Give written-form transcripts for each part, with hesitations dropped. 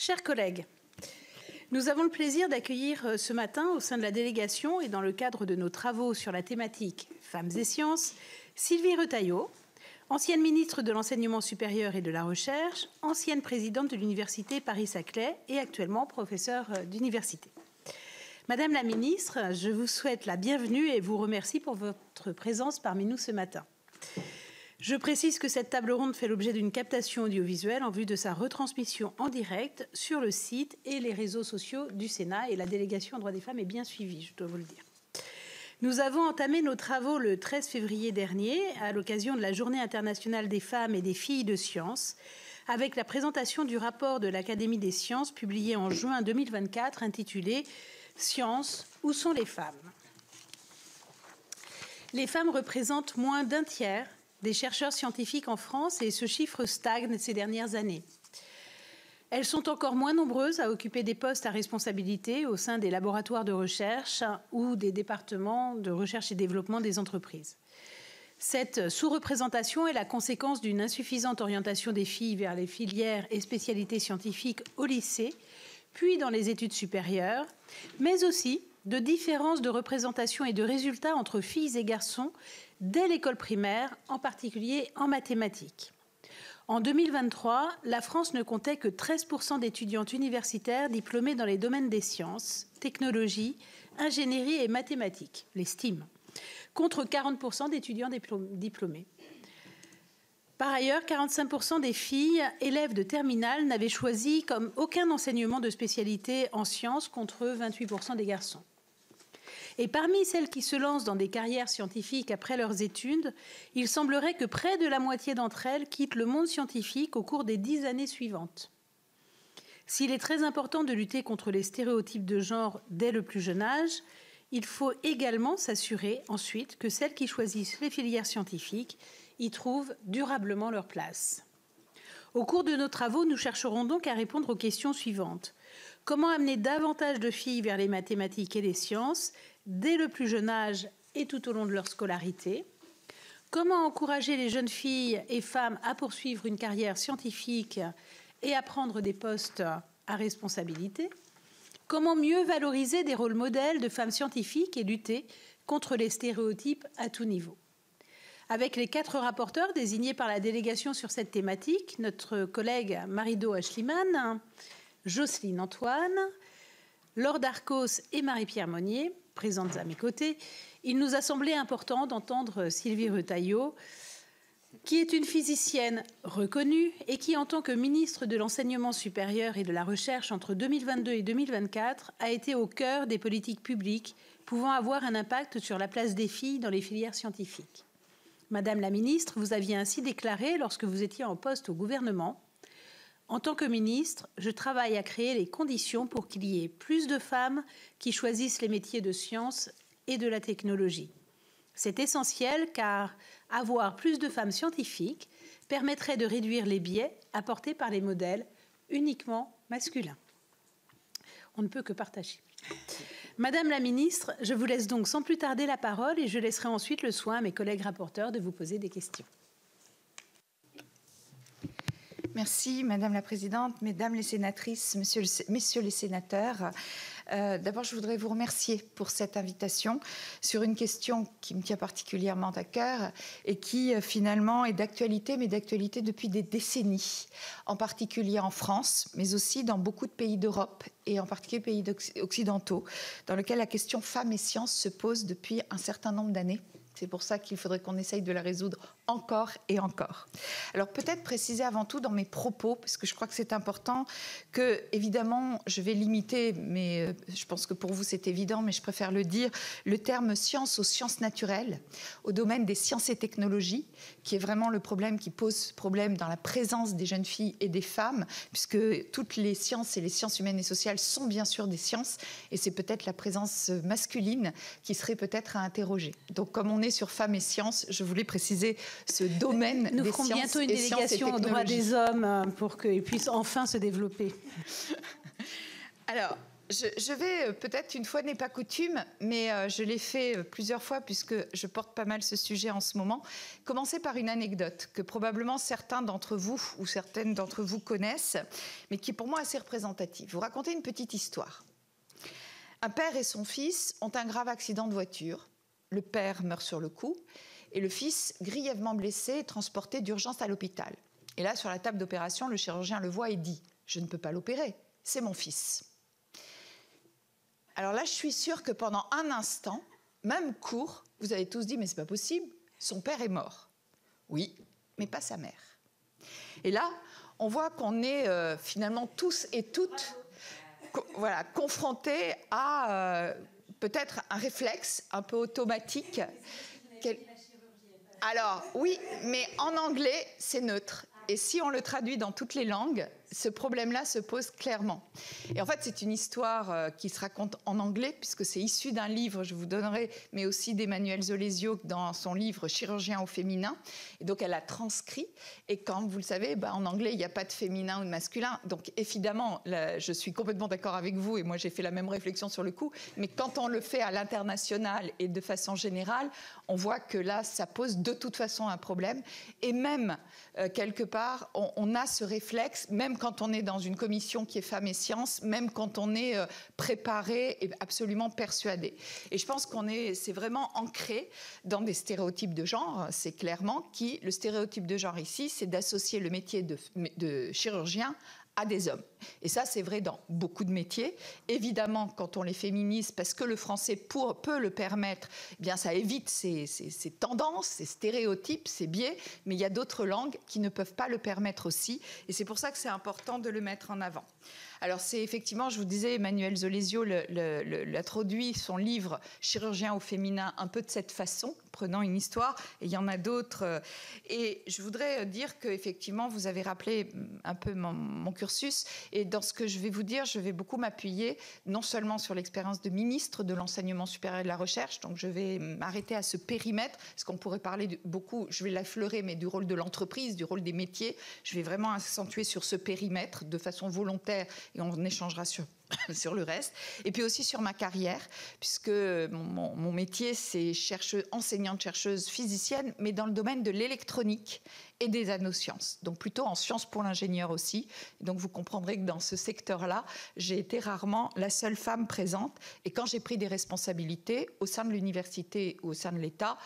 Chers collègues, nous avons le plaisir d'accueillir ce matin au sein de la délégation et dans le cadre de nos travaux sur la thématique Femmes et Sciences, Sylvie Retailleau, ancienne ministre de l'Enseignement supérieur et de la Recherche, ancienne présidente de l'Université Paris-Saclay et actuellement professeure d'université. Madame la ministre, je vous souhaite la bienvenue et vous remercie pour votre présence parmi nous ce matin. Je précise que cette table ronde fait l'objet d'une captation audiovisuelle en vue de sa retransmission en direct sur le site et les réseaux sociaux du Sénat, et la délégation aux droits des femmes est bien suivie, je dois vous le dire. Nous avons entamé nos travaux le 13 février dernier à l'occasion de la Journée internationale des femmes et des filles de sciences, avec la présentation du rapport de l'Académie des sciences publié en juin 2024 intitulé « Science, où sont les femmes ?» Les femmes représentent moins d'un tiers des chercheurs scientifiques en France et ce chiffre stagne ces dernières années. Elles sont encore moins nombreuses à occuper des postes à responsabilité au sein des laboratoires de recherche ou des départements de recherche et développement des entreprises. Cette sous-représentation est la conséquence d'une insuffisante orientation des filles vers les filières et spécialités scientifiques au lycée, puis dans les études supérieures, mais aussi de différences de représentation et de résultats entre filles et garçons dès l'école primaire, en particulier en mathématiques. En 2023, la France ne comptait que 13% d'étudiantes universitaires diplômées dans les domaines des sciences, technologies, ingénierie et mathématiques, les STEAM, contre 40% d'étudiants diplômés. Par ailleurs, 45% des filles élèves de terminale n'avaient choisi comme aucun enseignement de spécialité en sciences contre 28% des garçons. Et parmi celles qui se lancent dans des carrières scientifiques après leurs études, il semblerait que près de la moitié d'entre elles quittent le monde scientifique au cours des 10 années suivantes. S'il est très important de lutter contre les stéréotypes de genre dès le plus jeune âge, il faut également s'assurer ensuite que celles qui choisissent les filières scientifiques y trouvent durablement leur place. Au cours de nos travaux, nous chercherons donc à répondre aux questions suivantes. Comment amener davantage de filles vers les mathématiques et les sciences dès le plus jeune âge et tout au long de leur scolarité? Comment encourager les jeunes filles et femmes à poursuivre une carrière scientifique et à prendre des postes à responsabilité? Comment mieux valoriser des rôles modèles de femmes scientifiques et lutter contre les stéréotypes à tout niveau? Avec les 4 rapporteurs désignés par la délégation sur cette thématique, notre collègue Marie-Do Aeschlimann, Jocelyne Antoine, Laure Darcos et Marie-Pierre Monnier, présentes à mes côtés, il nous a semblé important d'entendre Sylvie Retailleau, qui est une physicienne reconnue et qui, en tant que ministre de l'Enseignement supérieur et de la Recherche entre 2022 et 2024, a été au cœur des politiques publiques pouvant avoir un impact sur la place des filles dans les filières scientifiques. Madame la ministre, vous aviez ainsi déclaré, lorsque vous étiez en poste au gouvernement, « En tant que ministre, je travaille à créer les conditions pour qu'il y ait plus de femmes qui choisissent les métiers de sciences et de la technologie. C'est essentiel car avoir plus de femmes scientifiques permettrait de réduire les biais apportés par les modèles uniquement masculins. » On ne peut que partager. Madame la ministre, je vous laisse donc sans plus tarder la parole et je laisserai ensuite le soin à mes collègues rapporteurs de vous poser des questions. Merci Madame la Présidente, Mesdames les sénatrices, Messieurs les sénateurs. D'abord, je voudrais vous remercier pour cette invitation sur une question qui me tient particulièrement à cœur et qui finalement est d'actualité, mais d'actualité depuis des décennies, en particulier en France, mais aussi dans beaucoup de pays d'Europe et en particulier pays occidentaux, dans lesquels la question femmes et sciences se pose depuis un certain nombre d'années. C'est pour ça qu'il faudrait qu'on essaye de la résoudre encore et encore. Alors peut-être préciser avant tout dans mes propos, parce que je crois que c'est important, que évidemment je vais limiter, mais je pense que pour vous c'est évident, mais je préfère le dire, le terme science aux sciences naturelles, au domaine des sciences et technologies, qui est vraiment le problème qui pose problème dans la présence des jeunes filles et des femmes, puisque toutes les sciences et les sciences humaines et sociales sont bien sûr des sciences, et c'est peut-être la présence masculine qui serait peut-être à interroger. Donc comme on est sur femmes et sciences, je voulais préciser ce domaine des sciences. Nous ferons bientôt une délégation aux droits des hommes pour qu'ils puissent enfin se développer. Alors, Je vais, peut-être une fois n'est pas coutume, mais je l'ai fait plusieurs fois puisque je porte pas mal ce sujet en ce moment, commencer par une anecdote que probablement certains d'entre vous ou certaines d'entre vous connaissent, mais qui est pour moi assez représentative. Vous racontez une petite histoire. Un père et son fils ont un grave accident de voiture. Le père meurt sur le coup et le fils, grièvement blessé, est transporté d'urgence à l'hôpital. Et là, sur la table d'opération, le chirurgien le voit et dit « Je ne peux pas l'opérer, c'est mon fils ». Alors là, je suis sûre que pendant un instant, même court, vous avez tous dit « Mais c'est pas possible, son père est mort ». Oui, mais pas sa mère. Et là, on voit qu'on est finalement tous et toutes voilà, confrontés à peut-être un réflexe un peu automatique. Alors oui, mais en anglais, c'est neutre. Et si on le traduit dans toutes les langues, ce problème-là se pose clairement. Et en fait, c'est une histoire qui se raconte en anglais, puisque c'est issu d'un livre, je vous donnerai, mais aussi d'Emmanuelle Zolesio dans son livre « Chirurgien au féminin ». Et donc, elle a transcrit. Et comme vous le savez, en anglais, il n'y a pas de féminin ou de masculin. Donc, évidemment, là, je suis complètement d'accord avec vous, et moi, j'ai fait la même réflexion sur le coup. Mais quand on le fait à l'international et de façon générale, on voit que là, ça pose de toute façon un problème. Et même, quelque part, on a ce réflexe, même quand on est dans une commission qui est femmes et sciences, même quand on est préparé et absolument persuadé. Et je pense c'est vraiment ancré dans des stéréotypes de genre, c'est clairement le stéréotype de genre ici, c'est d'associer le métier de chirurgien à des hommes. Et ça, c'est vrai dans beaucoup de métiers. Évidemment, quand on les féminise, parce que le français peut le permettre, eh bien, ça évite ces tendances, ces stéréotypes, ces biais, mais il y a d'autres langues qui ne peuvent pas le permettre aussi. Et c'est pour ça que c'est important de le mettre en avant. Alors, c'est effectivement, je vous disais, Emmanuelle Zolesio introduit son livre « Chirurgien au féminin » un peu de cette façon, prenant une histoire, et il y en a d'autres. Et je voudrais dire qu'effectivement, vous avez rappelé un peu mon cursus, et dans ce que je vais vous dire, je vais beaucoup m'appuyer non seulement sur l'expérience de ministre de l'enseignement supérieur et de la recherche, donc je vais m'arrêter à ce périmètre, parce qu'on pourrait parler beaucoup, je vais l'affleurer, mais du rôle de l'entreprise, du rôle des métiers. Je vais vraiment accentuer sur ce périmètre de façon volontaire, et on échangera sur le reste. Et puis aussi sur ma carrière, puisque mon métier, c'est enseignante-chercheuse physicienne, mais dans le domaine de l'électronique et des nanosciences, donc plutôt en sciences pour l'ingénieur aussi. Et donc vous comprendrez que dans ce secteur-là, j'ai été rarement la seule femme présente. Et quand j'ai pris des responsabilités au sein de l'université ou au sein de l'État,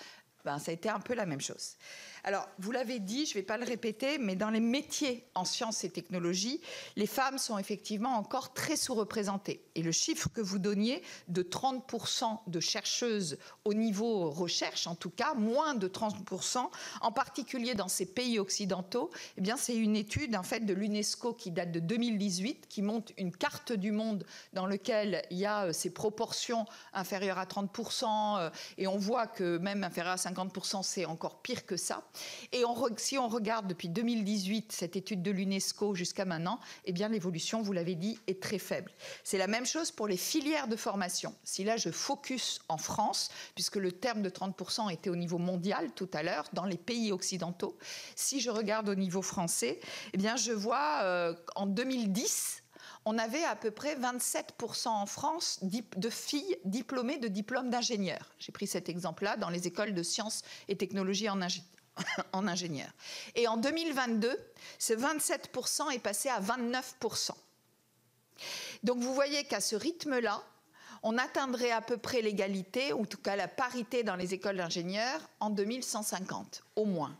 ça a été un peu la même chose. Alors, vous l'avez dit, je ne vais pas le répéter, mais dans les métiers en sciences et technologies, les femmes sont effectivement encore très sous-représentées. Et le chiffre que vous donniez de 30% de chercheuses au niveau recherche, en tout cas, moins de 30%, en particulier dans ces pays occidentaux, eh bien, c'est une étude en fait, de l'UNESCO qui date de 2018, qui montre une carte du monde dans laquelle il y a ces proportions inférieures à 30%, et on voit que même inférieures à 50%, c'est encore pire que ça. Et si on regarde depuis 2018 cette étude de l'UNESCO jusqu'à maintenant, eh bien l'évolution, vous l'avez dit, est très faible. C'est la même chose pour les filières de formation. Si là je focus en France, puisque le terme de 30% était au niveau mondial tout à l'heure, dans les pays occidentaux, si je regarde au niveau français, eh bien je vois en 2010, on avait à peu près 27% en France de filles diplômées de diplôme d'ingénieur. J'ai pris cet exemple-là dans les écoles de sciences et technologies en ingénieur. Et en 2022, ce 27% est passé à 29%. Donc vous voyez qu'à ce rythme-là, on atteindrait à peu près l'égalité, ou en tout cas la parité dans les écoles d'ingénieurs en 2150, au moins.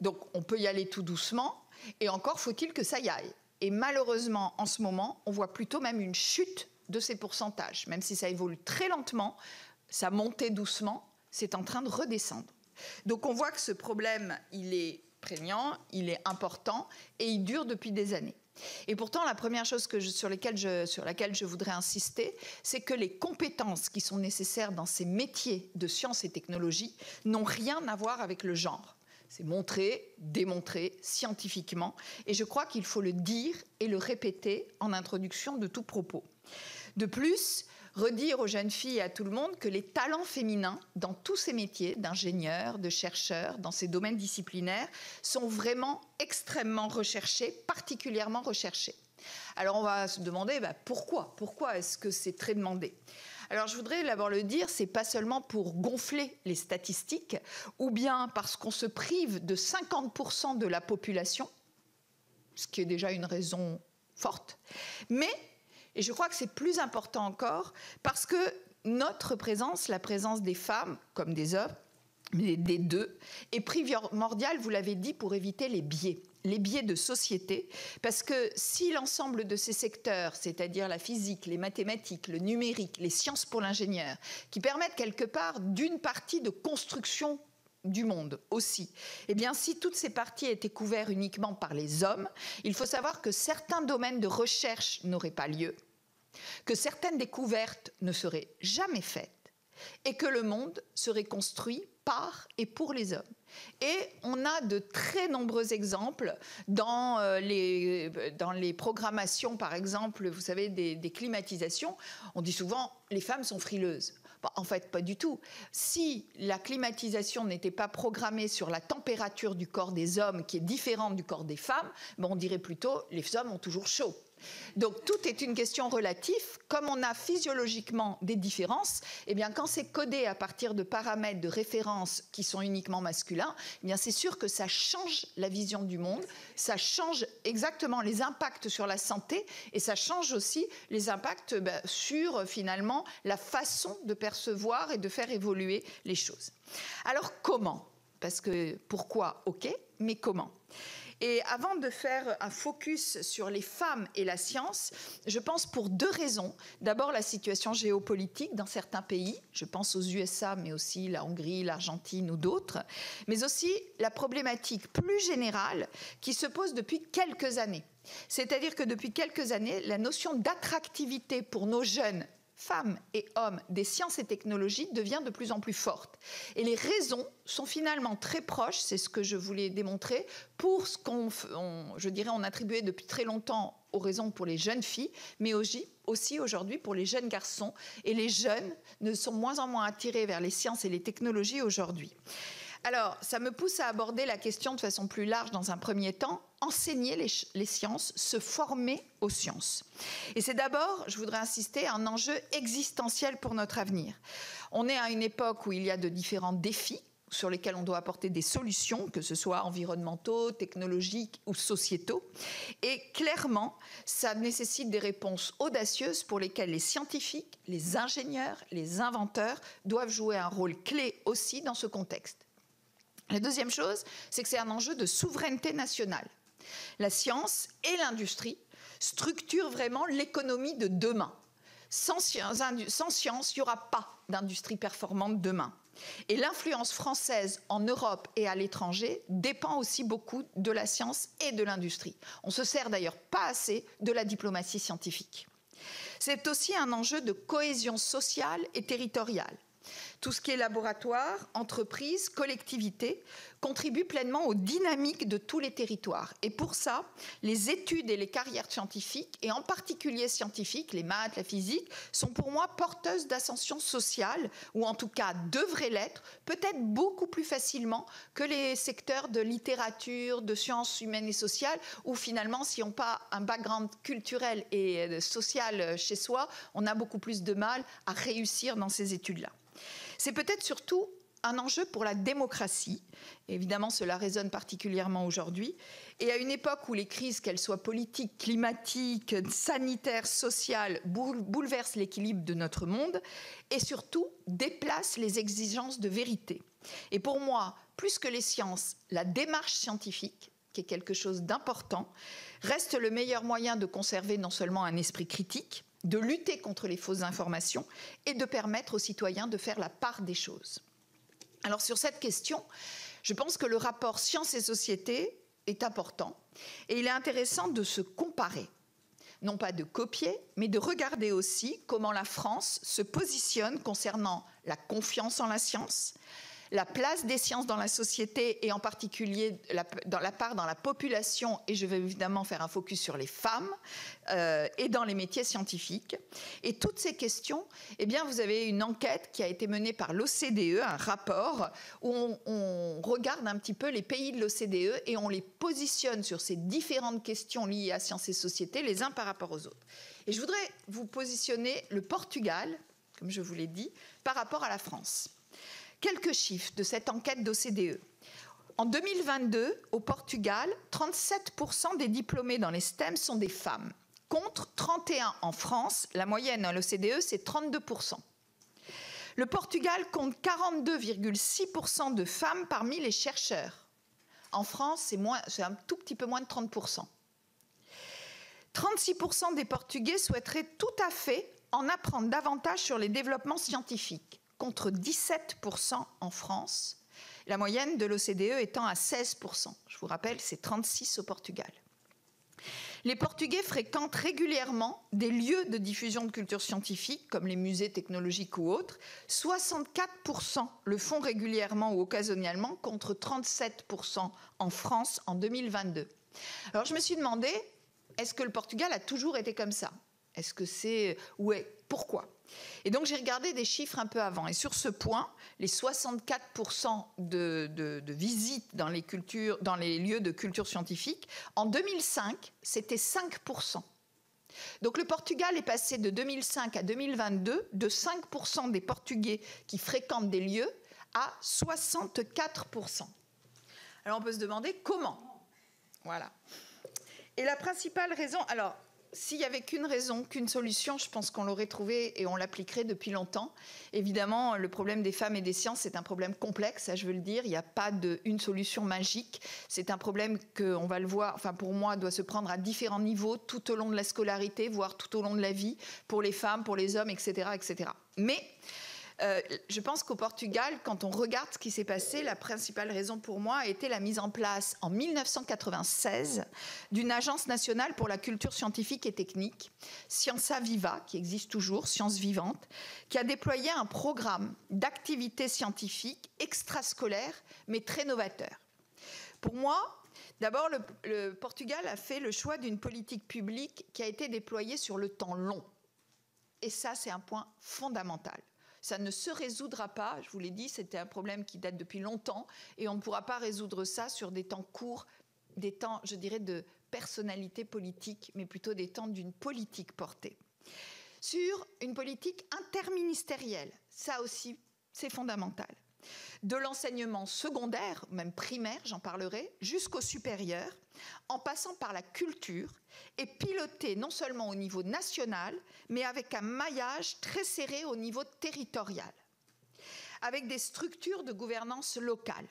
Donc on peut y aller tout doucement, et encore faut-il que ça y aille. Et malheureusement, en ce moment, on voit plutôt même une chute de ces pourcentages. Même si ça évolue très lentement, ça montait doucement, c'est en train de redescendre. Donc on voit que ce problème, il est prégnant, il est important et il dure depuis des années. Et pourtant, la première chose sur laquelle je voudrais insister, c'est que les compétences qui sont nécessaires dans ces métiers de sciences et technologies n'ont rien à voir avec le genre. C'est montré, démontré scientifiquement. Et je crois qu'il faut le dire et le répéter en introduction de tout propos. De plus, redire aux jeunes filles et à tout le monde que les talents féminins dans tous ces métiers, d'ingénieurs, de chercheurs, dans ces domaines disciplinaires, sont vraiment extrêmement recherchés, particulièrement recherchés. Alors on va se demander pourquoi est-ce que c'est très demandé? Alors je voudrais d'abord le dire, c'est pas seulement pour gonfler les statistiques ou bien parce qu'on se prive de 50% de la population, ce qui est déjà une raison forte, mais, et je crois que c'est plus important encore, parce que notre présence, la présence des femmes comme des hommes, mais des deux, est primordiale, vous l'avez dit, pour éviter les biais de société, parce que si l'ensemble de ces secteurs, c'est-à-dire la physique, les mathématiques, le numérique, les sciences pour l'ingénieur, qui permettent quelque part d'une partie de construction du monde aussi, eh bien si toutes ces parties étaient couvertes uniquement par les hommes, il faut savoir que certains domaines de recherche n'auraient pas lieu, que certaines découvertes ne seraient jamais faites, et que le monde serait construit par et pour les hommes. Et on a de très nombreux exemples dans les programmations, par exemple, vous savez, des climatisations. On dit souvent « les femmes sont frileuses ». En fait, pas du tout. Si la climatisation n'était pas programmée sur la température du corps des hommes, qui est différente du corps des femmes, on dirait plutôt « les hommes ont toujours chaud ». Donc tout est une question relative. Comme on a physiologiquement des différences, eh bien quand c'est codé à partir de paramètres de référence qui sont uniquement masculins, eh bien c'est sûr que ça change la vision du monde, ça change exactement les impacts sur la santé et ça change aussi les impacts sur finalement la façon de percevoir et de faire évoluer les choses. Alors comment? Parce que pourquoi, ok, mais comment? Et avant de faire un focus sur les femmes et la science, je pense pour deux raisons. D'abord, la situation géopolitique dans certains pays, je pense aux USA, mais aussi la Hongrie, l'Argentine ou d'autres, mais aussi la problématique plus générale qui se pose depuis quelques années. C'est-à-dire que depuis quelques années, la notion d'attractivité pour nos jeunes femmes et hommes des sciences et technologies devient de plus en plus forte. Et les raisons sont finalement très proches, c'est ce que je voulais démontrer, pour ce on attribuait depuis très longtemps aux raisons pour les jeunes filles, mais aussi aujourd'hui pour les jeunes garçons. Et les jeunes ne sont moins en moins attirés vers les sciences et les technologies aujourd'hui. Alors, ça me pousse à aborder la question de façon plus large dans un premier temps, enseigner les sciences, se former aux sciences. Et c'est d'abord, je voudrais insister, un enjeu existentiel pour notre avenir. On est à une époque où il y a de différents défis sur lesquels on doit apporter des solutions, que ce soit environnementaux, technologiques ou sociétaux. Et clairement, ça nécessite des réponses audacieuses pour lesquelles les scientifiques, les ingénieurs, les inventeurs doivent jouer un rôle clé aussi dans ce contexte. La deuxième chose, c'est que c'est un enjeu de souveraineté nationale. La science et l'industrie structurent vraiment l'économie de demain. Sans science, il n'y aura pas d'industrie performante demain. Et l'influence française en Europe et à l'étranger dépend aussi beaucoup de la science et de l'industrie. On ne se sert d'ailleurs pas assez de la diplomatie scientifique. C'est aussi un enjeu de cohésion sociale et territoriale. Tout ce qui est laboratoire, entreprise, collectivité contribue pleinement aux dynamiques de tous les territoires. Et pour ça, les études et les carrières scientifiques, et en particulier scientifiques, les maths, la physique, sont pour moi porteuses d'ascension sociale, ou en tout cas devraient l'être, peut-être beaucoup plus facilement que les secteurs de littérature, de sciences humaines et sociales, où finalement, si on n'a pas un background culturel et social chez soi, on a beaucoup plus de mal à réussir dans ces études-là. C'est peut-être surtout un enjeu pour la démocratie. Évidemment, cela résonne particulièrement aujourd'hui. Et à une époque où les crises, qu'elles soient politiques, climatiques, sanitaires, sociales, bouleversent l'équilibre de notre monde et surtout déplacent les exigences de vérité. Et pour moi, plus que les sciences, la démarche scientifique, qui est quelque chose d'important, reste le meilleur moyen de conserver non seulement un esprit critique, de lutter contre les fausses informations et de permettre aux citoyens de faire la part des choses. Alors sur cette question, je pense que le rapport sciences et société est important et il est intéressant de se comparer. Non pas de copier, mais de regarder aussi comment la France se positionne concernant la confiance en la science, la place des sciences dans la société et en particulier dans la population, et je vais évidemment faire un focus sur les femmes et dans les métiers scientifiques. Et toutes ces questions, eh bien, vous avez une enquête qui a été menée par l'OCDE, un rapport où on regarde un petit peu les pays de l'OCDE et on les positionne sur ces différentes questions liées à sciences et société les uns par rapport aux autres. Et je voudrais vous positionner le Portugal, comme je vous l'ai dit, par rapport à la France. Quelques chiffres de cette enquête d'OCDE. En 2022, au Portugal, 37% des diplômés dans les STEM sont des femmes, contre 31% en France. La moyenne à l'OCDE, c'est 32%. Le Portugal compte 42,6% de femmes parmi les chercheurs. En France, c'est un tout petit peu moins de 30%. 36% des Portugais souhaiteraient tout à fait en apprendre davantage sur les développements scientifiques, contre 17% en France, la moyenne de l'OCDE étant à 16%. Je vous rappelle, c'est 36% au Portugal. Les Portugais fréquentent régulièrement des lieux de diffusion de culture scientifique, comme les musées technologiques ou autres. 64% le font régulièrement ou occasionnellement, contre 37% en France en 2022. Alors je me suis demandé, est-ce que le Portugal a toujours été comme ça ? Est-ce que c'est... Pourquoi ? Et donc j'ai regardé des chiffres un peu avant. Et sur ce point, les 64% de visites dans les lieux de culture scientifique, en 2005, c'était 5%. Donc le Portugal est passé de 2005 à 2022 de 5% des Portugais qui fréquentent des lieux à 64%. Alors on peut se demander comment ? Voilà. Et la principale raison... Alors, s'il n'y avait qu'une raison, qu'une solution, je pense qu'on l'aurait trouvée et on l'appliquerait depuis longtemps. Évidemment, le problème des femmes et des sciences, c'est un problème complexe, ça je veux le dire. Il n'y a pas une solution magique. C'est un problème qu'on va le voir, enfin pour moi, doit se prendre à différents niveaux tout au long de la scolarité, voire tout au long de la vie, pour les femmes, pour les hommes, etc. etc. Mais je pense qu'au Portugal, quand on regarde ce qui s'est passé, la principale raison pour moi a été la mise en place en 1996 d'une agence nationale pour la culture scientifique et technique, Sciença Viva, qui existe toujours, Sciences Vivantes, qui a déployé un programme d'activités scientifiques extrascolaires, mais très novateur. Pour moi, d'abord, le Portugal a fait le choix d'une politique publique qui a été déployée sur le temps long. Et ça, c'est un point fondamental. Ça ne se résoudra pas, je vous l'ai dit, c'était un problème qui date depuis longtemps et on ne pourra pas résoudre ça sur des temps courts, des temps, je dirais, de personnalité politique, mais plutôt des temps d'une politique portée. Sur une politique interministérielle, ça aussi, c'est fondamental. De l'enseignement secondaire, même primaire, j'en parlerai, jusqu'au supérieur, en passant par la culture, et piloté non seulement au niveau national, mais avec un maillage très serré au niveau territorial, avec des structures de gouvernance locale.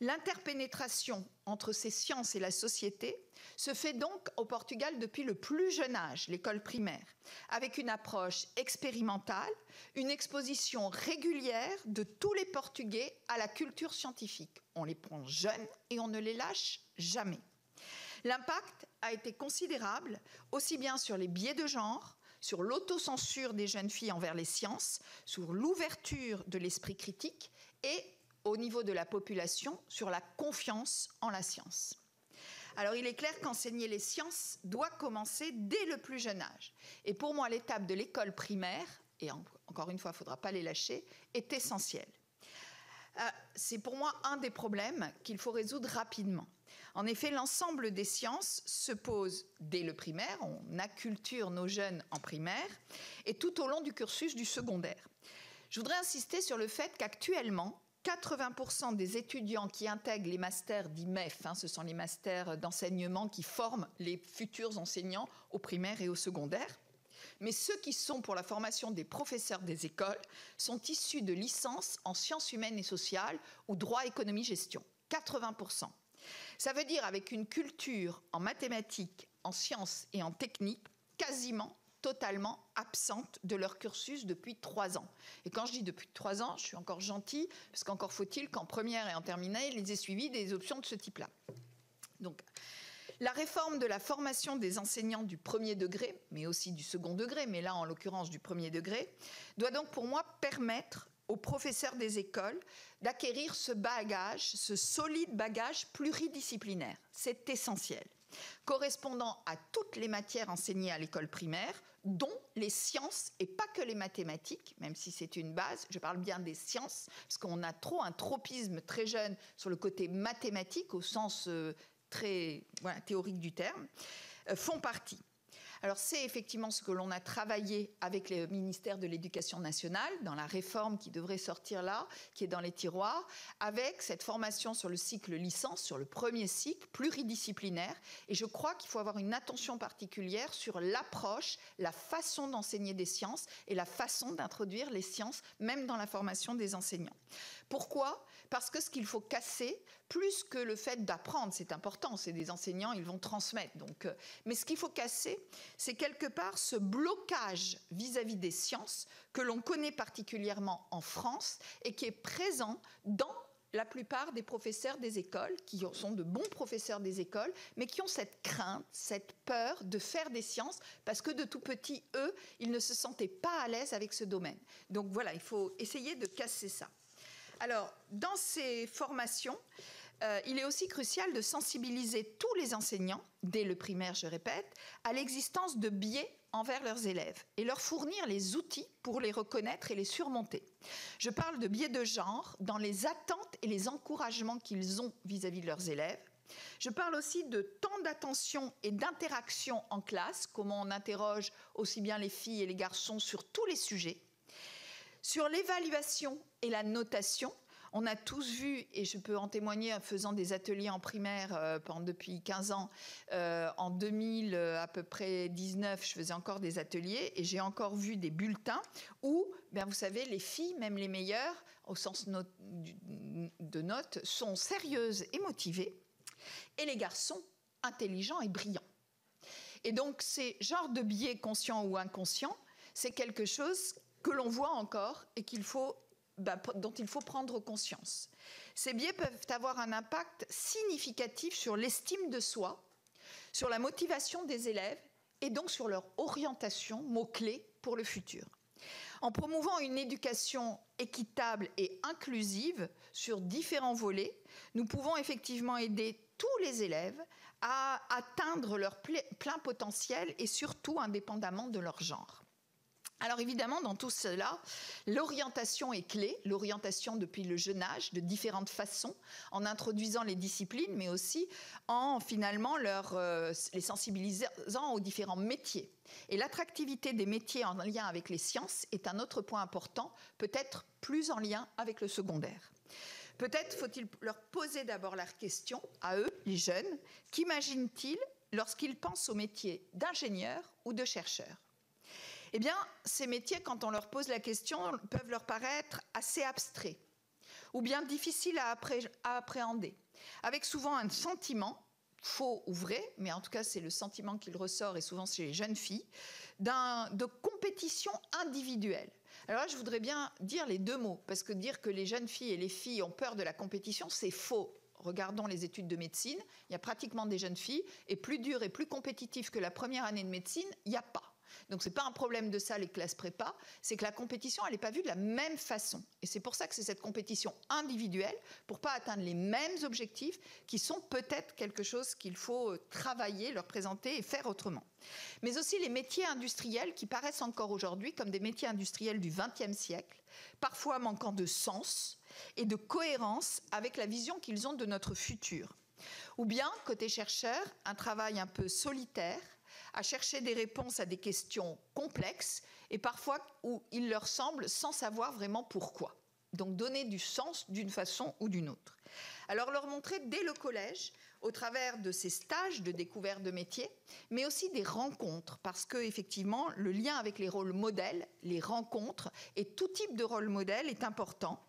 L'interpénétration entre ces sciences et la société se fait donc au Portugal depuis le plus jeune âge, l'école primaire, avec une approche expérimentale, une exposition régulière de tous les Portugais à la culture scientifique. On les prend jeunes et on ne les lâche jamais. L'impact a été considérable, aussi bien sur les biais de genre, sur l'autocensure des jeunes filles envers les sciences, sur l'ouverture de l'esprit critique et au niveau de la population, sur la confiance en la science. Alors, il est clair qu'enseigner les sciences doit commencer dès le plus jeune âge. Et pour moi, l'étape de l'école primaire, et encore une fois, il ne faudra pas les lâcher, est essentielle. C'est pour moi un des problèmes qu'il faut résoudre rapidement. En effet, l'ensemble des sciences se pose dès le primaire, on acculture nos jeunes en primaire, et tout au long du cursus du secondaire. Je voudrais insister sur le fait qu'actuellement, 80% des étudiants qui intègrent les masters dits MEF, ce sont les masters d'enseignement qui forment les futurs enseignants au primaire et au secondaire, mais ceux qui sont pour la formation des professeurs des écoles sont issus de licences en sciences humaines et sociales ou droit, économie, gestion. 80%. Ça veut dire avec une culture en mathématiques, en sciences et en techniques quasiment totalement absentes de leur cursus depuis 3 ans. Et quand je dis depuis 3 ans, je suis encore gentille, parce qu'encore faut-il qu'en première et en terminale, ils aient suivi des options de ce type-là. Donc, la réforme de la formation des enseignants du premier degré, mais aussi du second degré, mais là, en l'occurrence, du premier degré, doit donc pour moi permettre aux professeurs des écoles d'acquérir ce bagage, ce solide bagage pluridisciplinaire. C'est essentiel, correspondant à toutes les matières enseignées à l'école primaire, dont les sciences et pas que les mathématiques, même si c'est une base, je parle bien des sciences, parce qu'on a un tropisme très jeune sur le côté mathématique, au sens très théorique du terme, font partie. Alors c'est effectivement ce que l'on a travaillé avec le ministère de l'Éducation nationale dans la réforme qui devrait sortir là, qui est dans les tiroirs, avec cette formation sur le cycle licence, sur le premier cycle pluridisciplinaire. Et je crois qu'il faut avoir une attention particulière sur l'approche, la façon d'enseigner des sciences et la façon d'introduire les sciences, même dans la formation des enseignants. Pourquoi ? Parce que ce qu'il faut casser, plus que le fait d'apprendre, c'est important, c'est des enseignants, ils vont transmettre. Donc, mais ce qu'il faut casser, c'est quelque part ce blocage vis-à-vis des sciences que l'on connaît particulièrement en France et qui est présent dans la plupart des professeurs des écoles, qui sont de bons professeurs des écoles, mais qui ont cette crainte, cette peur de faire des sciences, parce que de tout petits, eux, ils ne se sentaient pas à l'aise avec ce domaine. Donc voilà, il faut essayer de casser ça. Alors, dans ces formations, il est aussi crucial de sensibiliser tous les enseignants, dès le primaire, je répète, à l'existence de biais envers leurs élèves et leur fournir les outils pour les reconnaître et les surmonter. Je parle de biais de genre dans les attentes et les encouragements qu'ils ont vis-à-vis de leurs élèves. Je parle aussi de temps d'attention et d'interaction en classe, comment on interroge aussi bien les filles et les garçons sur tous les sujets. Sur l'évaluation et la notation, on a tous vu, et je peux en témoigner en faisant des ateliers en primaire depuis 15 ans, en 2000, à peu près 19, je faisais encore des ateliers et j'ai encore vu des bulletins où, vous savez, les filles, même les meilleures, au sens de notes, sont sérieuses et motivées, et les garçons intelligents et brillants. Et donc, ces genres de biais conscients ou inconscients, c'est quelque chose que l'on voit encore et dont il faut prendre conscience. Ces biais peuvent avoir un impact significatif sur l'estime de soi, sur la motivation des élèves et donc sur leur orientation, mot-clé pour le futur. En promouvant une éducation équitable et inclusive sur différents volets, nous pouvons effectivement aider tous les élèves à atteindre leur plein potentiel et surtout indépendamment de leur genre. Alors évidemment, dans tout cela, l'orientation est clé, l'orientation depuis le jeune âge, de différentes façons, en introduisant les disciplines, mais aussi en finalement les sensibilisant aux différents métiers. Et l'attractivité des métiers en lien avec les sciences est un autre point important, peut-être plus en lien avec le secondaire. Peut-être faut-il leur poser d'abord la question, à eux, les jeunes, qu'imaginent-ils lorsqu'ils pensent au métier d'ingénieur ou de chercheur ? Eh bien, ces métiers, quand on leur pose la question, peuvent leur paraître assez abstraits ou bien difficiles à appréhender, avec souvent un sentiment, faux ou vrai, mais en tout cas c'est le sentiment qu'il ressort et souvent chez les jeunes filles, de compétition individuelle. Alors là, je voudrais bien dire les deux mots, parce que dire que les jeunes filles et les filles ont peur de la compétition, c'est faux. Regardons les études de médecine, il y a pratiquement des jeunes filles, et plus dures et plus compétitives que la première année de médecine, il n'y a pas. Donc ce n'est pas un problème de ça, les classes prépa, c'est que la compétition, elle n'est pas vue de la même façon. Et c'est pour ça que c'est cette compétition individuelle, pour ne pas atteindre les mêmes objectifs, qui sont peut-être quelque chose qu'il faut travailler, leur présenter et faire autrement. Mais aussi les métiers industriels qui paraissent encore aujourd'hui comme des métiers industriels du XXe siècle, parfois manquant de sens et de cohérence avec la vision qu'ils ont de notre futur. Ou bien, côté chercheur, un travail un peu solitaire, à chercher des réponses à des questions complexes et parfois où il leur semble sans savoir vraiment pourquoi. Donc donner du sens d'une façon ou d'une autre. Alors leur montrer dès le collège, au travers de ces stages de découverte de métiers, mais aussi des rencontres, parce que effectivement le lien avec les rôles modèles, les rencontres et tout type de rôle modèle est important,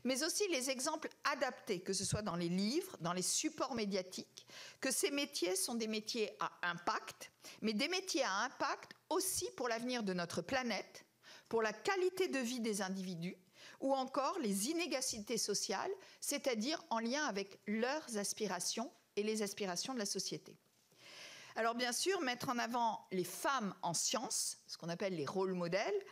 mais aussi les exemples adaptés, que ce soit dans les livres, dans les supports médiatiques, que ces métiers sont des métiers à impact, mais des métiers à impact aussi pour l'avenir de notre planète, pour la qualité de vie des individus, ou encore les inégalités sociales, c'est-à-dire en lien avec leurs aspirations et les aspirations de la société. Alors bien sûr, mettre en avant les femmes en sciences, ce qu'on appelle les rôles modèles,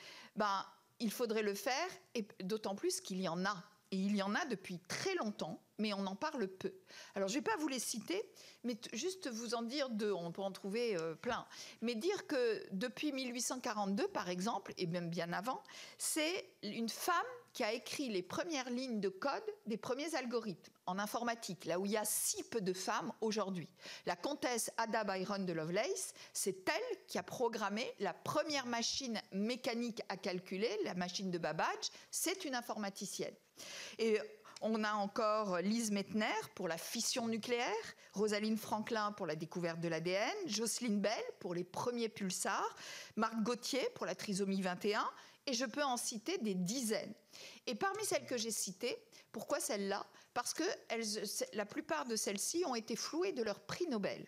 il faudrait le faire, et d'autant plus qu'il y en a. Et il y en a depuis très longtemps, mais on en parle peu. Alors, je ne vais pas vous les citer, mais juste vous en dire deux, on peut en trouver plein. Mais dire que depuis 1842, par exemple, et même bien avant, c'est une femme qui a écrit les premières lignes de code des premiers algorithmes en informatique, là où il y a si peu de femmes aujourd'hui. La comtesse Ada Byron de Lovelace, c'est elle qui a programmé la première machine mécanique à calculer, la machine de Babbage, c'est une informaticienne. Et on a encore Lise Meitner pour la fission nucléaire, Rosalind Franklin pour la découverte de l'ADN, Jocelyn Bell pour les premiers pulsars, Marc Gauthier pour la trisomie 21, et je peux en citer des dizaines. Et parmi celles que j'ai citées, pourquoi celles-là? Parce que la plupart de celles-ci ont été flouées de leur prix Nobel.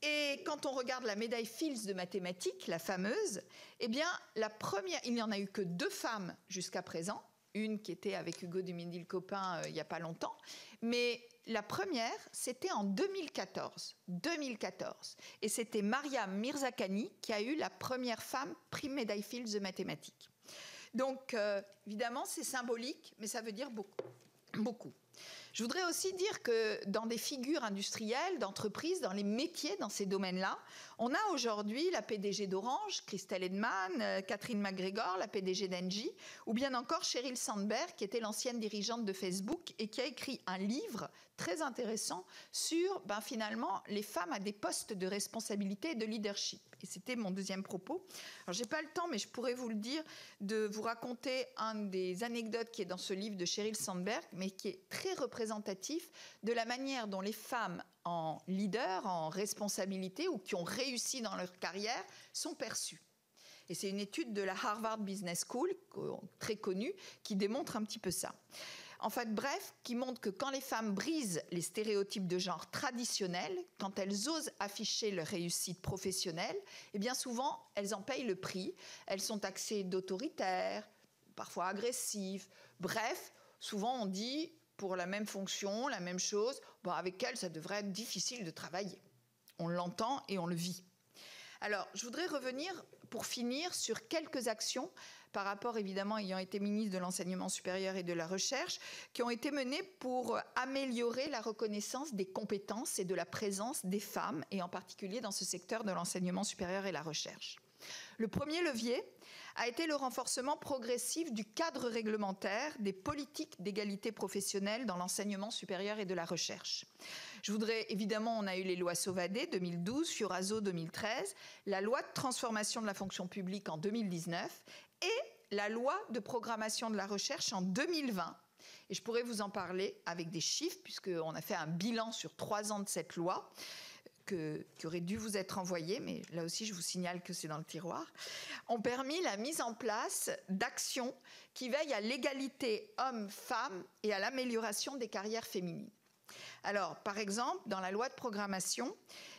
Et quand on regarde la médaille Fields de mathématiques, la fameuse, eh bien, la première, il n'y en a eu que 2 femmes jusqu'à présent, une qui était avec Hugo Duminil-Copin il n'y a pas longtemps, mais la première, c'était en 2014. Et c'était Maria Mirzakhani qui a eu la première femme prix médaille Fields de mathématiques. Donc, évidemment, c'est symbolique, mais ça veut dire beaucoup. Je voudrais aussi dire que dans des figures industrielles, d'entreprises, dans les métiers, dans ces domaines-là, on a aujourd'hui la PDG d'Orange, Christelle Edman, Catherine McGregor, la PDG d'Engie, ou bien encore Sheryl Sandberg, qui était l'ancienne dirigeante de Facebook et qui a écrit un livre très intéressant sur, finalement, les femmes à des postes de responsabilité et de leadership. Et c'était mon deuxième propos. Alors, je n'ai pas le temps, mais je pourrais vous le dire, de vous raconter une des anecdotes qui est dans ce livre de Sheryl Sandberg, mais qui est très représentatif de la manière dont les femmes en leader, en responsabilité ou qui ont réussi dans leur carrière sont perçues. Et c'est une étude de la Harvard Business School, très connue, qui démontre un petit peu ça. En fait, bref, qui montre que quand les femmes brisent les stéréotypes de genre traditionnels, quand elles osent afficher leur réussite professionnelle, eh bien souvent, elles en payent le prix. Elles sont taxées d'autoritaires, parfois agressives. Bref, souvent on dit, pour la même fonction, la même chose, avec elles, ça devrait être difficile de travailler. On l'entend et on le vit. Alors, je voudrais revenir, pour finir, sur quelques actions par rapport, évidemment, ayant été ministre de l'Enseignement supérieur et de la Recherche, qui ont été menées pour améliorer la reconnaissance des compétences et de la présence des femmes, et en particulier dans ce secteur de l'enseignement supérieur et la recherche. Le premier levier a été le renforcement progressif du cadre réglementaire des politiques d'égalité professionnelle dans l'enseignement supérieur et de la recherche. Je voudrais, évidemment, on a eu les lois Sauvadet 2012, Fioraso 2013, la loi de transformation de la fonction publique en 2019 et la loi de programmation de la recherche en 2020. Et je pourrais vous en parler avec des chiffres, puisqu'on a fait un bilan sur 3 ans de cette loi, qui aurait dû vous être envoyé, mais là aussi je vous signale que c'est dans le tiroir, ont permis la mise en place d'actions qui veillent à l'égalité hommes-femmes et à l'amélioration des carrières féminines. Alors, par exemple, dans la loi de programmation,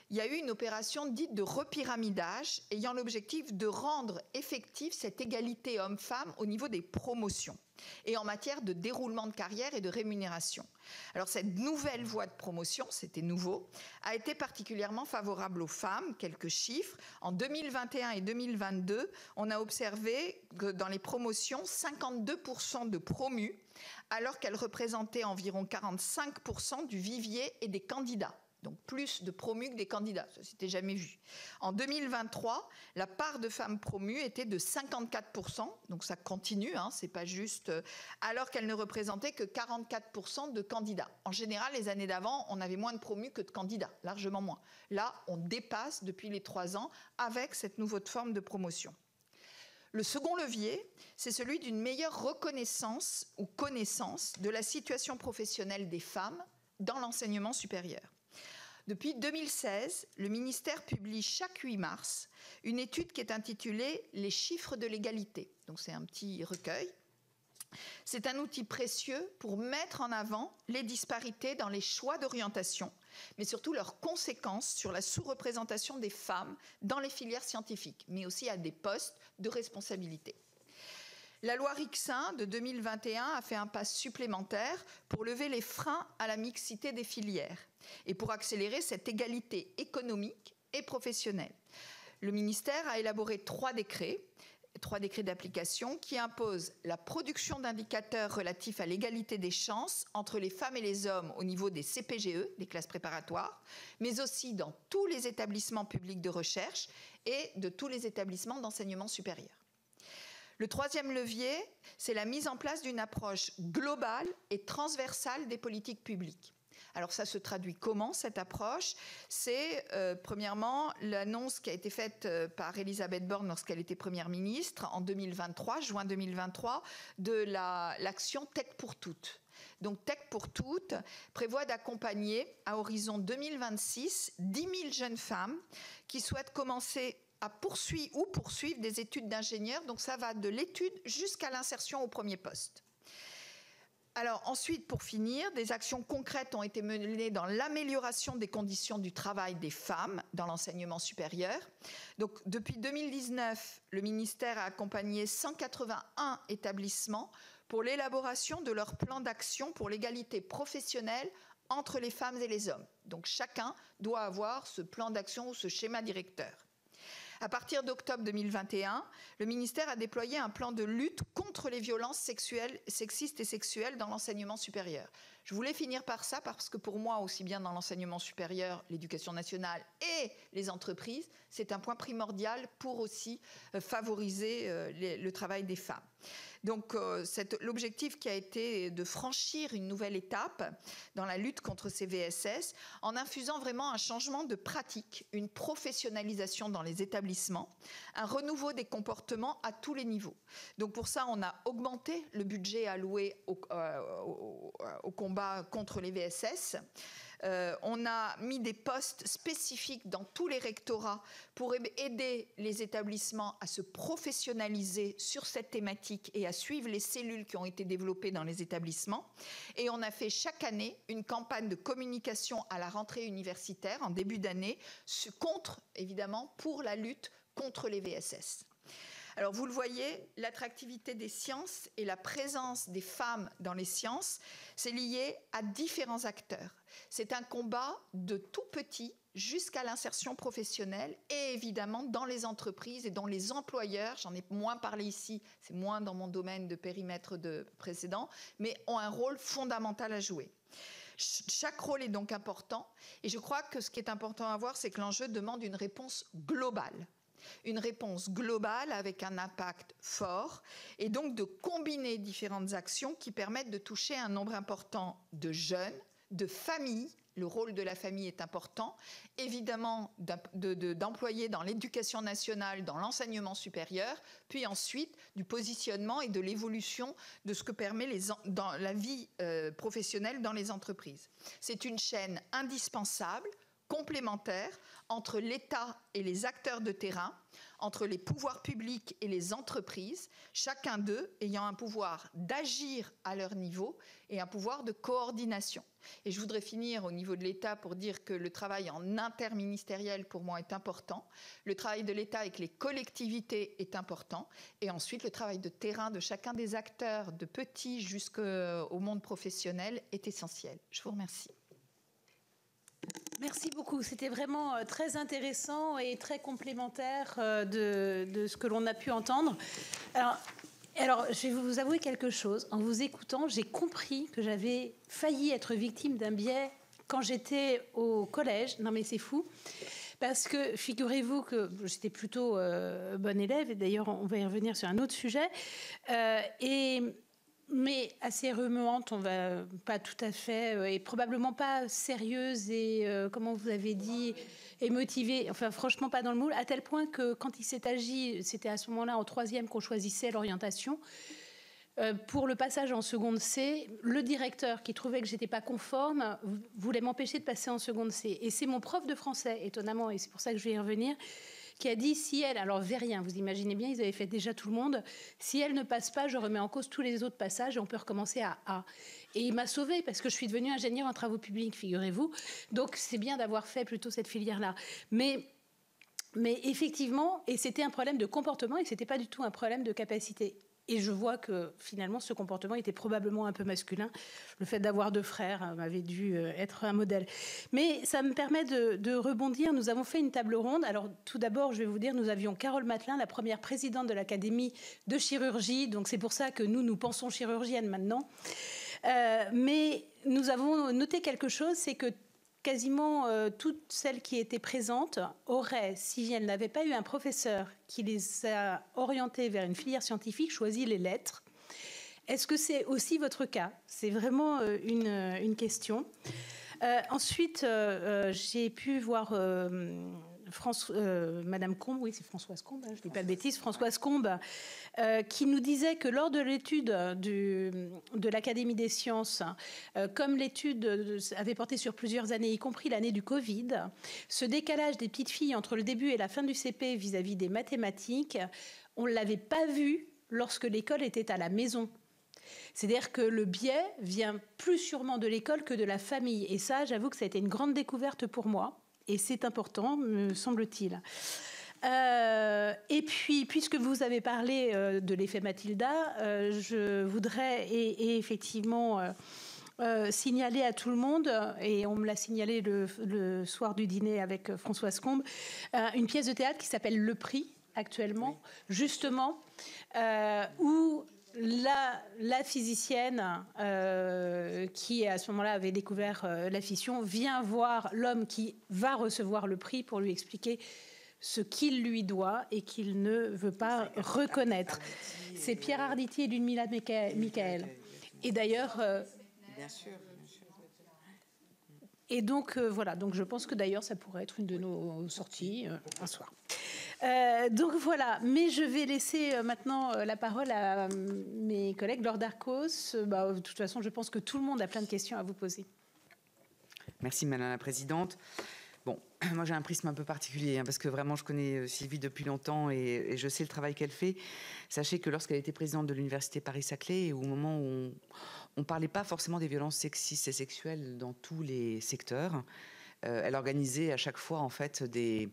il y a eu une opération dite de repyramidage ayant l'objectif de rendre effective cette égalité hommes-femmes au niveau des promotions et en matière de déroulement de carrière et de rémunération. Alors cette nouvelle voie de promotion, c'était nouveau, a été particulièrement favorable aux femmes. Quelques chiffres. En 2021 et 2022, on a observé que dans les promotions, 52% de promus, alors qu'elles représentaient environ 45% du vivier et des candidats. Donc plus de promus que des candidats, ça s'était jamais vu. En 2023, la part de femmes promues était de 54%, donc ça continue, c'est pas juste, alors qu'elle ne représentait que 44% de candidats. En général, les années d'avant, on avait moins de promus que de candidats, largement moins. Là, on dépasse depuis les 3 ans avec cette nouvelle forme de promotion. Le second levier, c'est celui d'une meilleure reconnaissance ou connaissance de la situation professionnelle des femmes dans l'enseignement supérieur. Depuis 2016, le ministère publie chaque 8 mars une étude qui est intitulée « Les chiffres de l'égalité ». Donc c'est un petit recueil. C'est un outil précieux pour mettre en avant les disparités dans les choix d'orientation, mais surtout leurs conséquences sur la sous-représentation des femmes dans les filières scientifiques, mais aussi à des postes de responsabilité. La loi Rixain de 2021 a fait un pas supplémentaire pour lever les freins à la mixité des filières et pour accélérer cette égalité économique et professionnelle. Le ministère a élaboré 3 décrets 3 décrets d'application qui imposent la production d'indicateurs relatifs à l'égalité des chances entre les femmes et les hommes au niveau des CPGE, des classes préparatoires, mais aussi dans tous les établissements publics de recherche et de tous les établissements d'enseignement supérieur. Le 3e levier, c'est la mise en place d'une approche globale et transversale des politiques publiques. Alors ça se traduit comment, cette approche? C'est premièrement l'annonce qui a été faite par Elisabeth Borne lorsqu'elle était Première ministre en 2023, juin 2023, de l'action Tech pour toutes. Donc Tech pour toutes prévoit d'accompagner à horizon 2026 10 000 jeunes femmes qui souhaitent commencer à poursuivre des études d'ingénieur. Donc ça va de l'étude jusqu'à l'insertion au premier poste. Alors ensuite, pour finir, des actions concrètes ont été menées dans l'amélioration des conditions du travail des femmes dans l'enseignement supérieur. Donc depuis 2019, le ministère a accompagné 181 établissements pour l'élaboration de leur plan d'action pour l'égalité professionnelle entre les femmes et les hommes. Donc chacun doit avoir ce plan d'action ou ce schéma directeur. À partir d'octobre 2021, le ministère a déployé un plan de lutte contre les violences sexistes et sexuelles dans l'enseignement supérieur. Je voulais finir par ça parce que pour moi, aussi bien dans l'enseignement supérieur, l'éducation nationale et les entreprises, c'est un point primordial pour aussi favoriser le travail des femmes. Donc l'objectif qui a été de franchir une nouvelle étape dans la lutte contre ces VSS en infusant vraiment un changement de pratique, une professionnalisation dans les établissements, un renouveau des comportements à tous les niveaux. Donc pour ça, on a augmenté le budget alloué au combat contre les VSS. On a mis des postes spécifiques dans tous les rectorats pour aider les établissements à se professionnaliser sur cette thématique et à suivre les cellules qui ont été développées dans les établissements. Et on a fait chaque année une campagne de communication à la rentrée universitaire en début d'année évidemment, pour la lutte contre les VSS. Alors vous le voyez, l'attractivité des sciences et la présence des femmes dans les sciences, c'est lié à différents acteurs. C'est un combat de tout petit jusqu'à l'insertion professionnelle et évidemment dans les entreprises et dans les employeurs, j'en ai moins parlé ici, c'est moins dans mon domaine de périmètre précédent, mais ont un rôle fondamental à jouer. Chaque rôle est donc important et je crois que ce qui est important à voir, c'est que l'enjeu demande une réponse globale. Une réponse globale avec un impact fort et donc de combiner différentes actions qui permettent de toucher un nombre important de jeunes, de familles. Le rôle de la famille est important, évidemment d'employer dans l'éducation nationale, dans l'enseignement supérieur, puis ensuite du positionnement et de l'évolution de ce que permet dans la vie professionnelle dans les entreprises. C'est une chaîne indispensable, complémentaire entre l'État et les acteurs de terrain, entre les pouvoirs publics et les entreprises, chacun d'eux ayant un pouvoir d'agir à leur niveau et un pouvoir de coordination. Et je voudrais finir au niveau de l'État pour dire que le travail en interministériel pour moi est important, le travail de l'État avec les collectivités est important, et ensuite le travail de terrain de chacun des acteurs, de petits jusqu'au monde professionnel, est essentiel. Je vous remercie. Merci beaucoup. C'était vraiment très intéressant et très complémentaire de ce que l'on a pu entendre. Alors, je vais vous avouer quelque chose. En vous écoutant, j'ai compris que j'avais failli être victime d'un biais quand j'étais au collège. Non, mais c'est fou. Parce que figurez-vous que j'étais plutôt bonne élève. Et d'ailleurs, on va y revenir sur un autre sujet. Mais assez remuante, on va pas tout à fait, et probablement pas sérieuse et, comment vous avez dit, et motivée, enfin franchement pas dans le moule, à tel point que quand il s'est agi, c'était à ce moment-là en 3e qu'on choisissait l'orientation, pour le passage en seconde C, le directeur qui trouvait que j'étais pas conforme voulait m'empêcher de passer en seconde C. Et c'est mon prof de français, étonnamment, et c'est pour ça que je vais y revenir, qui a dit, si elle, alors rien, vous imaginez bien, ils avaient fait déjà tout le monde, si elle ne passe pas, je remets en cause tous les autres passages et on peut recommencer à A. Et il m'a sauvée parce que je suis devenue ingénieure en travaux publics, figurez-vous. Donc c'est bien d'avoir fait plutôt cette filière-là. Mais effectivement, et c'était un problème de comportement et ce n'était pas du tout un problème de capacité. Et je vois que finalement ce comportement était probablement un peu masculin. Le fait d'avoir 2 frères m'avait dû être un modèle. Mais ça me permet de rebondir. Nous avons fait une table ronde. Alors tout d'abord, je vais vous dire, nous avions Carole Matelin, la première présidente de l'Académie de chirurgie. Donc c'est pour ça que nous pensons chirurgienne maintenant. Mais nous avons noté quelque chose, c'est que quasiment toutes celles qui étaient présentes auraient, si elles n'avaient pas eu un professeur qui les a orientées vers une filière scientifique, choisi les lettres. Est-ce que c'est aussi votre cas? C'est vraiment une question. Ensuite, j'ai pu voir Madame Combe, oui c'est Françoise Combe, je ne dis pas de bêtises, Françoise Combe, qui nous disait que lors de l'étude de l'Académie des sciences, comme l'étude avait porté sur plusieurs années, y compris l'année du Covid, ce décalage des petites filles entre le début et la fin du CP vis-à-vis des mathématiques, on ne l'avait pas vu lorsque l'école était à la maison. C'est-à-dire que le biais vient plus sûrement de l'école que de la famille. Et ça, j'avoue que ça a été une grande découverte pour moi. Et c'est important, me semble-t-il. Et puis, puisque vous avez parlé de l'effet Mathilda, je voudrais effectivement signaler à tout le monde, et on me l'a signalé le soir du dîner avec Françoise Combe, une pièce de théâtre qui s'appelle Le Prix, actuellement, justement, où la physicienne qui, à ce moment-là, avait découvert la fission, vient voir l'homme qui va recevoir le prix pour lui expliquer ce qu'il lui doit et qu'il ne veut pas reconnaître. C'est Pierre Arditi et Ludmilla Michael. Et d'ailleurs... Bien sûr. Et donc, voilà. Donc, je pense que d'ailleurs, ça pourrait être une de nos sorties un soir. Donc voilà, mais je vais laisser maintenant la parole à mes collègues. Laure Darcos, de toute façon, je pense que tout le monde a plein de questions à vous poser. Merci, Madame la Présidente. Bon, moi j'ai un prisme un peu particulier, parce que vraiment je connais Sylvie depuis longtemps et je sais le travail qu'elle fait. Sachez que lorsqu'elle était présidente de l'Université Paris-Saclay, au moment où on ne parlait pas forcément des violences sexistes et sexuelles dans tous les secteurs, elle organisait à chaque fois en fait des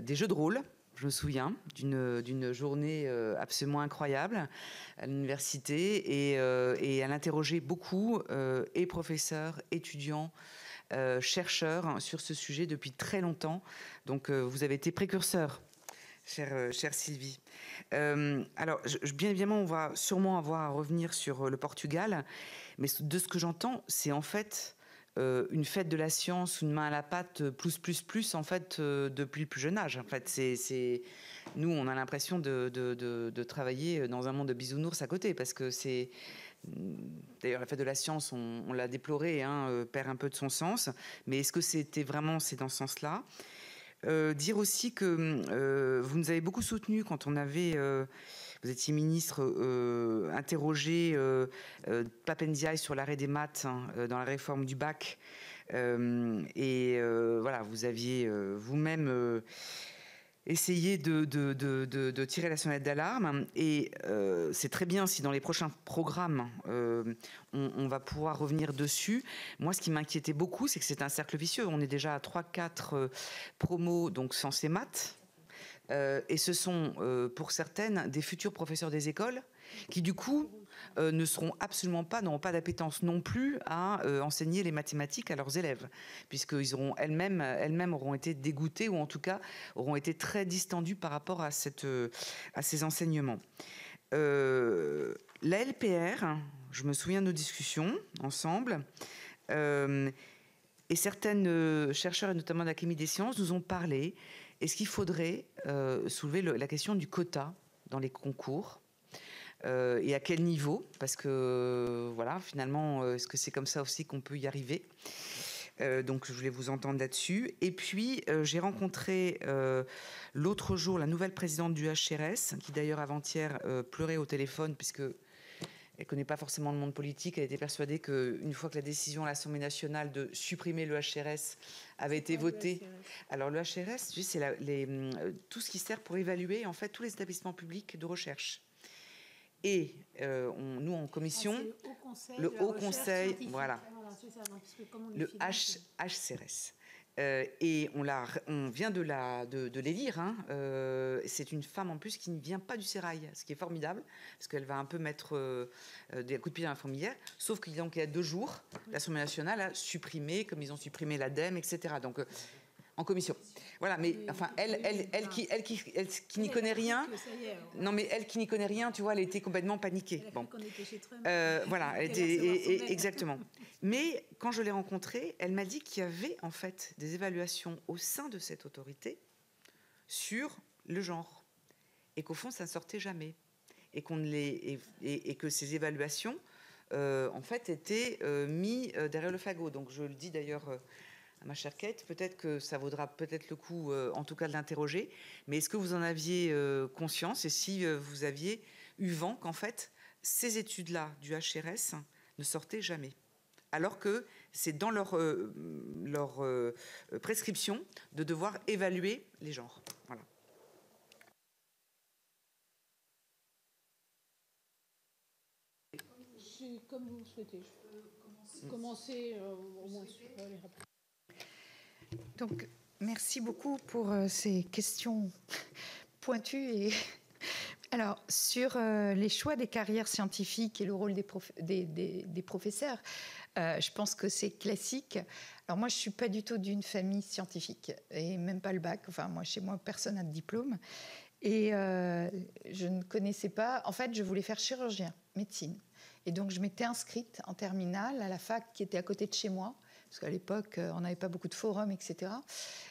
jeux de rôle. Je me souviens d'une journée absolument incroyable à l'université et elle interrogeait beaucoup et professeurs, étudiants, chercheurs sur ce sujet depuis très longtemps. Donc vous avez été précurseur, chère Sylvie. Alors bien évidemment on va sûrement avoir à revenir sur le Portugal, mais de ce que j'entends, c'est en fait une fête de la science, une main à la pâte, plus, en fait, depuis le plus jeune âge. En fait, nous, on a l'impression de travailler dans un monde de bisounours à côté, parce que c'est... D'ailleurs, la fête de la science, on l'a déploré, perd un peu de son sens. Mais est-ce que c'est dans ce sens-là? Dire aussi que vous nous avez beaucoup soutenus quand on avait... vous étiez ministre interrogé Papendiaï sur l'arrêt des maths dans la réforme du bac. Voilà, vous aviez vous-même essayé de tirer la sonnette d'alarme. Et c'est très bien si dans les prochains programmes, on va pouvoir revenir dessus. Moi, ce qui m'inquiétait beaucoup, c'est que c'est un cercle vicieux. On est déjà à 3-4 promos, donc sans ces maths. Et ce sont, pour certaines, des futurs professeurs des écoles qui, du coup, ne seront absolument pas, n'auront pas d'appétence non plus à enseigner les mathématiques à leurs élèves, puisqu'ils auront elles-mêmes auront été dégoûtées ou en tout cas auront été très distendues par rapport à ces enseignements. La LPR, je me souviens de nos discussions ensemble, et certaines chercheurs, et notamment de l'Académie des sciences, nous ont parlé. Est-ce qu'il faudrait soulever la question du quota dans les concours et à quel niveau? Parce que, voilà, finalement, est-ce que c'est comme ça aussi qu'on peut y arriver? Donc, je voulais vous entendre là-dessus. Et puis, j'ai rencontré l'autre jour la nouvelle présidente du HCRS, qui d'ailleurs, avant-hier, pleurait au téléphone, puisque... Elle ne connaît pas forcément le monde politique. Elle était persuadée qu'une fois que la décision à l'Assemblée nationale de supprimer le HCRS avait été votée. Alors le HCRS, c'est tout ce qui sert pour évaluer en fait tous les établissements publics de recherche. Et nous en commission, le Haut Conseil, voilà, le HCRS. Et on vient de l'élire. Hein. C'est une femme en plus qui ne vient pas du sérail, ce qui est formidable, parce qu'elle va un peu mettre des coups de pied dans la fourmilière. Sauf qu'il y a 2 jours, l'Assemblée nationale a supprimé, comme ils ont supprimé l'ADEME, etc. Donc, en commission. Voilà, mais enfin, elle qui n'y connaît rien. Non, mais elle qui n'y connaît rien, tu vois, elle était complètement paniquée. Bon. Voilà, elle était exactement. Mais quand je l'ai rencontrée, elle m'a dit qu'il y avait en fait des évaluations au sein de cette autorité sur le genre, et qu'au fond, ça ne sortait jamais, et que ces évaluations, en fait, étaient mis derrière le fagot. Donc, je le dis d'ailleurs. Ma chère Kate, peut-être que ça vaudra peut-être le coup, en tout cas, de l'interroger. Mais est-ce que vous en aviez conscience et si vous aviez eu vent qu'en fait, ces études-là du HRS ne sortaient jamais, alors que c'est dans leur prescription de devoir évaluer les genres. Voilà. Comme vous le souhaitez. Je peux commencer au moins sur les rapports. Donc, merci beaucoup pour ces questions pointues. Alors, sur les choix des carrières scientifiques et le rôle des professeurs, je pense que c'est classique. Alors moi, je ne suis pas du tout d'une famille scientifique, et même pas le bac. Enfin, chez moi, personne n'a de diplôme. Et je ne connaissais pas... En fait, je voulais faire chirurgien, médecine. Et donc, je m'étais inscrite en terminale à la fac qui était à côté de chez moi, parce qu'à l'époque, on n'avait pas beaucoup de forums, etc.,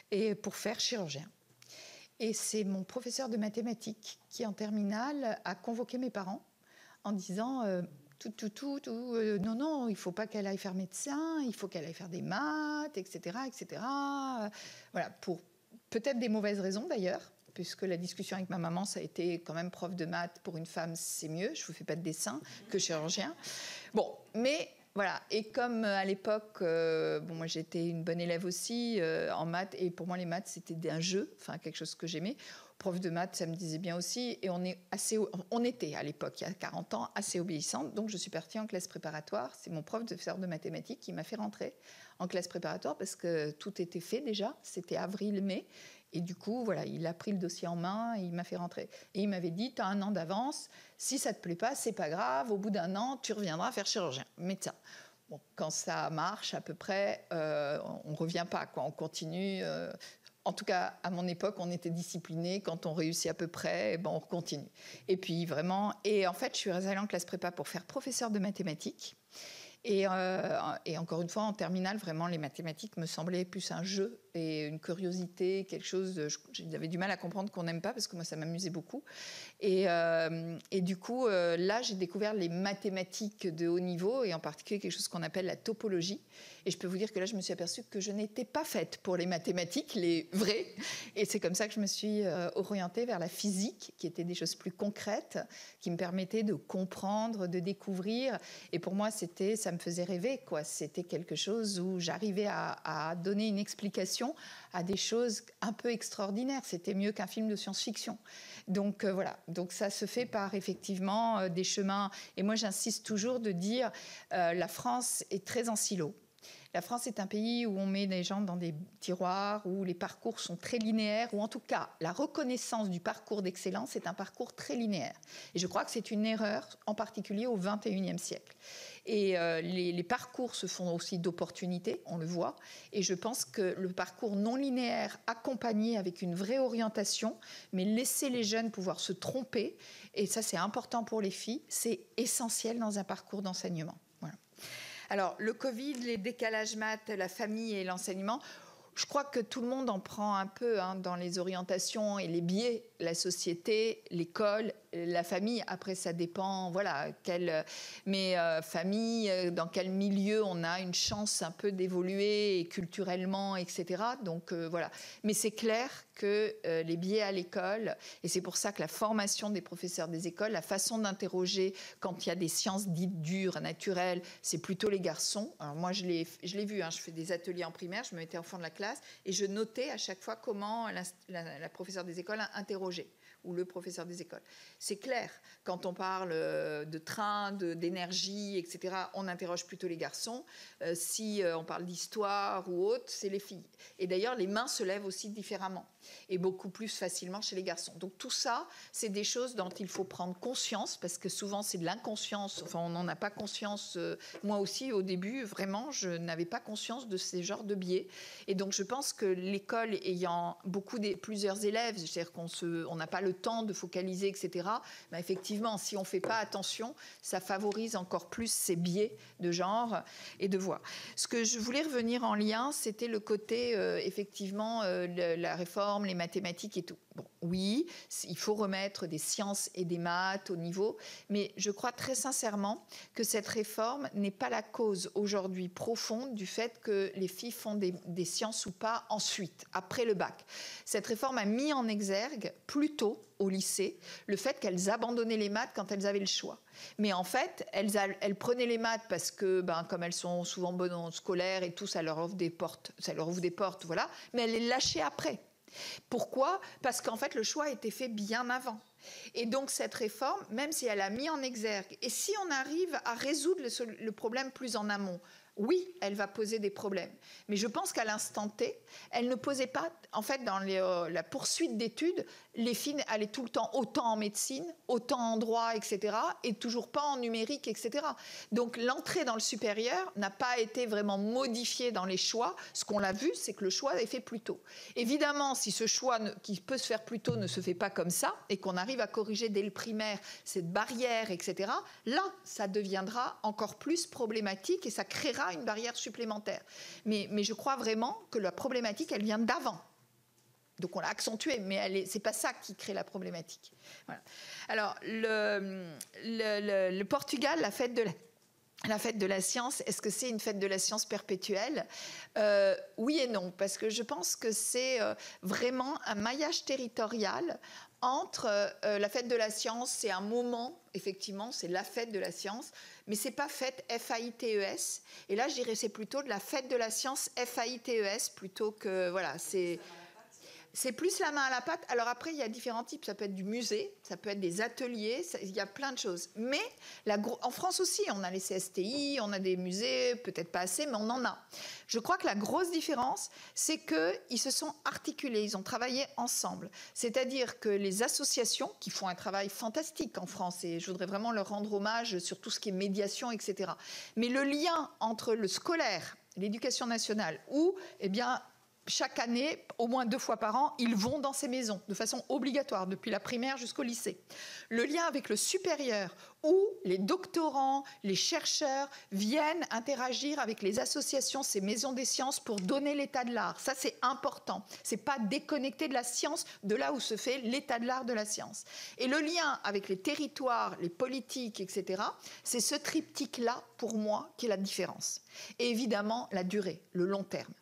et pour faire chirurgien. Et c'est mon professeur de mathématiques qui, en terminale, a convoqué mes parents en disant non, il ne faut pas qu'elle aille faire médecin, il faut qu'elle aille faire des maths, etc., etc. Voilà, pour peut-être des mauvaises raisons d'ailleurs, puisque la discussion avec ma maman, ça a été quand même prof de maths pour une femme, c'est mieux, je ne vous fais pas de dessin, que chirurgien. Bon, mais... Voilà, et comme à l'époque, moi j'étais une bonne élève aussi en maths, et pour moi les maths c'était un jeu, enfin quelque chose que j'aimais. Prof de maths, ça me disait bien aussi, et on était à l'époque, il y a 40 ans, assez obéissante, donc je suis partie en classe préparatoire. C'est mon professeur de mathématiques qui m'a fait rentrer en classe préparatoire parce que tout était fait déjà, c'était avril-mai. Et du coup, voilà, il a pris le dossier en main et il m'a fait rentrer. Et il m'avait dit, tu as 1 an d'avance, si ça ne te plaît pas, c'est pas grave, au bout d'1 an, tu reviendras faire chirurgien, médecin. Bon, quand ça marche à peu près, on ne revient pas, quoi, on continue. En tout cas, à mon époque, on était disciplinés. Quand on réussit à peu près, on continue. Et puis vraiment, et en fait, je suis allée en classe prépa pour faire professeur de mathématiques. Et encore une fois, en terminale, vraiment, les mathématiques me semblaient plus un jeu et une curiosité, quelque chose. J'avais du mal à comprendre qu'on n'aime pas, parce que moi, ça m'amusait beaucoup. Et du coup, là, j'ai découvert les mathématiques de haut niveau, et en particulier quelque chose qu'on appelle la topologie. Et je peux vous dire que là, je me suis aperçue que je n'étais pas faite pour les mathématiques, les vraies. Et c'est comme ça que je me suis orientée vers la physique, qui était des choses plus concrètes, qui me permettaient de comprendre, de découvrir. Et pour moi, ça me faisait rêver, quoi. C'était quelque chose où j'arrivais à donner une explication à des choses un peu extraordinaires. C'était mieux qu'un film de science-fiction. Donc voilà, donc ça se fait par effectivement des chemins. Et moi, j'insiste toujours de dire la France est très en silo. La France est un pays où on met les gens dans des tiroirs, où les parcours sont très linéaires, ou en tout cas, la reconnaissance du parcours d'excellence est un parcours très linéaire. Et je crois que c'est une erreur, en particulier au XXIe siècle. Et les parcours se font aussi d'opportunités, on le voit. Et je pense que le parcours non linéaire, accompagné avec une vraie orientation, mais laisser les jeunes pouvoir se tromper, et ça c'est important pour les filles, c'est essentiel dans un parcours d'enseignement. Voilà. Alors, le Covid, les décalages maths, la famille et l'enseignement, je crois que tout le monde en prend un peu dans les orientations et les biais, la société, l'école, la famille. Après, ça dépend, voilà, mais famille, dans quel milieu on a une chance un peu d'évoluer culturellement, etc. Donc, voilà. Mais c'est clair que les biais à l'école, et c'est pour ça que la formation des professeurs des écoles, la façon d'interroger quand il y a des sciences dites dures, naturelles, c'est plutôt les garçons. Alors moi, je l'ai vu, je fais des ateliers en primaire, je me mettais au fond de la classe et je notais à chaque fois comment la professeure des écoles a interrogé, ou le professeur des écoles. c'est clair. Quand on parle de train, d'énergie, etc., on interroge plutôt les garçons. Si on parle d'histoire ou autre, c'est les filles. Et d'ailleurs, les mains se lèvent aussi différemment et beaucoup plus facilement chez les garçons. Donc tout ça, c'est des choses dont il faut prendre conscience, parce que souvent c'est de l'inconscience. Enfin, on n'en a pas conscience. Moi aussi, au début, vraiment, je n'avais pas conscience de ces genres de biais. Et donc je pense que l'école ayant plusieurs élèves, c'est-à-dire qu'on n'a pas le temps de focaliser, etc., ben effectivement, si on ne fait pas attention, ça favorise encore plus ces biais de genre et de voix. Ce que je voulais revenir en lien, c'était le côté, effectivement, la réforme, les mathématiques et tout. Bon, oui, il faut remettre des sciences et des maths au niveau, mais je crois très sincèrement que cette réforme n'est pas la cause aujourd'hui profonde du fait que les filles font des sciences ou pas ensuite, après le bac. Cette réforme a mis en exergue plutôt au lycée le fait qu'elles abandonnaient les maths quand elles avaient le choix. Mais en fait, elles prenaient les maths parce que, comme elles sont souvent bonnes en scolaire et tout, ça leur ouvre des portes, voilà, mais elles les lâchaient après. Pourquoi ? Parce qu'en fait, le choix a été fait bien avant. Et donc, cette réforme, même si elle a mis en exergue, et si on arrive à résoudre le problème plus en amont, oui, elle va poser des problèmes. Mais je pense qu'à l'instant T, elle ne posait pas, en fait, dans la poursuite d'études, les filles allaient tout le temps autant en médecine, autant en droit, etc., et toujours pas en numérique, etc. Donc, l'entrée dans le supérieur n'a pas été vraiment modifiée dans les choix. Ce qu'on a vu, c'est que le choix est fait plus tôt. Évidemment, si ce choix qui peut se faire plus tôt ne se fait pas comme ça, et qu'on arrive à corriger dès le primaire cette barrière, etc., là, ça deviendra encore plus problématique et ça créera une barrière supplémentaire. Mais je crois vraiment que la problématique, elle vient d'avant. Donc on l'a accentuée, mais c'est pas ça qui crée la problématique. Voilà. Alors, le Portugal, la fête de la science, est-ce que c'est une fête de la science perpétuelle ? Oui et non, parce que je pense que c'est vraiment un maillage territorial entre la fête de la science, c'est un moment, effectivement, c'est la fête de la science, mais c'est pas fête F-A-I-T-E-S. Et là, je dirais c'est plutôt de la fête de la science F-A-I-T-E-S plutôt que, voilà, c'est plus la main à la pâte. Alors après, il y a différents types. Ça peut être du musée, ça peut être des ateliers, il y a plein de choses. Mais en France aussi, on a les CSTI, on a des musées, peut-être pas assez, mais on en a. Je crois que la grosse différence, c'est qu'ils se sont articulés, ils ont travaillé ensemble. C'est-à-dire que les associations, qui font un travail fantastique en France, et je voudrais vraiment leur rendre hommage sur tout ce qui est médiation, etc. Mais le lien entre le scolaire, l'éducation nationale, où, eh bien, chaque année, au moins 2 fois par an, ils vont dans ces maisons de façon obligatoire, depuis la primaire jusqu'au lycée. Le lien avec le supérieur, où les doctorants, les chercheurs viennent interagir avec les associations, ces maisons des sciences, pour donner l'état de l'art. Ça, c'est important. Ce n'est pas déconnecté de la science, de là où se fait l'état de l'art de la science. Et le lien avec les territoires, les politiques, etc., c'est ce triptyque-là, pour moi, qui est la différence. Et évidemment, la durée, le long terme.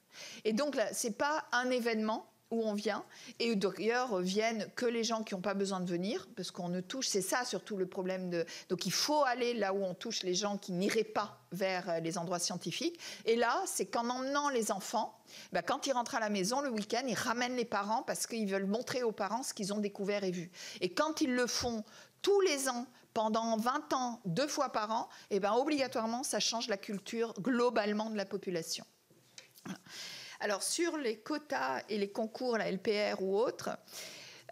Et donc, ce n'est pas un événement où on vient, et d'ailleurs viennent que les gens qui n'ont pas besoin de venir, parce qu'on ne touche, c'est ça surtout le problème donc il faut aller là où on touche les gens qui n'iraient pas vers les endroits scientifiques, et là, c'est qu'en emmenant les enfants, quand ils rentrent à la maison le week-end, ils ramènent les parents parce qu'ils veulent montrer aux parents ce qu'ils ont découvert et vu. Et quand ils le font tous les ans, pendant 20 ans, 2 fois par an, obligatoirement, ça change la culture globalement de la population. Alors, sur les quotas et les concours, la LPR ou autres,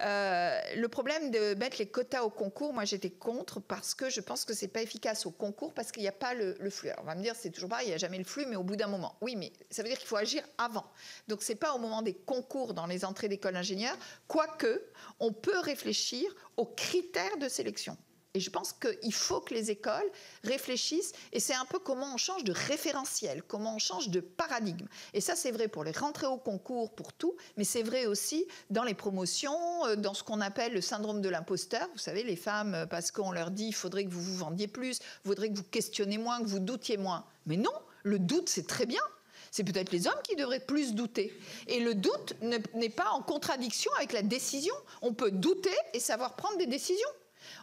le problème de mettre les quotas au concours, moi j'étais contre parce que je pense que c'est pas efficace au concours parce qu'il n'y a pas le flux. Alors, on va me dire c'est toujours pareil, il n'y a jamais le flux, mais au bout d'un moment. Oui, mais ça veut dire qu'il faut agir avant. Donc c'est pas au moment des concours dans les entrées d'école d'ingénieurs, quoique on peut réfléchir aux critères de sélection. Et je pense qu'il faut que les écoles réfléchissent, et c'est un peu comment on change de référentiel, comment on change de paradigme. Et ça, c'est vrai pour les rentrées au concours, pour tout, mais c'est vrai aussi dans les promotions, dans ce qu'on appelle le syndrome de l'imposteur. Vous savez, les femmes, parce qu'on leur dit « il faudrait que vous vous vendiez plus, il faudrait que vous questionnez moins, que vous doutiez moins ». Mais non, le doute, c'est très bien. C'est peut-être les hommes qui devraient plus douter. Et le doute n'est pas en contradiction avec la décision. On peut douter et savoir prendre des décisions.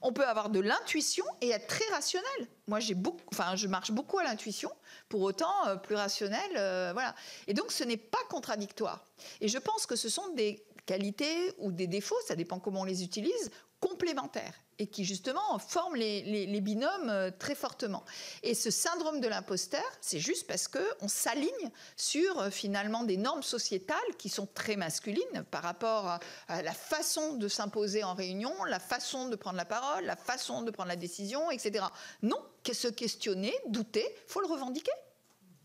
On peut avoir de l'intuition et être très rationnel. Moi, je marche beaucoup à l'intuition, pour autant plus rationnel, voilà. Et donc, ce n'est pas contradictoire. Et je pense que ce sont des qualités ou des défauts, ça dépend comment on les utilise, complémentaires et qui justement forment les binômes très fortement. Et ce syndrome de l'imposteur, c'est juste parce qu'on s'aligne sur finalement des normes sociétales qui sont très masculines par rapport à la façon de s'imposer en réunion, la façon de prendre la parole, la façon de prendre la décision, etc. Non, se questionner, douter, il faut le revendiquer.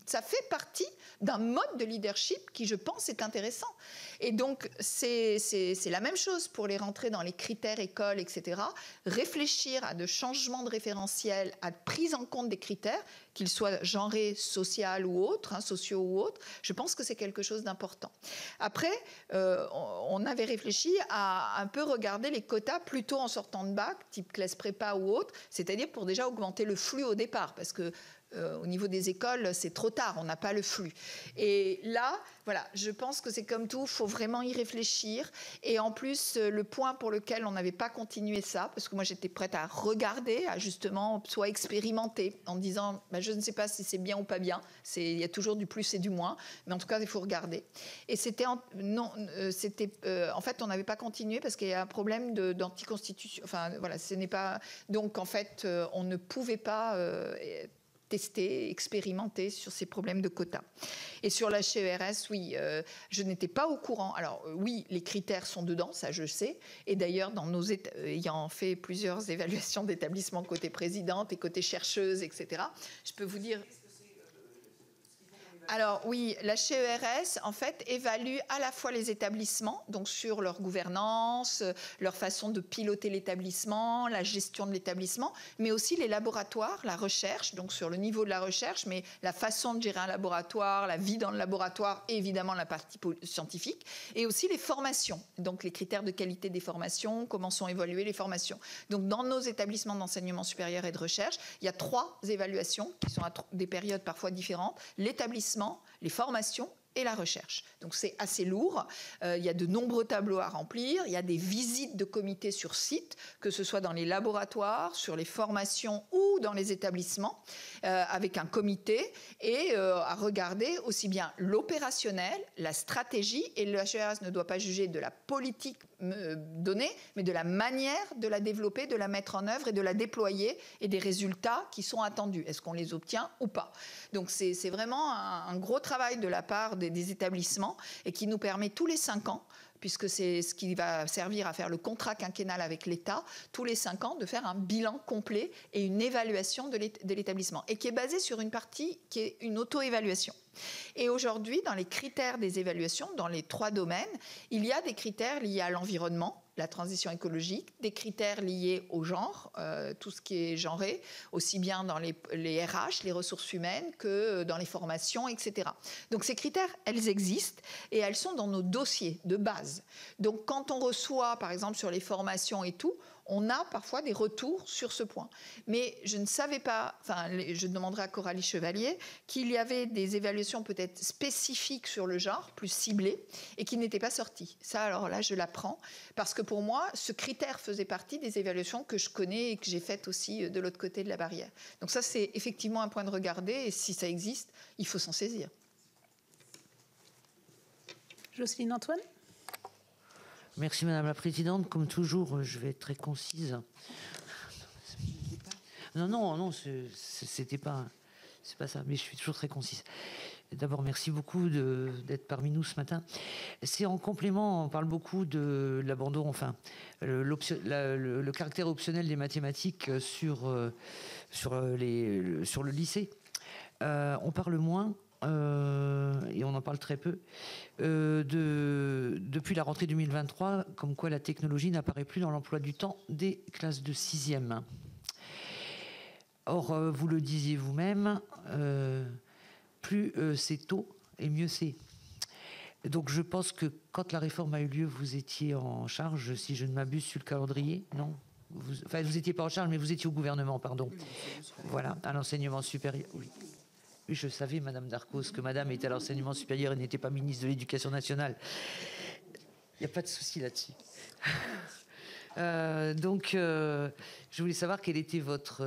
Ça fait partie d'un mode de leadership qui, je pense, est intéressant. Et donc, c'est la même chose pour les rentrées dans les critères écoles, etc. Réfléchir à de changements de référentiels, à de prise en compte des critères, qu'ils soient genrés, sociaux ou autres, sociaux ou autres, je pense que c'est quelque chose d'important. Après, on avait réfléchi à un peu regarder les quotas plutôt en sortant de bac, type classe prépa ou autre, c'est-à-dire pour déjà augmenter le flux au départ, parce que au niveau des écoles, c'est trop tard, on n'a pas le flux. Et là, voilà, je pense que c'est comme tout, il faut vraiment y réfléchir. Et en plus, le point pour lequel on n'avait pas continué ça, parce que moi j'étais prête à regarder, à justement soit expérimenter, en disant, je ne sais pas si c'est bien ou pas bien, il y a toujours du plus et du moins, mais en tout cas, il faut regarder. Et en fait, on n'avait pas continué parce qu'il y a un problème d'anticonstitution. Enfin, voilà, ce n'est pas... Donc, en fait, on ne pouvait pas... tester, expérimenter sur ces problèmes de quotas. Et sur la HERS, oui, je n'étais pas au courant. Alors oui, les critères sont dedans, ça je sais. Et d'ailleurs, ayant fait plusieurs évaluations d'établissements côté présidente et côté chercheuse, etc., je peux vous dire... Alors oui, la HERS, en fait, évalue à la fois les établissements, donc sur leur gouvernance, leur façon de piloter l'établissement, la gestion de l'établissement, mais aussi les laboratoires, la recherche, donc sur le niveau de la recherche, mais la façon de gérer un laboratoire, la vie dans le laboratoire, et évidemment la partie scientifique, et aussi les formations, donc les critères de qualité des formations, comment sont évaluées les formations. Donc dans nos établissements d'enseignement supérieur et de recherche, il y a 3 évaluations qui sont à des périodes parfois différentes. L'établissement, les formations et la recherche. Donc c'est assez lourd. Il y a de nombreux tableaux à remplir. Il y a des visites de comités sur site, que ce soit dans les laboratoires, sur les formations ou dans les établissements, avec un comité, et à regarder aussi bien l'opérationnel, la stratégie, et le HERS ne doit pas juger de la politique donnée, mais de la manière de la développer, de la mettre en œuvre et de la déployer, et des résultats qui sont attendus. Est-ce qu'on les obtient ou pas? Donc c'est vraiment un gros travail de la part des établissements, et qui nous permet tous les 5 ans, puisque c'est ce qui va servir à faire le contrat quinquennal avec l'État, tous les 5 ans, de faire un bilan complet et une évaluation de l'établissement, et qui est basé sur une partie qui est une auto-évaluation. Et aujourd'hui, dans les critères des évaluations, dans les 3 domaines, il y a des critères liés à l'environnement, la transition écologique, des critères liés au genre, tout ce qui est genré, aussi bien dans les RH, les ressources humaines, que dans les formations, etc. Donc ces critères, elles existent et elles sont dans nos dossiers de base. Donc quand on reçoit, par exemple, sur les formations et tout, on a parfois des retours sur ce point. Mais je ne savais pas, enfin, je demanderai à Coralie Chevalier, qu'il y avait des évaluations peut-être spécifiques sur le genre, plus ciblées, et qui n'étaient pas sorties. Ça, alors là, je l'apprends, parce que pour moi, ce critère faisait partie des évaluations que je connais et que j'ai faites aussi de l'autre côté de la barrière. Donc ça, c'est effectivement un point de regarder, et si ça existe, il faut s'en saisir. Jocelyne Antoine. Merci Madame la Présidente. Comme toujours, je vais être très concise. Non, c'était pas, c'est pas ça. Mais je suis toujours très concise. D'abord, merci beaucoup d'être parmi nous ce matin. C'est en complément, on parle beaucoup de l'abandon, enfin, le caractère optionnel des mathématiques sur le lycée. On parle moins. Et on en parle très peu, depuis la rentrée 2023, comme quoi la technologie n'apparaît plus dans l'emploi du temps des classes de 6e. Or, vous le disiez vous-même, plus c'est tôt et mieux c'est. Donc je pense que quand la réforme a eu lieu, vous étiez en charge, si je ne m'abuse, sur le calendrier, non ? Vous n'étiez pas en charge, mais vous étiez au gouvernement, pardon. Voilà, à l'enseignement supérieur, oui. Oui, je savais, Madame Darcos, que Madame était à l'enseignement supérieur et n'était pas ministre de l'Éducation nationale. Il n'y a pas de souci là-dessus. Donc, je voulais savoir quel était votre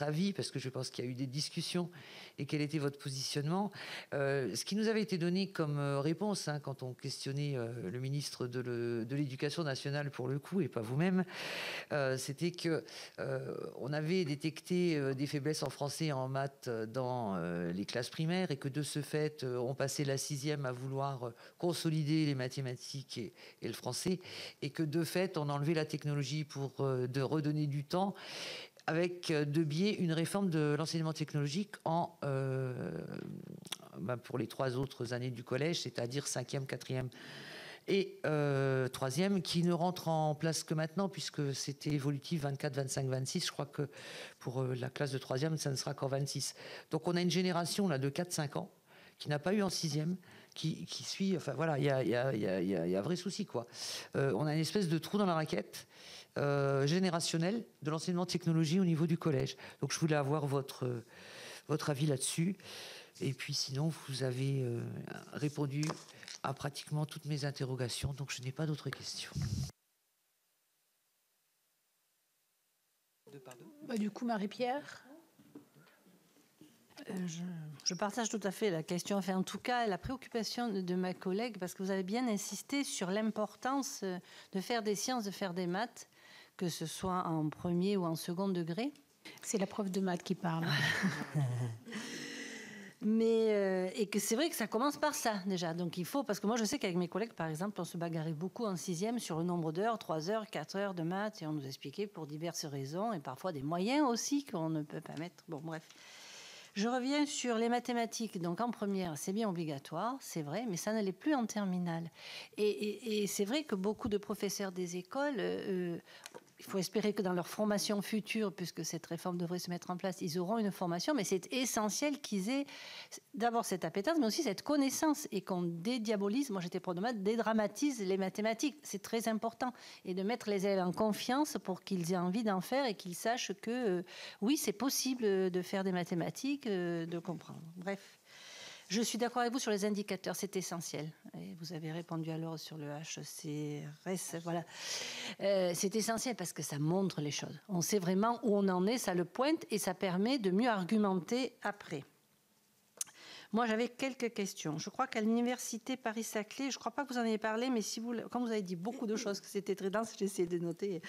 avis, parce que je pense qu'il y a eu des discussions, et quel était votre positionnement. Ce qui nous avait été donné comme réponse, hein, quand on questionnait le ministre de l'Éducation nationale, pour le coup, et pas vous-même, c'était qu'on avait détecté des faiblesses en français et en maths dans les classes primaires, et que de ce fait, on passait la 6e à vouloir consolider les mathématiques et le français, et que de fait, on enlevait la technologie pour de redonner du temps, avec de biais une réforme de l'enseignement technologique pour les 3 autres années du collège, c'est-à-dire 5e, 4e et 3e, qui ne rentre en place que maintenant, puisque c'était évolutif 24, 25, 26. Je crois que pour la classe de 3e, ça ne sera qu'en 26. Donc on a une génération là, de 4-5 ans qui n'a pas eu en 6e, qui suit... Enfin voilà, il y a un vrai souci, quoi. On a une espèce de trou dans la raquette générationnel de l'enseignement technologie au niveau du collège. Donc je voulais avoir votre avis là-dessus. Et puis sinon, vous avez répondu à pratiquement toutes mes interrogations, donc je n'ai pas d'autres questions. Du coup, Marie-Pierre. Je partage tout à fait la question, enfin en tout cas la préoccupation de ma collègue, parce que vous avez bien insisté sur l'importance de faire des sciences, de faire des maths, que ce soit en premier ou en second degré. C'est la prof de maths qui parle. Mais et que c'est vrai que ça commence par ça déjà. Donc il faut, parce que moi je sais qu'avec mes collègues par exemple, on se bagarrait beaucoup en 6e sur le nombre d'heures, 3 heures, 4 heures de maths, et on nous expliquait pour diverses raisons, et parfois des moyens aussi qu'on ne peut pas mettre. Bon bref. Je reviens sur les mathématiques. Donc en première, c'est bien obligatoire, c'est vrai, mais ça ne l'est plus en terminale. Et c'est vrai que beaucoup de professeurs des écoles, il faut espérer que dans leur formation future, puisque cette réforme devrait se mettre en place, ils auront une formation, mais c'est essentiel qu'ils aient d'abord cette appétence, mais aussi cette connaissance, et qu'on dédiabolise, moi j'étais prof de maths, dédramatise les mathématiques. C'est très important. Et de mettre les élèves en confiance pour qu'ils aient envie d'en faire et qu'ils sachent que oui, c'est possible de faire des mathématiques, de comprendre. Bref. Je suis d'accord avec vous sur les indicateurs, c'est essentiel. Et vous avez répondu alors sur le HCRS, voilà. C'est essentiel parce que ça montre les choses. On sait vraiment où on en est, ça le pointe et ça permet de mieux argumenter après. Moi, j'avais quelques questions. Je crois qu'à l'université Paris-Saclay, je ne crois pas que vous en ayez parlé, mais si vous, comme vous avez dit beaucoup de choses, que c'était très dense, j'ai essayé de noter.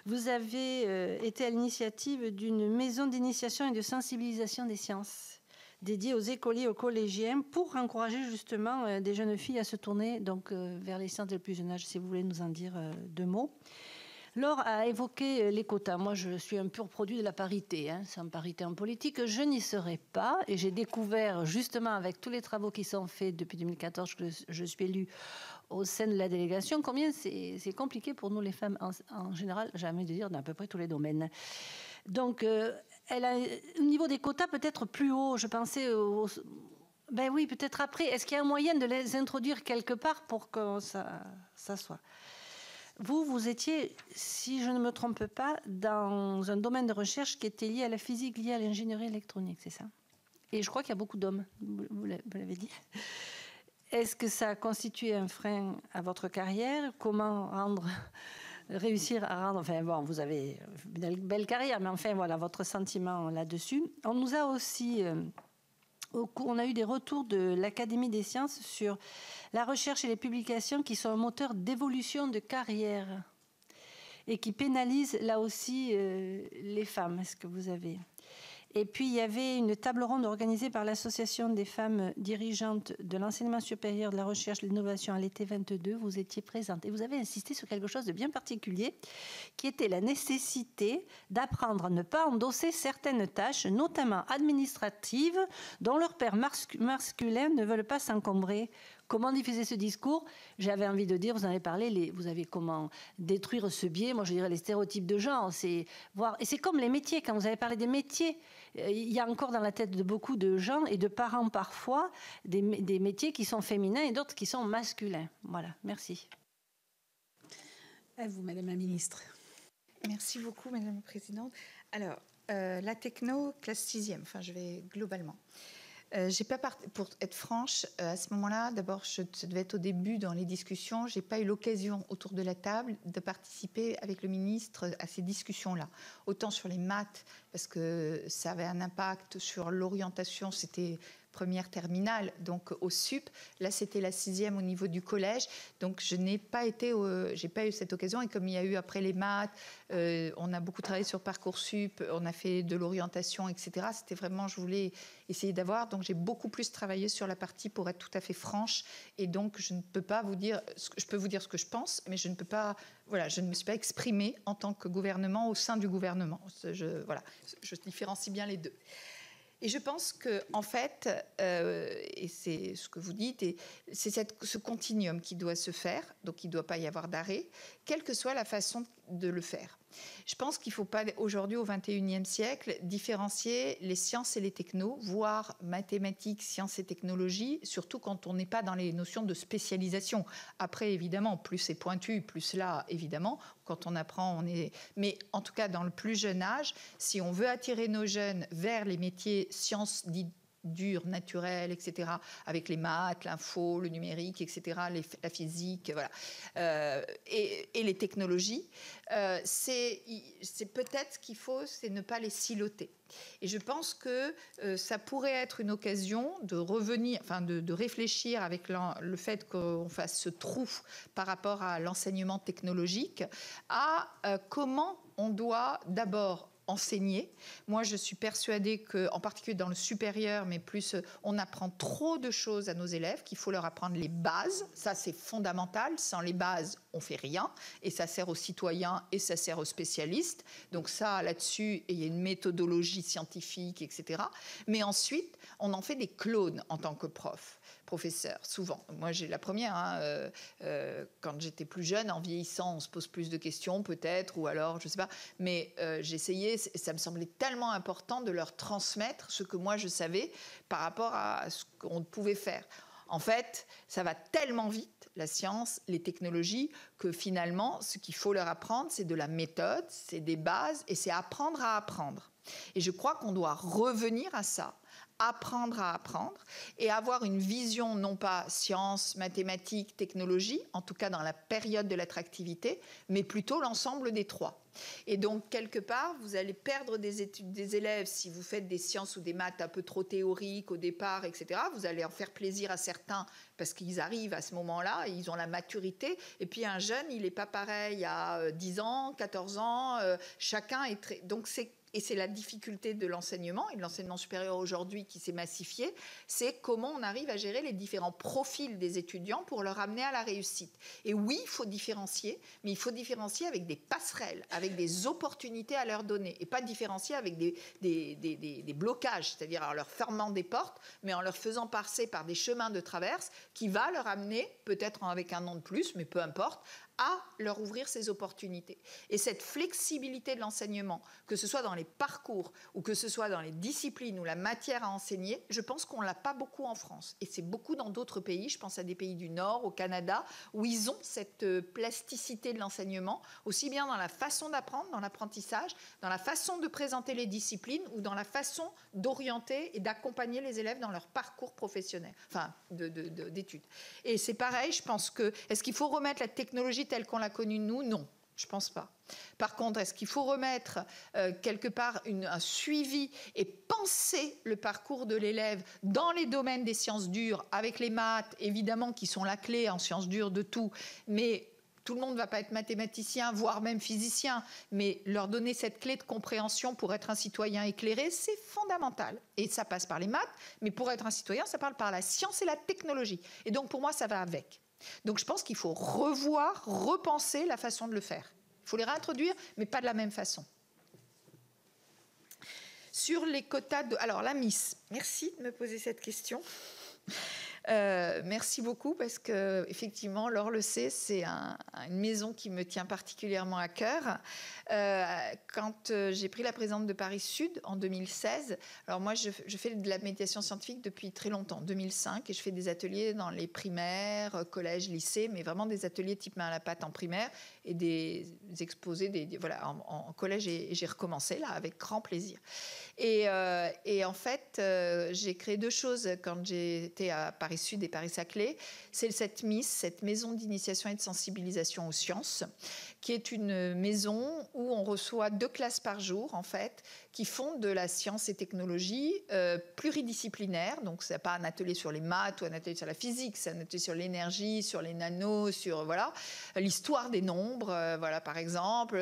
Vous avez été à l'initiative d'une maison d'initiation et de sensibilisation des sciences, dédiée aux écoliers, aux collégiens, pour encourager justement des jeunes filles à se tourner donc, vers les sciences de plus jeune âge, si vous voulez nous en dire 2 mots. Laure a évoqué les quotas. Moi, je suis un pur produit de la parité. Sans parité en politique, je n'y serai pas. Et j'ai découvert, justement, avec tous les travaux qui sont faits depuis 2014, que je suis élue au sein de la délégation, combien c'est compliqué pour nous, les femmes, en général, j'ai envie de dire, dans à peu près tous les domaines. Donc, elle a, au niveau des quotas, peut-être plus haut. Je pensais ben oui, peut-être après. Est-ce qu'il y a un moyen de les introduire quelque part pour que ça soit... Vous étiez, si je ne me trompe pas, dans un domaine de recherche qui était lié à la physique, lié à l'ingénierie électronique, c'est ça? Et je crois qu'il y a beaucoup d'hommes, vous l'avez dit. Est-ce que ça a constitué un frein à votre carrière? Comment réussir à rendre... Enfin bon, vous avez une belle carrière, mais enfin voilà, votre sentiment là-dessus. On nous a aussi... on a eu des retours de l'Académie des sciences sur la recherche et les publications qui sont un moteur d'évolution de carrière et qui pénalisent là aussi les femmes. Est-ce que vous avez... Et puis, il y avait une table ronde organisée par l'Association des femmes dirigeantes de l'enseignement supérieur, de la recherche et de l'innovation à l'été 22. Vous étiez présente et vous avez insisté sur quelque chose de bien particulier, qui était la nécessité d'apprendre à ne pas endosser certaines tâches, notamment administratives, dont leurs pairs masculins ne veulent pas s'encombrer. Comment diffuser ce discours? J'avais envie de dire, vous en avez parlé, vous avez comment détruire ce biais, moi je dirais les stéréotypes de genre, et c'est comme les métiers, quand vous avez parlé des métiers, il y a encore dans la tête de beaucoup de gens et de parents parfois des métiers qui sont féminins et d'autres qui sont masculins. Voilà, merci. À vous, Madame la Ministre. Merci beaucoup, Madame la Présidente. Alors, la techno, classe 6e, enfin je vais globalement. Pour être franche, à ce moment-là, d'abord, ça devait être au début dans les discussions, j'ai pas eu l'occasion autour de la table de participer avec le ministre à ces discussions-là. Autant sur les maths, parce que ça avait un impact sur l'orientation, c'était première terminale, donc au SUP. Là, c'était la 6e au niveau du collège. Donc, je n'ai pas été, j'ai pas eu cette occasion. Et comme il y a eu après les maths, on a beaucoup travaillé sur Parcoursup, on a fait de l'orientation, etc. C'était vraiment, je voulais essayer d'avoir. Donc, j'ai beaucoup plus travaillé sur la partie, pour être tout à fait franche. Et donc, je ne peux pas vous dire, je peux vous dire ce que je pense, mais je ne peux pas, voilà, je ne me suis pas exprimée en tant que gouvernement au sein du gouvernement. Je différencie bien les deux. Et je pense que, en fait, et c'est ce que vous dites, et c'est ce continuum qui doit se faire, donc il ne doit pas y avoir d'arrêt, quelle que soit la façon de le faire. Je pense qu'il ne faut pas, aujourd'hui, au XXIe siècle, différencier les sciences et les technos, voire mathématiques, sciences et technologies, surtout quand on n'est pas dans les notions de spécialisation. Après, évidemment, plus c'est pointu, plus là, évidemment, quand on apprend, on est... Mais en tout cas, dans le plus jeune âge, si on veut attirer nos jeunes vers les métiers sciences dites dures, naturelles, etc., avec les maths, l'info, le numérique, etc., la physique, voilà, et les technologies, c'est peut-être ce qu'il faut, c'est ne pas les siloter. Et je pense que ça pourrait être une occasion de revenir, enfin de réfléchir avec le fait qu'on fasse ce trou par rapport à l'enseignement technologique, à comment on doit d'abord enseigner. Moi, je suis persuadée qu'en particulier dans le supérieur, mais plus, on apprend trop de choses à nos élèves, qu'il faut leur apprendre les bases. Ça, c'est fondamental. Sans les bases, on fait rien. Et ça sert aux citoyens et ça sert aux spécialistes. Donc ça, là-dessus, il y a une méthodologie scientifique, etc. Mais ensuite, on en fait des clones en tant que professeur, souvent. Moi, j'ai la première, quand j'étais plus jeune, en vieillissant, on se pose plus de questions, peut-être, ou alors, je sais pas, mais j'essayais, ça me semblait tellement important de leur transmettre ce que moi, je savais par rapport à ce qu'on pouvait faire. En fait, ça va tellement vite, la science, les technologies, que finalement, ce qu'il faut leur apprendre, c'est de la méthode, c'est des bases, et c'est apprendre à apprendre. Et je crois qu'on doit revenir à ça, apprendre à apprendre et avoir une vision non pas sciences, mathématiques, technologie, en tout cas dans la période de l'attractivité, mais plutôt l'ensemble des trois. Et donc, quelque part, vous allez perdre des élèves si vous faites des sciences ou des maths un peu trop théoriques au départ, etc. Vous allez en faire plaisir à certains parce qu'ils arrivent à ce moment-là, ils ont la maturité. Et puis, un jeune, il n'est pas pareil à 10 ans, 14 ans. Chacun est très... Donc, c'est la difficulté de l'enseignement et de l'enseignement supérieur aujourd'hui qui s'est massifié, c'est comment on arrive à gérer les différents profils des étudiants pour leur amener à la réussite. Et oui, il faut différencier, mais il faut différencier avec des passerelles, avec des opportunités à leur donner, et pas différencier avec des blocages, c'est-à-dire en leur fermant des portes, mais en leur faisant passer par des chemins de traverse qui va leur amener, peut-être avec un nom de plus, mais peu importe, à leur ouvrir ces opportunités. Et cette flexibilité de l'enseignement, que ce soit dans les parcours ou que ce soit dans les disciplines ou la matière à enseigner, je pense qu'on ne l'a pas beaucoup en France. Et c'est beaucoup dans d'autres pays, je pense à des pays du Nord, au Canada, où ils ont cette plasticité de l'enseignement, aussi bien dans la façon d'apprendre, dans l'apprentissage, dans la façon de présenter les disciplines ou dans la façon d'orienter et d'accompagner les élèves dans leur parcours professionnel, enfin d'études. Et c'est pareil, je pense que, est-ce qu'il faut remettre la technologie telle qu'on l'a connue, nous? Non, je ne pense pas. Par contre, est-ce qu'il faut remettre quelque part un suivi et penser le parcours de l'élève dans les domaines des sciences dures, avec les maths, évidemment, qui sont la clé en sciences dures de tout, mais tout le monde ne va pas être mathématicien, voire même physicien, mais leur donner cette clé de compréhension pour être un citoyen éclairé, c'est fondamental. Et ça passe par les maths, mais pour être un citoyen, ça passe par la science et la technologie. Et donc, pour moi, ça va avec. Donc je pense qu'il faut revoir, repenser la façon de le faire. Il faut les réintroduire, mais pas de la même façon. Sur les quotas de... Alors la Miss, merci de me poser cette question. Merci beaucoup parce que effectivement, Laure le sait, c'est une maison qui me tient particulièrement à cœur. Quand j'ai pris la présidente de Paris Sud en 2016, alors moi je fais de la médiation scientifique depuis très longtemps, 2005, et je fais des ateliers dans les primaires, collèges, lycées, mais vraiment des ateliers type main à la pâte en primaire et des exposés voilà, en collège, et j'ai recommencé là avec grand plaisir. Et en fait, j'ai créé 2 choses quand j'étais à Paris Sud et Paris-Saclay. C'est cette maison d'initiation et de sensibilisation aux sciences, qui est une maison où on reçoit 2 classes par jour, en fait, qui font de la science et technologie pluridisciplinaire. Donc, ce n'est pas un atelier sur les maths ou un atelier sur la physique, c'est un atelier sur l'énergie, sur les nanos, sur voilà, l'histoire des nombres, voilà, par exemple,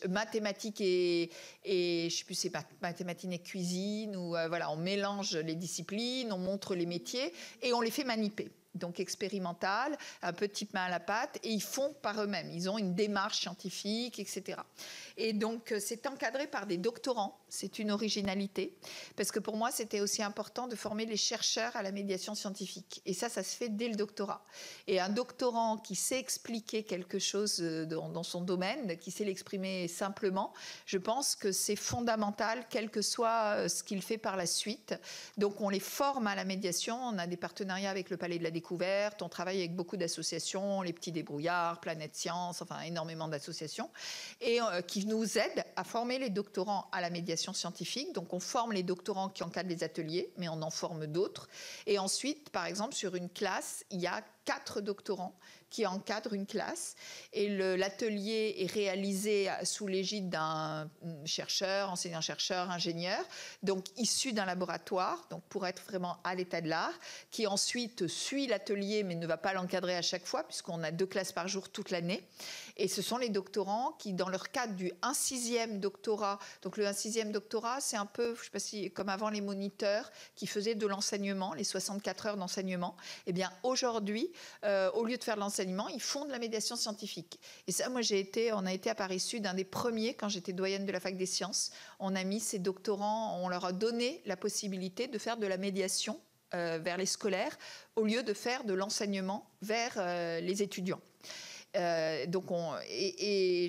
mathématiques et je ne sais plus, c'est mathématiques et cuisine, où voilà, on mélange les disciplines, on montre les métiers et on les fait maniper. Donc expérimental, un peu type main à la pâte, et ils font par eux-mêmes. Ils ont une démarche scientifique, etc. Et donc c'est encadré par des doctorants. C'est une originalité, parce que pour moi c'était aussi important de former les chercheurs à la médiation scientifique. Et ça se fait dès le doctorat. Et un doctorant qui sait expliquer quelque chose dans son domaine, qui sait l'exprimer simplement, je pense que c'est fondamental, quel que soit ce qu'il fait par la suite. Donc on les forme à la médiation. On a des partenariats avec le Palais de la Découverte, on travaille avec beaucoup d'associations, les Petits Débrouillards, Planète Science, enfin énormément d'associations, et qui nous aident à former les doctorants à la médiation scientifique. Donc on forme les doctorants qui encadrent les ateliers, mais on en forme d'autres. Et ensuite, par exemple, sur une classe, il y a 4 doctorants qui encadrent une classe, et l'atelier est réalisé sous l'égide d'un chercheur, enseignant-chercheur, ingénieur, donc issu d'un laboratoire, donc pour être vraiment à l'état de l'art, qui ensuite suit l'atelier mais ne va pas l'encadrer à chaque fois puisqu'on a 2 classes par jour toute l'année. Et ce sont les doctorants qui, dans leur cadre du 1/6e doctorat, donc le 1/6e doctorat, c'est un peu, je ne sais pas si, comme avant les moniteurs qui faisaient de l'enseignement, les 64 heures d'enseignement, eh bien aujourd'hui, au lieu de faire de l'enseignement, ils font de la médiation scientifique. Et ça, moi, on a été à Paris Sud, un des premiers, quand j'étais doyenne de la fac des sciences, on a mis ces doctorants, on leur a donné la possibilité de faire de la médiation vers les scolaires, au lieu de faire de l'enseignement vers les étudiants. Et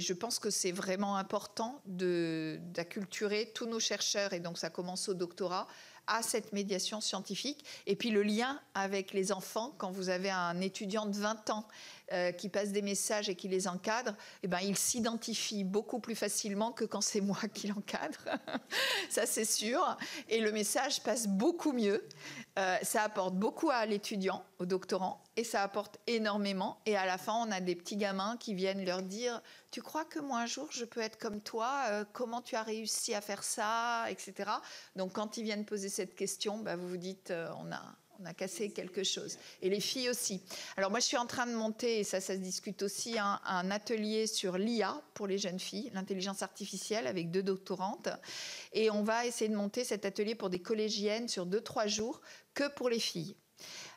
je pense que c'est vraiment important d'acculturer tous nos chercheurs, et donc ça commence au doctorat, à cette médiation scientifique. Et puis le lien avec les enfants, quand vous avez un étudiant de 20 ans qui passe des messages et qui les encadre, eh ben, il s'identifie beaucoup plus facilement que quand c'est moi qui l'encadre. Ça, c'est sûr. Et le message passe beaucoup mieux. Ça apporte beaucoup à l'étudiant, au doctorant, et ça apporte énormément. Et à la fin, on a des petits gamins qui viennent leur dire « Tu crois que moi, un jour, je peux être comme toi ? Comment tu as réussi à faire ça ?» etc. Donc, quand ils viennent poser cette question, bah, vous vous dites on a cassé quelque chose. Et les filles aussi. Alors moi, je suis en train de monter, et ça se discute aussi, un atelier sur l'IA pour les jeunes filles, l'intelligence artificielle, avec 2 doctorantes. Et on va essayer de monter cet atelier pour des collégiennes sur 2-3 jours, que pour les filles.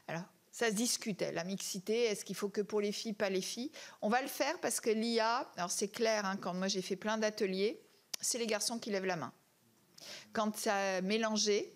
Alors, ça se discute, la mixité, est-ce qu'il faut que pour les filles, pas les filles ? On va le faire parce que l'IA, alors c'est clair, hein, quand moi j'ai fait plein d'ateliers, c'est les garçons qui lèvent la main. Quand ça a mélangé,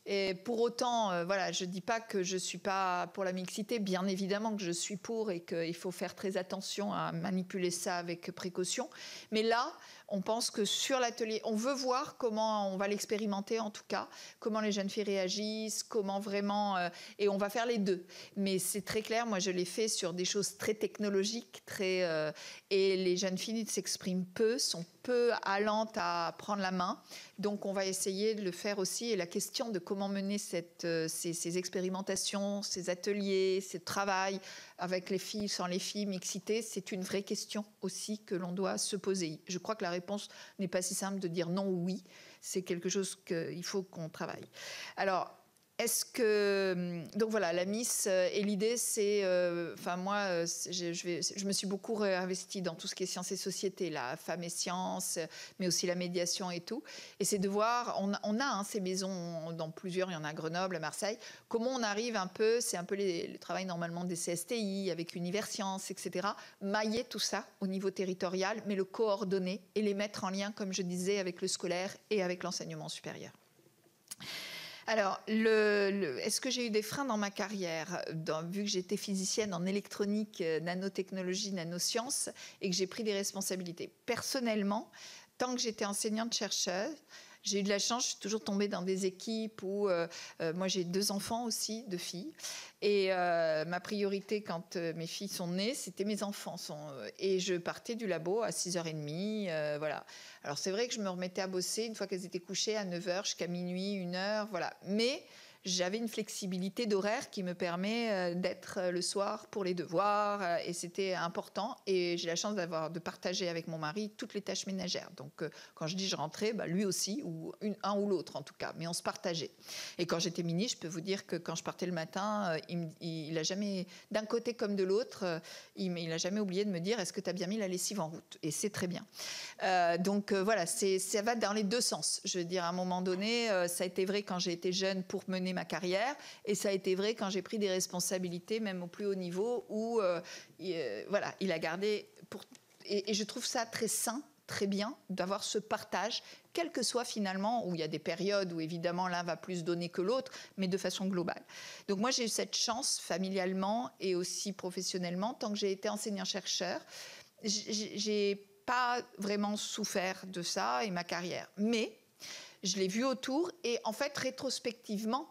et pour autant, voilà, je ne dis pas que je ne suis pas pour la mixité, bien évidemment que je suis pour et qu'il faut faire très attention à manipuler ça avec précaution. Mais là, on pense que sur l'atelier, on veut voir comment on va l'expérimenter en tout cas, comment les jeunes filles réagissent, comment vraiment... et on va faire les 2. Mais c'est très clair, moi je l'ai fait sur des choses très technologiques, et les jeunes filles s'expriment peu, sont peu allantes à prendre la main. Donc on va essayer de le faire aussi. Et la question de comment mener ces expérimentations, ces ateliers, ce travail avec les filles, sans les filles, mixité, c'est une vraie question aussi que l'on doit se poser. Je crois que la réponse n'est pas si simple de dire non ou oui. C'est quelque chose qu'il faut qu'on travaille. Alors, est-ce que... Donc voilà, la Miss, et l'idée, c'est... Enfin, moi, je me suis beaucoup réinvestie dans tout ce qui est sciences et société, la femme et sciences, mais aussi la médiation et tout. Et c'est de voir... On a ces maisons dans plusieurs, il y en a à Grenoble, à Marseille. Comment on arrive un peu... C'est un peu le travail normalement des CSTI, avec Universcience, etc. Mailler tout ça au niveau territorial, mais le coordonner et les mettre en lien, comme je disais, avec le scolaire et avec l'enseignement supérieur. Alors, est-ce que j'ai eu des freins dans ma carrière, vu que j'étais physicienne en électronique, nanotechnologie, nanosciences, et que j'ai pris des responsabilités? Personnellement, tant que j'étais enseignante-chercheuse, j'ai eu de la chance, je suis toujours tombée dans des équipes où, moi j'ai 2 enfants aussi, 2 filles, et ma priorité quand mes filles sont nées, c'était mes enfants. Et je partais du labo à 6h30, voilà. Alors c'est vrai que je me remettais à bosser une fois qu'elles étaient couchées à 9h jusqu'à minuit, 1h, voilà. Mais j'avais une flexibilité d'horaire qui me permet d'être le soir pour les devoirs, et c'était important. Et j'ai la chance de partager avec mon mari toutes les tâches ménagères. Donc quand je dis je rentrais, lui aussi, ou un ou l'autre en tout cas, mais on se partageait. Et quand j'étais ministre, je peux vous dire que quand je partais le matin, il a jamais, d'un côté comme de l'autre, il n'a jamais oublié de me dire: est-ce que tu as bien mis la lessive en route? Et c'est très bien. Donc voilà, ça va dans les deux sens. Je veux dire, à un moment donné, ça a été vrai quand j'ai été jeune pour mener ma carrière, et ça a été vrai quand j'ai pris des responsabilités, même au plus haut niveau, où voilà, il a gardé et je trouve ça très sain, très bien d'avoir ce partage, quel que soit finalement, où il y a des périodes où évidemment l'un va plus donner que l'autre, mais de façon globale. Donc moi j'ai eu cette chance familialement et aussi professionnellement. Tant que j'ai été enseignant-chercheur, j'ai pas vraiment souffert de ça et ma carrière, mais je l'ai vu autour, et en fait rétrospectivement,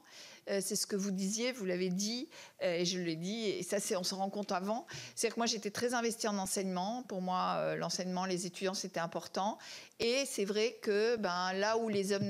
c'est ce que vous disiez, vous l'avez dit, et je l'ai dit, et ça on s'en rend compte avant. C'est-à-dire que moi j'étais très investie en enseignement. Pour moi, l'enseignement, les étudiants, c'était important. Et c'est vrai que là où les hommes,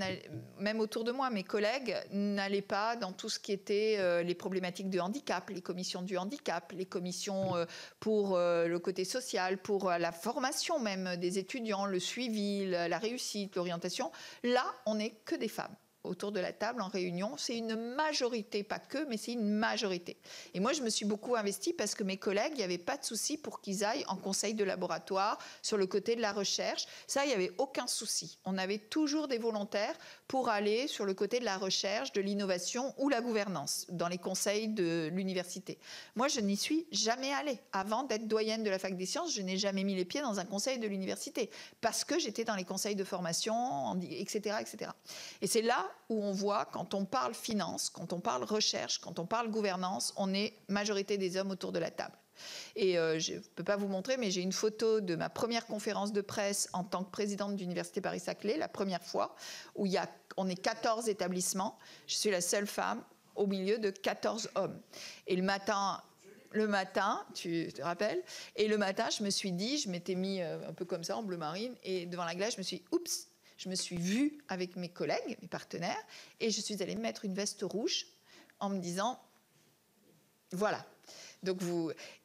même autour de moi, mes collègues, n'allaient pas dans tout ce qui était les problématiques de handicap, les commissions du handicap, les commissions pour le côté social, pour la formation même des étudiants, le suivi, la réussite, l'orientation, là, on n'est que des femmes. Autour de la table, en réunion, c'est une majorité, pas que, mais c'est une majorité. Et moi, je me suis beaucoup investie parce que mes collègues, il n'y avait pas de souci pour qu'ils aillent en conseil de laboratoire, sur le côté de la recherche. Ça, il n'y avait aucun souci. On avait toujours des volontaires pour aller sur le côté de la recherche, de l'innovation ou la gouvernance, dans les conseils de l'université. Moi, je n'y suis jamais allée. Avant d'être doyenne de la fac des sciences, je n'ai jamais mis les pieds dans un conseil de l'université, parce que j'étais dans les conseils de formation, etc., etc. Et c'est là où on voit, quand on parle finance, quand on parle recherche, quand on parle gouvernance, on est majorité des hommes autour de la table. Et je ne peux pas vous montrer, mais j'ai une photo de ma première conférence de presse en tant que présidente d'Université Paris-Saclay, la première fois, où on est 14 établissements. Je suis la seule femme au milieu de 14 hommes. Et le matin, tu te rappelles, et le matin, je me suis dit, je m'étais mis un peu comme ça, en bleu marine, et devant la glace, je me suis dit, oups, je me suis vue avec mes collègues, mes partenaires, et je suis allée me mettre une veste rouge en me disant, voilà. Donc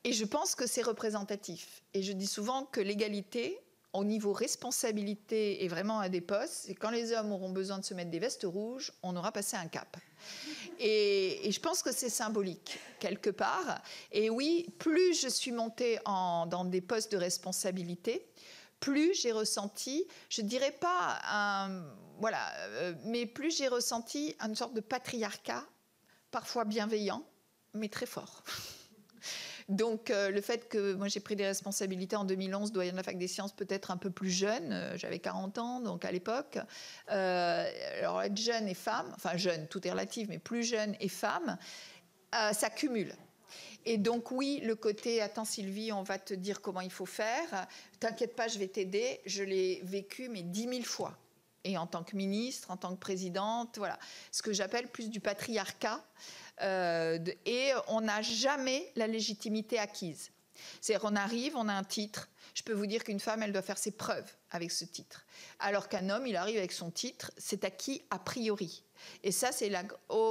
et je pense que c'est représentatif. Et je dis souvent que l'égalité, au niveau responsabilité et vraiment à des postes, c'est quand les hommes auront besoin de se mettre des vestes rouges, on aura passé un cap. Et je pense que c'est symbolique, quelque part. Et oui, plus je suis montée dans des postes de responsabilité, plus j'ai ressenti, je dirais pas mais plus j'ai ressenti une sorte de patriarcat, parfois bienveillant, mais très fort. Donc le fait que moi j'ai pris des responsabilités en 2011, doyenne de la fac des sciences, peut-être un peu plus jeune, j'avais 40 ans donc à l'époque. Alors être jeune et femme, enfin jeune, tout est relatif, mais plus jeune et femme, ça cumule. Et donc oui, le côté « Attends Sylvie, on va te dire comment il faut faire. T'inquiète pas, je vais t'aider », je l'ai vécu mais 10 000 fois. Et en tant que ministre, en tant que présidente, voilà. Ce que j'appelle plus du patriarcat. Et on n'a jamais la légitimité acquise. C'est-à-dire on arrive, on a un titre. Je peux vous dire qu'une femme, elle doit faire ses preuves avec ce titre. Alors qu'un homme, il arrive avec son titre, c'est acquis a priori. Et ça, c'est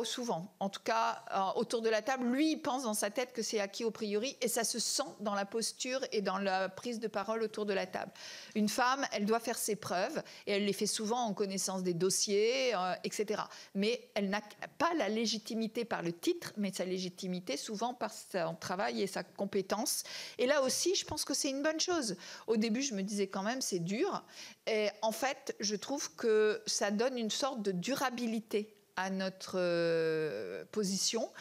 souvent, en tout cas, autour de la table, lui, il pense dans sa tête que c'est acquis a priori, et ça se sent dans la posture et dans la prise de parole autour de la table. Une femme, elle doit faire ses preuves, et elle les fait souvent en connaissance des dossiers, etc. Mais elle n'a pas la légitimité par le titre, mais sa légitimité souvent par son travail et sa compétence. Et là aussi, je pense que c'est une bonne chose. Au début, je me disais quand même, c'est dur. Et en fait, je trouve que ça donne une sorte de durabilité à notre position.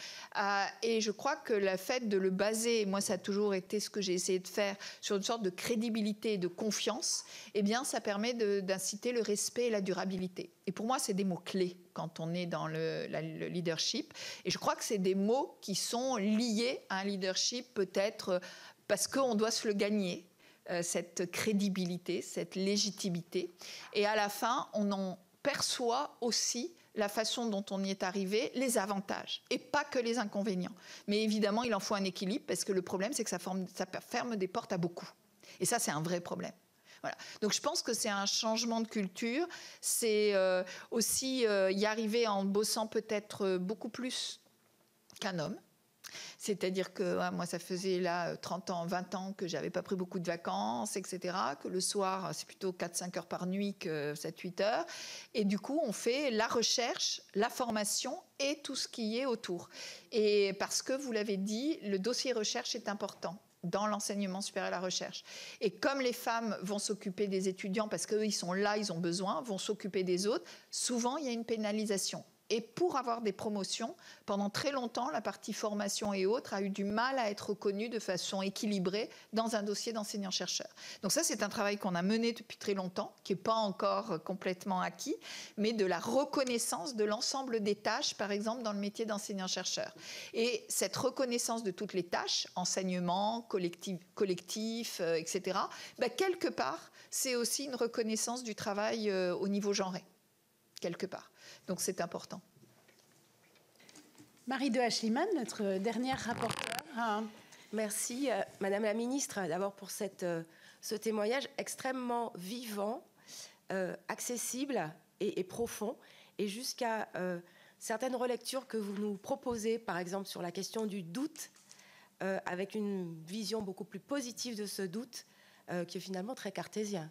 Et je crois que le fait de le baser, moi ça a toujours été ce que j'ai essayé de faire, sur une sorte de crédibilité et de confiance, eh bien ça permet d'inciter le respect et la durabilité. Et pour moi, c'est des mots clés quand on est dans le leadership. Et je crois que c'est des mots qui sont liés à un leadership peut-être parce qu'on doit se le gagner, cette crédibilité, cette légitimité. Et à la fin, on en perçoit aussi la façon dont on y est arrivé, les avantages, et pas que les inconvénients. Mais évidemment, il en faut un équilibre, parce que le problème, c'est que ça ferme des portes à beaucoup. Et ça, c'est un vrai problème. Voilà. Donc je pense que c'est un changement de culture, c'est aussi y arriver en bossant peut-être beaucoup plus qu'un homme. C'est-à-dire que moi, ça faisait là 30 ans, 20 ans que j'avais pas pris beaucoup de vacances, etc. Que le soir, c'est plutôt 4-5 heures par nuit que 7-8 heures. Et du coup, on fait la recherche, la formation et tout ce qui est autour. Et parce que, vous l'avez dit, le dossier recherche est important dans l'enseignement supérieur à la recherche. Et comme les femmes vont s'occuper des étudiants, parce qu'eux, ils sont là, ils ont besoin, vont s'occuper des autres, souvent, il y a une pénalisation. Et pour avoir des promotions, pendant très longtemps, la partie formation et autres a eu du mal à être reconnue de façon équilibrée dans un dossier d'enseignant-chercheur. Donc ça, c'est un travail qu'on a mené depuis très longtemps, qui n'est pas encore complètement acquis, mais de la reconnaissance de l'ensemble des tâches, par exemple, dans le métier d'enseignant-chercheur. Et cette reconnaissance de toutes les tâches, enseignement, collectif, etc., quelque part, c'est aussi une reconnaissance du travail au niveau genré, quelque part. Donc c'est important. Marie de Hachliman, notre dernière rapporteure. Merci, Madame la Ministre, d'abord pour ce témoignage extrêmement vivant, accessible et profond, et jusqu'à certaines relectures que vous nous proposez, par exemple sur la question du doute, avec une vision beaucoup plus positive de ce doute, qui est finalement très cartésien.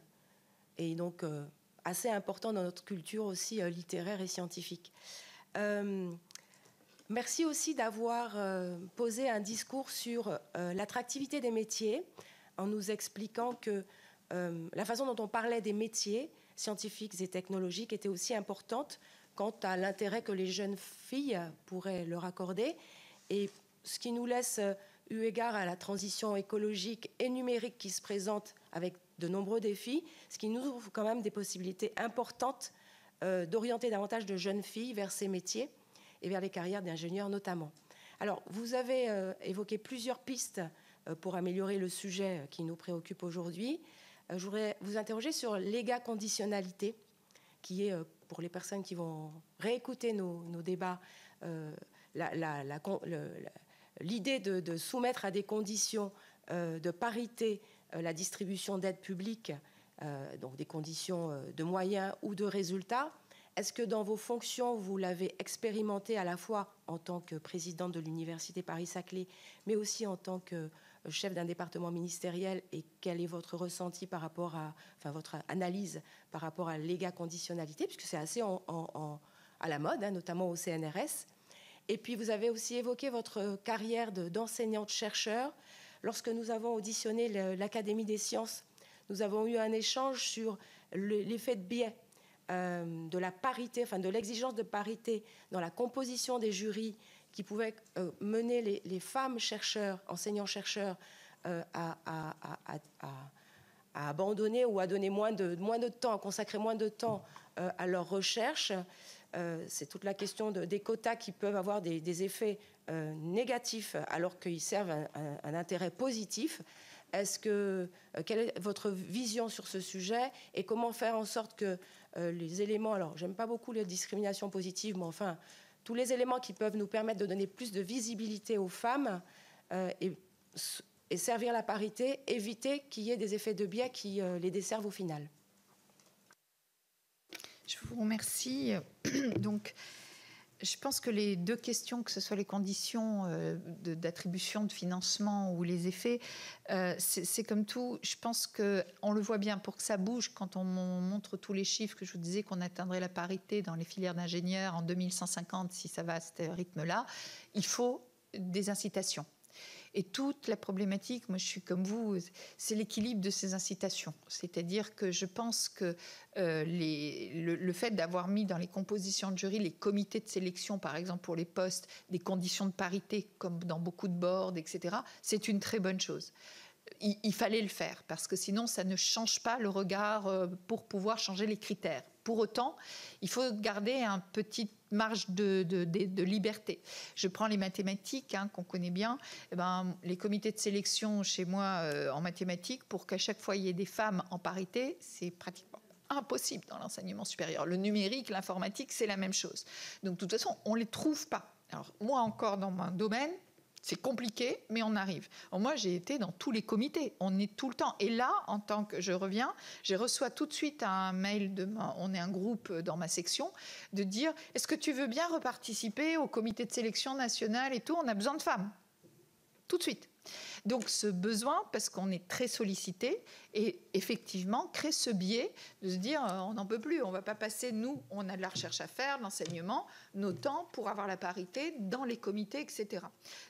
Et donc assez important dans notre culture aussi littéraire et scientifique. Merci aussi d'avoir posé un discours sur l'attractivité des métiers, en nous expliquant que la façon dont on parlait des métiers scientifiques et technologiques était aussi importante quant à l'intérêt que les jeunes filles pourraient leur accorder, et ce qui nous laisse eu égard à la transition écologique et numérique qui se présente avec de nombreux défis, ce qui nous ouvre quand même des possibilités importantes d'orienter davantage de jeunes filles vers ces métiers et vers les carrières d'ingénieurs notamment. Alors, vous avez évoqué plusieurs pistes pour améliorer le sujet qui nous préoccupe aujourd'hui. Je voudrais vous interroger sur l'égaconditionnalité, qui est, pour les personnes qui vont réécouter nos débats, l'idée de soumettre à des conditions de parité la distribution d'aides publiques, donc des conditions de moyens ou de résultats. Est-ce que dans vos fonctions, vous l'avez expérimenté à la fois en tant que présidente de l'Université Paris-Saclay, mais aussi en tant que chef d'un département ministériel, et quel est votre ressenti par rapport à, votre analyse par rapport à l'égaconditionnalité, puisque c'est assez à la mode, notamment au CNRS. Et puis vous avez aussi évoqué votre carrière d'enseignante-chercheur. Lorsque nous avons auditionné l'Académie des sciences, nous avons eu un échange sur l'effet de biais de la parité, de l'exigence de parité dans la composition des jurys qui pouvait mener les femmes chercheurs, enseignants-chercheurs, à abandonner ou à donner moins de temps, à consacrer moins de temps à leur recherche. C'est toute la question des quotas qui peuvent avoir des effets négatifs alors qu'ils servent un intérêt positif. Quelle est votre vision sur ce sujet, et comment faire en sorte que les éléments, alors j'aime pas beaucoup les discriminations positives, mais enfin tous les éléments qui peuvent nous permettre de donner plus de visibilité aux femmes et servir la parité, éviter qu'il y ait des effets de biais qui les desservent au final. Je vous remercie. Donc, je pense que les deux questions, que ce soit les conditions d'attribution de financement ou les effets, c'est comme tout. Je pense qu'on le voit bien, pour que ça bouge, quand on montre tous les chiffres, que je vous disais qu'on atteindrait la parité dans les filières d'ingénieurs en 2150, si ça va à ce rythme-là, il faut des incitations. Et toute la problématique, moi je suis comme vous, c'est l'équilibre de ces incitations. C'est-à-dire que je pense que le fait d'avoir mis dans les compositions de jury les comités de sélection, par exemple pour les postes, des conditions de parité, comme dans beaucoup de boards, etc., c'est une très bonne chose. Il fallait le faire, parce que sinon ça ne change pas le regard pour pouvoir changer les critères. Pour autant, il faut garder un petit marge de liberté. Je prends les mathématiques, qu'on connaît bien. Les comités de sélection chez moi en mathématiques, pour qu'à chaque fois il y ait des femmes en parité, c'est pratiquement impossible dans l'enseignement supérieur. Le numérique, l'informatique, c'est la même chose. Donc de toute façon, on ne les trouve pas. Alors moi encore dans mon domaine, c'est compliqué, mais on arrive. Alors moi, j'ai été dans tous les comités. On est tout le temps. Et là, en tant que je reviens, je reçois tout de suite un mail on est un groupe dans ma section, de dire est-ce que tu veux bien reparticiper au comité de sélection nationale et tout, on a besoin de femmes. Tout de suite. Donc ce besoin, parce qu'on est très sollicité, et effectivement crée ce biais de se dire on n'en peut plus, on ne va pas passer, nous, on a de la recherche à faire, de l'enseignement, nos temps pour avoir la parité dans les comités, etc.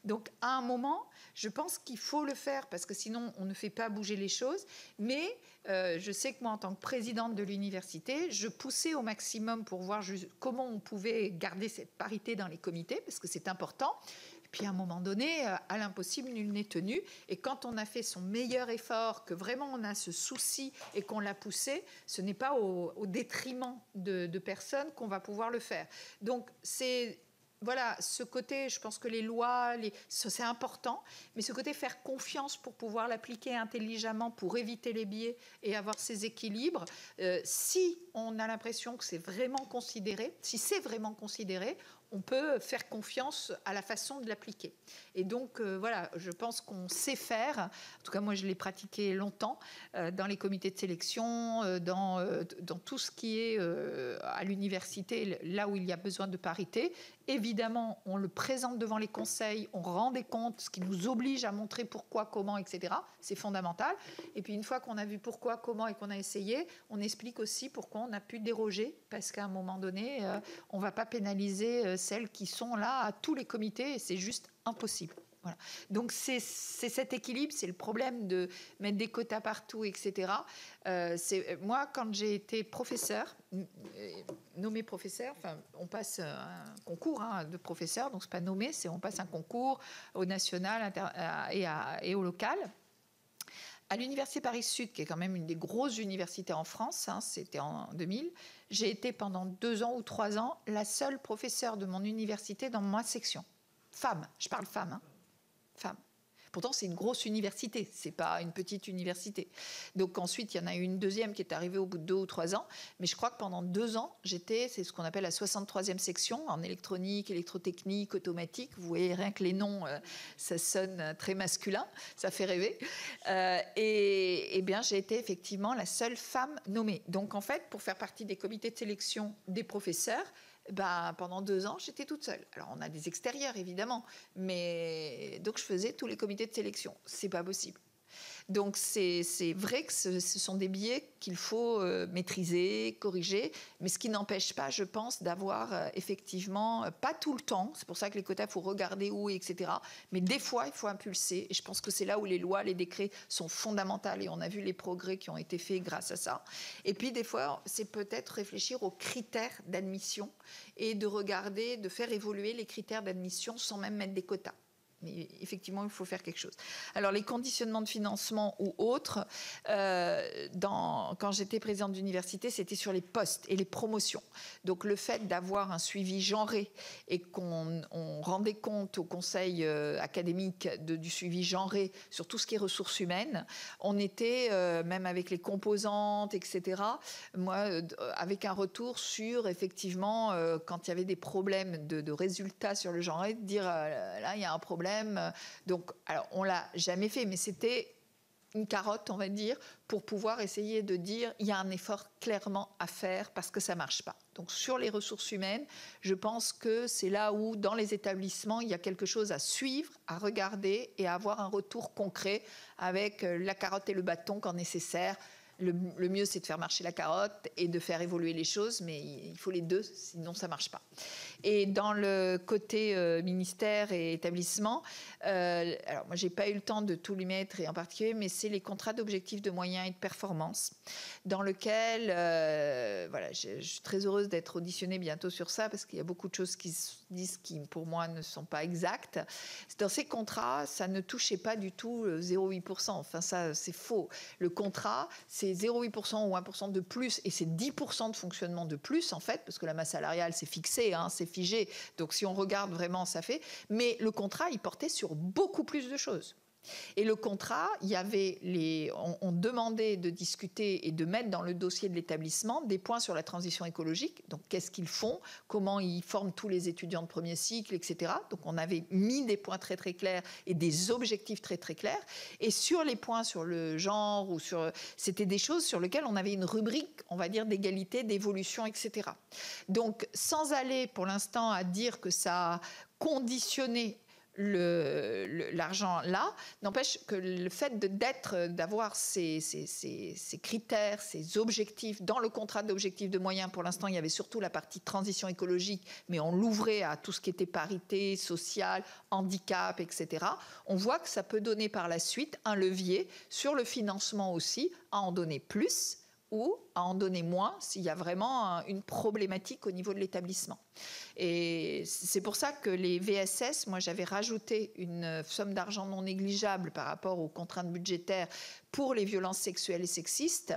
Donc à un moment, je pense qu'il faut le faire, parce que sinon on ne fait pas bouger les choses, mais je sais que moi, en tant que présidente de l'université, je poussais au maximum pour voir comment on pouvait garder cette parité dans les comités, parce que c'est important. Puis à un moment donné, à l'impossible, nul n'est tenu. Et quand on a fait son meilleur effort, que vraiment on a ce souci et qu'on l'a poussé, ce n'est pas au détriment de personnes qu'on va pouvoir le faire. Donc c'est... Voilà, ce côté, je pense que les lois, c'est important, mais ce côté faire confiance pour pouvoir l'appliquer intelligemment, pour éviter les biais et avoir ces équilibres, si on a l'impression que c'est vraiment considéré, si c'est vraiment considéré, on peut faire confiance à la façon de l'appliquer. Et donc, voilà, je pense qu'on sait faire. En tout cas, moi, je l'ai pratiqué longtemps dans les comités de sélection, dans tout ce qui est à l'université, là où il y a besoin de parité. Évidemment, on le présente devant les conseils, on rend des comptes, ce qui nous oblige à montrer pourquoi, comment, etc. C'est fondamental. Et puis, une fois qu'on a vu pourquoi, comment et qu'on a essayé, on explique aussi pourquoi on a pu déroger, parce qu'à un moment donné, on ne va pas pénaliser celles qui sont là à tous les comités, et c'est juste impossible. Voilà. Donc c'est cet équilibre, c'est le problème de mettre des quotas partout, etc. Moi, quand j'ai été professeur, nommé professeur, enfin, on passe un concours de professeur, donc c'est pas nommé, c'est on passe un concours au national et au local. À l'Université Paris-Sud, qui est quand même une des grosses universités en France, c'était en 2000, j'ai été pendant 2 ans ou 3 ans la seule professeure de mon université dans ma section. Femme, je parle femme, femme. Pourtant, c'est une grosse université, c'est pas une petite université. Donc ensuite, il y en a eu une deuxième qui est arrivée au bout de 2 ou 3 ans. Mais je crois que pendant 2 ans, c'est ce qu'on appelle la 63e section, en électronique, électrotechnique, automatique. Vous voyez, rien que les noms, ça sonne très masculin, ça fait rêver. Et bien, j'ai été effectivement la seule femme nommée. Donc en fait, pour faire partie des comités de sélection des professeurs, pendant 2 ans, j'étais toute seule. Alors, on a des extérieurs, évidemment, mais donc je faisais tous les comités de sélection. C'est pas possible. Donc, c'est vrai que ce sont des biais qu'il faut maîtriser, corriger, mais ce qui n'empêche pas, je pense, d'avoir effectivement, pas tout le temps, c'est pour ça que les quotas, il faut regarder où, etc. Mais des fois, il faut impulser, et je pense que c'est là où les lois, les décrets sont fondamentaux, et on a vu les progrès qui ont été faits grâce à ça. Et puis, des fois, c'est peut-être réfléchir aux critères d'admission et de regarder, de faire évoluer les critères d'admission sans même mettre des quotas. Mais effectivement, il faut faire quelque chose. Alors, les conditionnements de financement ou autres, quand j'étais présidente d'université, c'était sur les postes et les promotions. Donc, le fait d'avoir un suivi genré et qu'on rendait compte au conseil académique du suivi genré sur tout ce qui est ressources humaines, on était, même avec les composantes, etc., moi, avec un retour sur, effectivement, quand il y avait des problèmes de résultats sur le genré, de dire, là, il y a un problème. Donc, alors, on ne l'a jamais fait, mais c'était une carotte, on va dire, pour pouvoir essayer de dire il y a un effort clairement à faire parce que ça ne marche pas. Donc, sur les ressources humaines, je pense que c'est là où, dans les établissements, il y a quelque chose à suivre, à regarder et à avoir un retour concret avec la carotte et le bâton quand nécessaire. Le mieux, c'est de faire marcher la carotte et de faire évoluer les choses, mais il faut les deux, sinon ça ne marche pas. Et dans le côté ministère et établissement, alors moi, je n'ai pas eu le temps de tout lui mettre, et en particulier, mais c'est les contrats d'objectifs de moyens et de performance, dans lequel, voilà, je suis très heureuse d'être auditionnée bientôt sur ça, parce qu'il y a beaucoup de choses qui se disent qui, pour moi, ne sont pas exactes. Dans ces contrats, ça ne touchait pas du tout 0,8%. Enfin, ça, c'est faux. Le contrat, c'est 0,8% ou 1% de plus, et c'est 10% de fonctionnement de plus, en fait, parce que la masse salariale, c'est fixé, hein, c'est figé. Donc, si on regarde vraiment, ça fait. Mais le contrat, il portait sur beaucoup plus de choses. Et le contrat, il y avait on demandait de discuter et de mettre dans le dossier de l'établissement des points sur la transition écologique. Donc, qu'est-ce qu'ils font, comment ils forment tous les étudiants de premier cycle, etc. Donc, on avait mis des points très, très clairs et des objectifs très, très clairs. Et sur les points sur le genre, c'était des choses sur lesquelles on avait une rubrique, on va dire, d'égalité, d'évolution, etc. Donc, sans aller pour l'instant à dire que ça a conditionné l'argent là, n'empêche que le fait d'avoir ces critères, ces objectifs dans le contrat d'objectifs de moyens, pour l'instant il y avait surtout la partie transition écologique, mais on l'ouvrait à tout ce qui était parité, social, handicap, etc. On voit que ça peut donner par la suite un levier sur le financement aussi, à en donner plus ou à en donner moins s'il y a vraiment une problématique au niveau de l'établissement. Et c'est pour ça que les VSS, moi j'avais rajouté une somme d'argent non négligeable par rapport aux contraintes budgétaires pour les violences sexuelles et sexistes,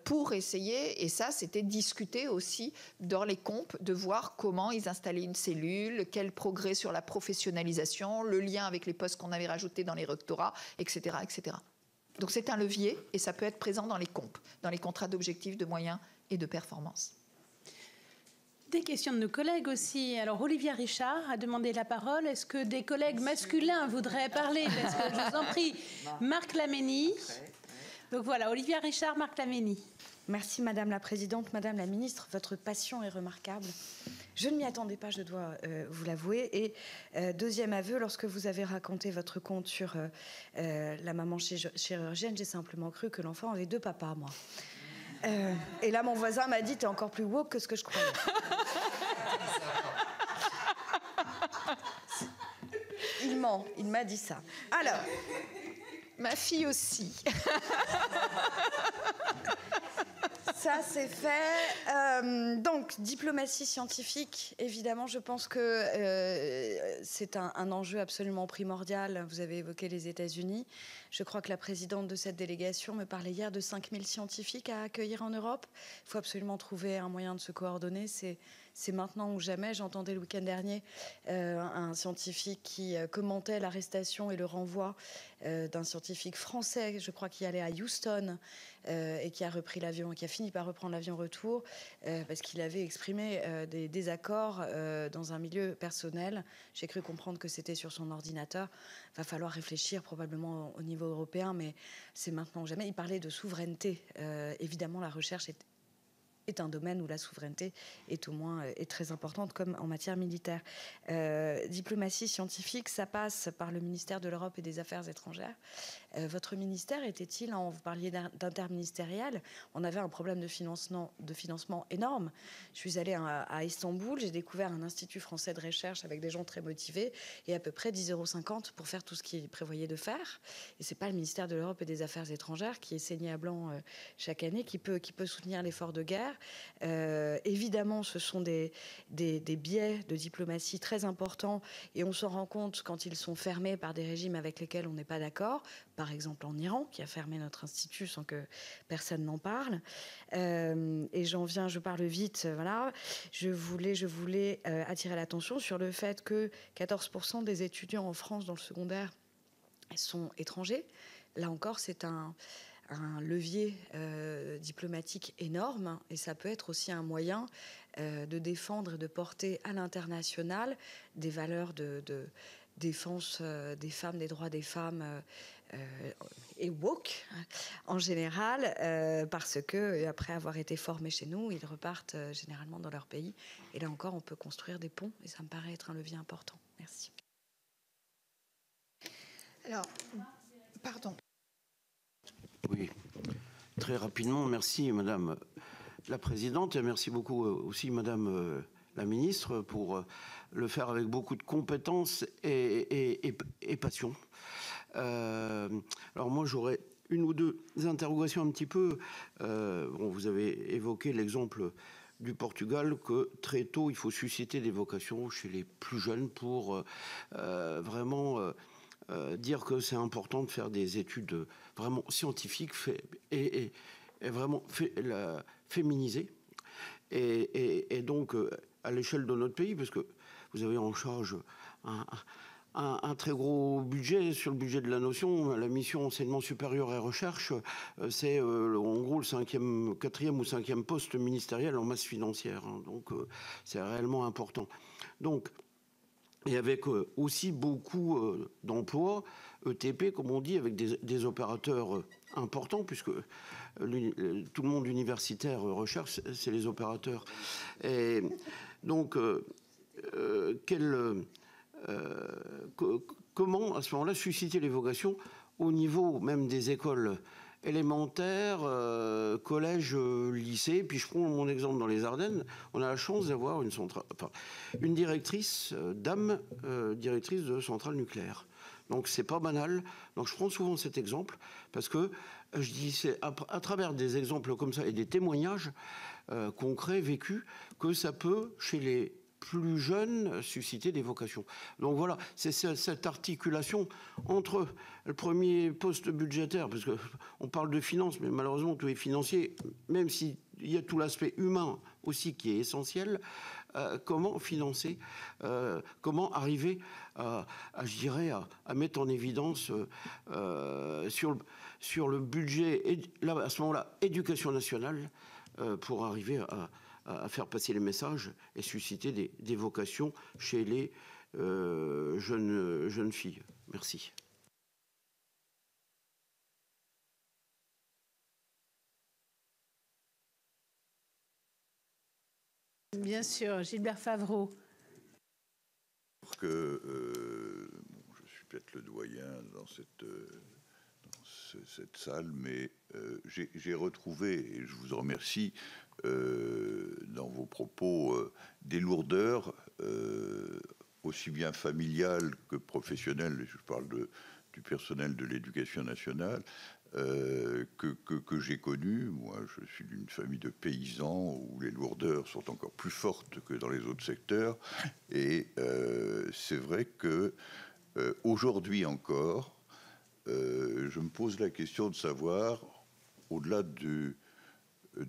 pour essayer, et ça c'était discuter aussi dans les comptes, de voir comment ils installaient une cellule, quel progrès sur la professionnalisation, le lien avec les postes qu'on avait rajoutés dans les rectorats, etc., etc. Donc c'est un levier et ça peut être présent dans les comptes, dans les contrats d'objectifs, de moyens et de performance. Des questions de nos collègues aussi. Alors Olivia Richard a demandé la parole. Est-ce que des collègues masculins voudraient parler? Parce que je vous en prie, Marc Laménie. Donc voilà, Olivia Richard, Marc Laménie. Merci Madame la Présidente, Madame la Ministre, votre passion est remarquable. Je ne m'y attendais pas, je dois vous l'avouer. Et deuxième aveu, lorsque vous avez raconté votre conte sur la maman chirurgienne, j'ai simplement cru que l'enfant avait deux papas, moi. Et là, mon voisin m'a dit, t'es encore plus woke que ce que je croyais. Il ment, il m'a dit ça. Alors, ma fille aussi. Ça, c'est fait. Donc, diplomatie scientifique, évidemment, je pense que c'est un enjeu absolument primordial. Vous avez évoqué les États-Unis. Je crois que la présidente de cette délégation me parlait hier de 5000 scientifiques à accueillir en Europe. Il faut absolument trouver un moyen de se coordonner. C'est maintenant ou jamais. J'entendais le week-end dernier un scientifique qui commentait l'arrestation et le renvoi d'un scientifique français, je crois, qui allait à Houston et qui a repris l'avion, qui a fini par reprendre l'avion retour parce qu'il avait exprimé des désaccords dans un milieu personnel. J'ai cru comprendre que c'était sur son ordinateur. Va falloir réfléchir probablement au niveau européen, mais c'est maintenant ou jamais. Il parlait de souveraineté. Évidemment, la recherche est un domaine où la souveraineté est au moins est très importante, comme en matière militaire. Diplomatie scientifique, ça passe par le ministère de l'Europe et des Affaires étrangères. Votre ministère était-il, vous parliez d'interministériel, on avait un problème de financement énorme. Je suis allée à Istanbul, j'ai découvert un institut français de recherche avec des gens très motivés et à peu près 10,50 € pour faire tout ce qu'il prévoyait de faire. Et c'est pas le ministère de l'Europe et des Affaires étrangères qui est saigné à blanc chaque année qui peut soutenir l'effort de guerre. Évidemment, ce sont des biais de diplomatie très importants et on s'en rend compte quand ils sont fermés par des régimes avec lesquels on n'est pas d'accord. Par exemple en Iran, qui a fermé notre institut sans que personne n'en parle. Et je parle vite, voilà. Je voulais attirer l'attention sur le fait que 14% des étudiants en France dans le secondaire sont étrangers. Là encore, c'est un levier diplomatique énorme et ça peut être aussi un moyen de défendre et de porter à l'international des valeurs de défense des femmes, des droits des femmes et woke en général, parce que après avoir été formés chez nous, ils repartent généralement dans leur pays. Et là encore, on peut construire des ponts et ça me paraît être un levier important. Merci. Alors, pardon. Oui, très rapidement, merci Madame la Présidente et merci beaucoup aussi Madame la Ministre pour le faire avec beaucoup de compétences et passion. Alors moi j'aurais une ou deux interrogations un petit peu. Bon, vous avez évoqué l'exemple du Portugal, que très tôt il faut susciter des vocations chez les plus jeunes pour vraiment dire que c'est important de faire des études vraiment scientifiques et vraiment féminisées. Et donc à l'échelle de notre pays, parce que vous avez en charge un très gros budget sur le budget de la notion. La mission enseignement supérieur et recherche, c'est en gros le quatrième ou cinquième poste ministériel en masse financière. Hein, donc c'est réellement important. Donc, et avec aussi beaucoup d'emplois ETP, comme on dit, avec des opérateurs importants, puisque tout le monde universitaire recherche, c'est les opérateurs. Et donc, comment, à ce moment-là, susciter les vocations au niveau même des écoles élémentaires, collège, lycée. Puis je prends mon exemple dans les Ardennes. On a la chance d'avoir une directrice, directrice de centrale nucléaire. Donc c'est pas banal. Donc je prends souvent cet exemple parce que je dis c'est à travers des exemples comme ça et des témoignages concrets, vécus, que ça peut, chez les plus jeunes, susciter des vocations. Donc voilà, c'est cette articulation entre le premier poste budgétaire, parce qu'on parle de finances, mais malheureusement tout est financier, même s'il y a tout l'aspect humain aussi qui est essentiel. Comment financer, comment arriver je dirais, à mettre en évidence sur le budget, et là, à ce moment-là, éducation nationale, pour arriver à faire passer les messages et susciter des vocations chez les jeunes filles. Merci. Bien sûr, Gilbert Favreau. Je suis peut-être le doyen dans cette salle, mais j'ai retrouvé, et je vous en remercie, dans vos propos des lourdeurs, aussi bien familiales que professionnelles. Je parle du personnel de l'éducation nationale que j'ai connu. Moi, je suis d'une famille de paysans où les lourdeurs sont encore plus fortes que dans les autres secteurs. Et c'est vrai que aujourd'hui encore, je me pose la question de savoir, au-delà de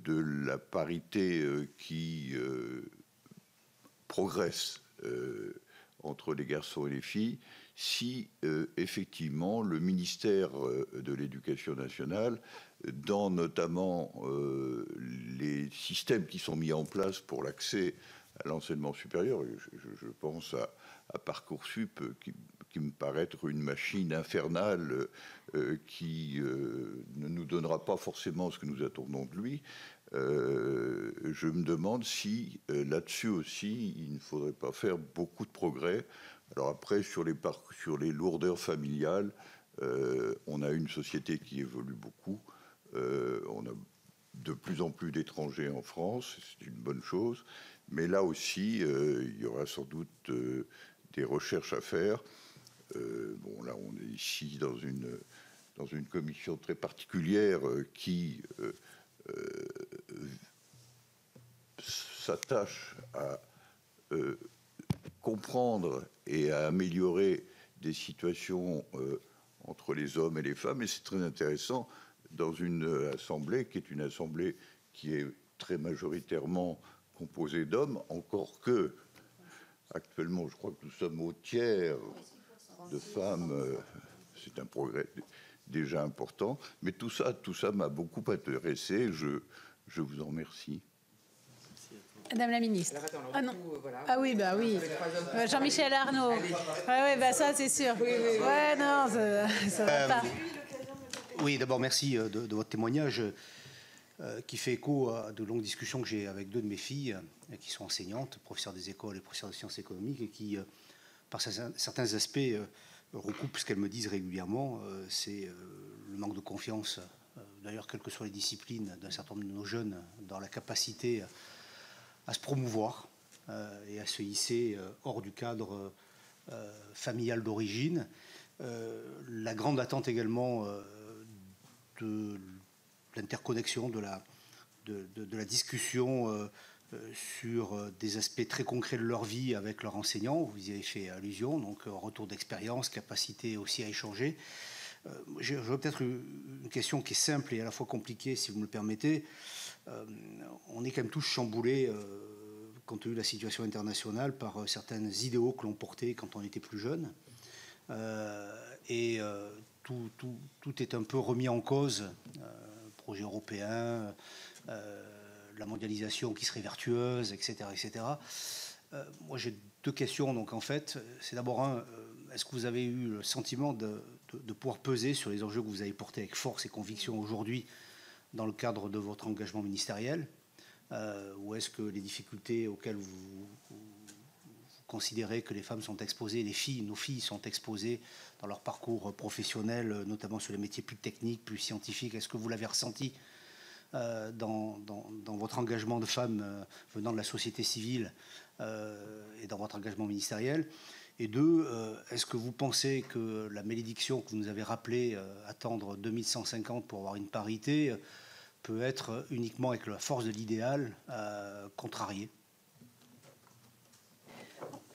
la parité qui progresse entre les garçons et les filles, si effectivement le ministère de l'Éducation nationale, dans notamment les systèmes qui sont mis en place pour l'accès à l'enseignement supérieur, je pense à Parcoursup, qui me paraît être une machine infernale qui ne nous donnera pas forcément ce que nous attendons de lui. Je me demande si là-dessus aussi il ne faudrait pas faire beaucoup de progrès. Alors après, sur les lourdeurs familiales, on a une société qui évolue beaucoup. On a de plus en plus d'étrangers en France, c'est une bonne chose. Mais là aussi, il y aura sans doute des recherches à faire. Bon, là, on est ici dans une commission très particulière qui s'attache à comprendre et à améliorer des situations entre les hommes et les femmes. Et c'est très intéressant dans une assemblée qui est très majoritairement composée d'hommes, encore que actuellement, je crois que nous sommes au tiers de femmes. C'est un progrès déjà important. Mais tout ça m'a beaucoup intéressé. Je vous en remercie. Madame la ministre. Alors, attends, ah non. voilà. Ah oui, bah oui. Jean-Michel Arnaud. Ouais, bah ça c'est sûr. Ouais, non, ça va pas. Oui, d'abord merci de votre témoignage qui fait écho à de longues discussions que j'ai avec deux de mes filles qui sont enseignantes, professeurs des écoles et professeurs de sciences économiques, et qui, par certains aspects, recoupent ce qu'elles me disent régulièrement. C'est le manque de confiance d'ailleurs quelles que soient les disciplines, d'un certain nombre de nos jeunes dans la capacité à se promouvoir et à se hisser hors du cadre familial d'origine. La grande attente également de l'interconnexion, de la discussion sur des aspects très concrets de leur vie avec leurs enseignants. Vous y avez fait allusion, donc retour d'expérience, capacité aussi à échanger. J'aurais peut-être une question qui est simple et à la fois compliquée, si vous me le permettez. On est quand même tous chamboulés, compte tenu de la situation internationale, par certains idéaux que l'on portait quand on était plus jeune. Tout est un peu remis en cause. Projet européen, la mondialisation qui serait vertueuse, etc. etc. Moi, j'ai deux questions. Donc, en fait, c'est d'abord est-ce que vous avez eu le sentiment de pouvoir peser sur les enjeux que vous avez portés avec force et conviction aujourd'hui dans le cadre de votre engagement ministériel, ou est-ce que les difficultés auxquelles vous considérez que les femmes sont exposées, nos filles sont exposées dans leur parcours professionnel, notamment sur les métiers plus techniques, plus scientifiques, est-ce que vous l'avez ressenti dans votre engagement de femme venant de la société civile et dans votre engagement ministériel? Et deux, est-ce que vous pensez que la malédiction que vous nous avez rappelée, attendre 2150 pour avoir une parité, peut être uniquement avec la force de l'idéal contrariée?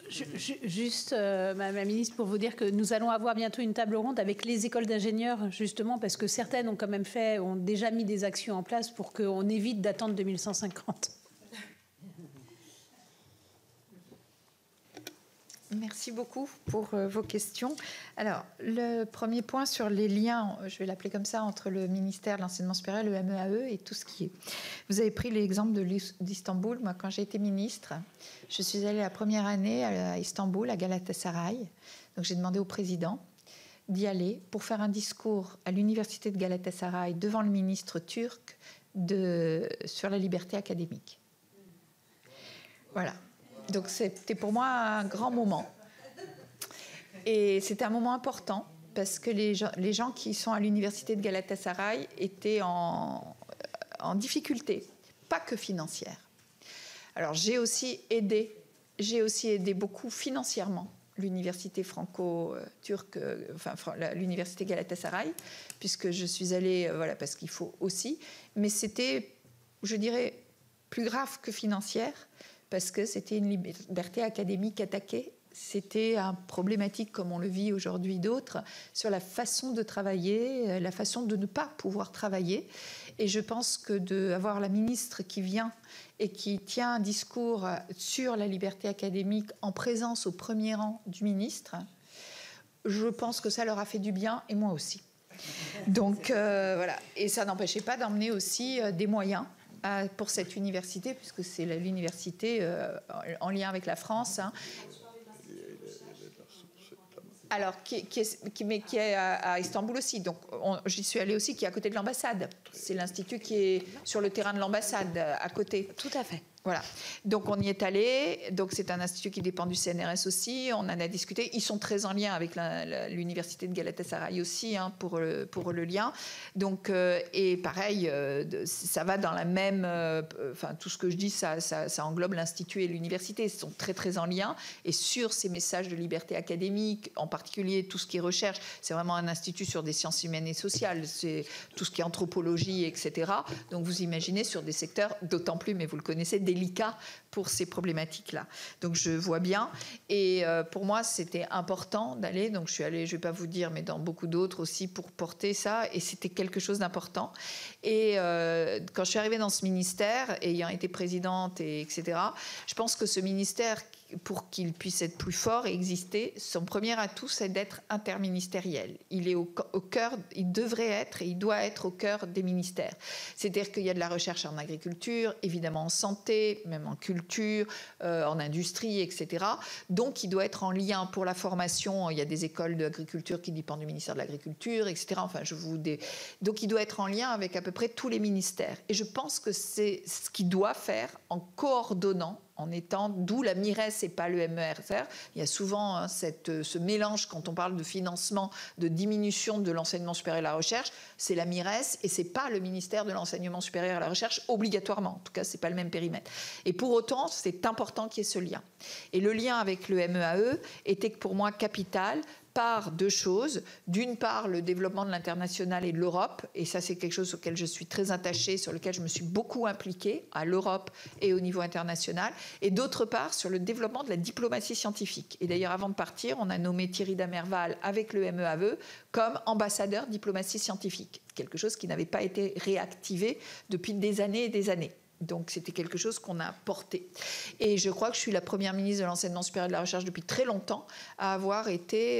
Juste, Madame la Ministre, pour vous dire que nous allons avoir bientôt une table ronde avec les écoles d'ingénieurs, justement, parce que certaines ont quand même ont déjà mis des actions en place pour qu'on évite d'attendre 2150. Merci beaucoup pour vos questions. Alors, le premier point sur les liens, je vais l'appeler comme ça, entre le ministère de l'Enseignement supérieur, le MEAE et tout ce qui est. Vous avez pris l'exemple d'Istanbul. Moi, quand j'ai été ministre, je suis allée la première année à Istanbul, à Galatasaray. Donc, j'ai demandé au président d'y aller pour faire un discours à l'université de Galatasaray devant le ministre turc sur la liberté académique. Voilà. Donc c'était pour moi un grand moment. Et c'était un moment important parce que les gens qui sont à l'université de Galatasaray étaient en difficulté, pas que financière. Alors j'ai aussi aidé beaucoup financièrement l'université franco-turque, l'université Galatasaray, puisque je suis allée, parce qu'il faut aussi. Mais c'était, je dirais, plus grave que financière, parce que c'était une liberté académique attaquée. C'était une problématique, comme on le vit aujourd'hui d'autres, sur la façon de travailler, la façon de ne pas pouvoir travailler. Et je pense que d'avoir la ministre qui vient et qui tient un discours sur la liberté académique en présence au premier rang du ministre, je pense que ça leur a fait du bien, et moi aussi. Donc voilà. Et ça n'empêchait pas d'emmener aussi des moyens pour cette université, puisque c'est l'université en lien avec la France. Alors, qui est à Istanbul aussi. Donc, j'y suis allée aussi, qui est à côté de l'ambassade. C'est l'institut qui est sur le terrain de l'ambassade, à côté. Tout à fait. Voilà. Donc, on y est allé. Donc, c'est un institut qui dépend du CNRS aussi. On en a discuté. Ils sont très en lien avec l'université de Galatasaray aussi, pour le lien. Donc, et pareil, ça va dans la même... tout ce que je dis, ça englobe l'institut et l'université. Ils sont très, très en lien. Et sur ces messages de liberté académique, en particulier tout ce qui est recherche, c'est vraiment un institut sur des sciences humaines et sociales. C'est tout ce qui est anthropologie, etc. Donc, vous imaginez sur des secteurs, d'autant plus, mais vous le connaissez, délicat pour ces problématiques-là. Donc je vois bien. Et pour moi, c'était important d'aller. Donc je suis allée, je ne vais pas vous dire, mais dans beaucoup d'autres aussi pour porter ça. Et c'était quelque chose d'important. Et quand je suis arrivée dans ce ministère, ayant été présidente, etc., je pense que ce ministère, pour qu'il puisse être plus fort et exister, son premier atout, c'est d'être interministériel. Il est au cœur, il devrait être et il doit être au cœur des ministères. C'est-à-dire qu'il y a de la recherche en agriculture, évidemment en santé, même en culture, en industrie, etc. Donc, il doit être en lien pour la formation. Il y a des écoles d'agriculture qui dépendent du ministère de l'Agriculture, etc. Enfin, donc, il doit être en lien avec à peu près tous les ministères. Et je pense que c'est ce qu'il doit faire en coordonnant en étant, d'où la MIRES et pas le MERSR. Il y a souvent hein, ce mélange quand on parle de financement, de diminution de l'enseignement supérieur et de la recherche, c'est la MIRES et c'est pas le ministère de l'enseignement supérieur et de la recherche obligatoirement. En tout cas, c'est pas le même périmètre. Et pour autant, c'est important qu'il y ait ce lien. Et le lien avec le MEAE était pour moi capital, par deux choses. D'une part, le développement de l'international et de l'Europe, et ça c'est quelque chose auquel je suis très attachée, sur lequel je me suis beaucoup impliquée, à l'Europe et au niveau international, et d'autre part, sur le développement de la diplomatie scientifique. Et d'ailleurs, avant de partir, on a nommé Thierry Damerval avec le MEAE comme ambassadeur diplomatie scientifique, quelque chose qui n'avait pas été réactivé depuis des années et des années. Donc, c'était quelque chose qu'on a porté. Et je crois que je suis la première ministre de l'enseignement supérieur et de la recherche depuis très longtemps à avoir été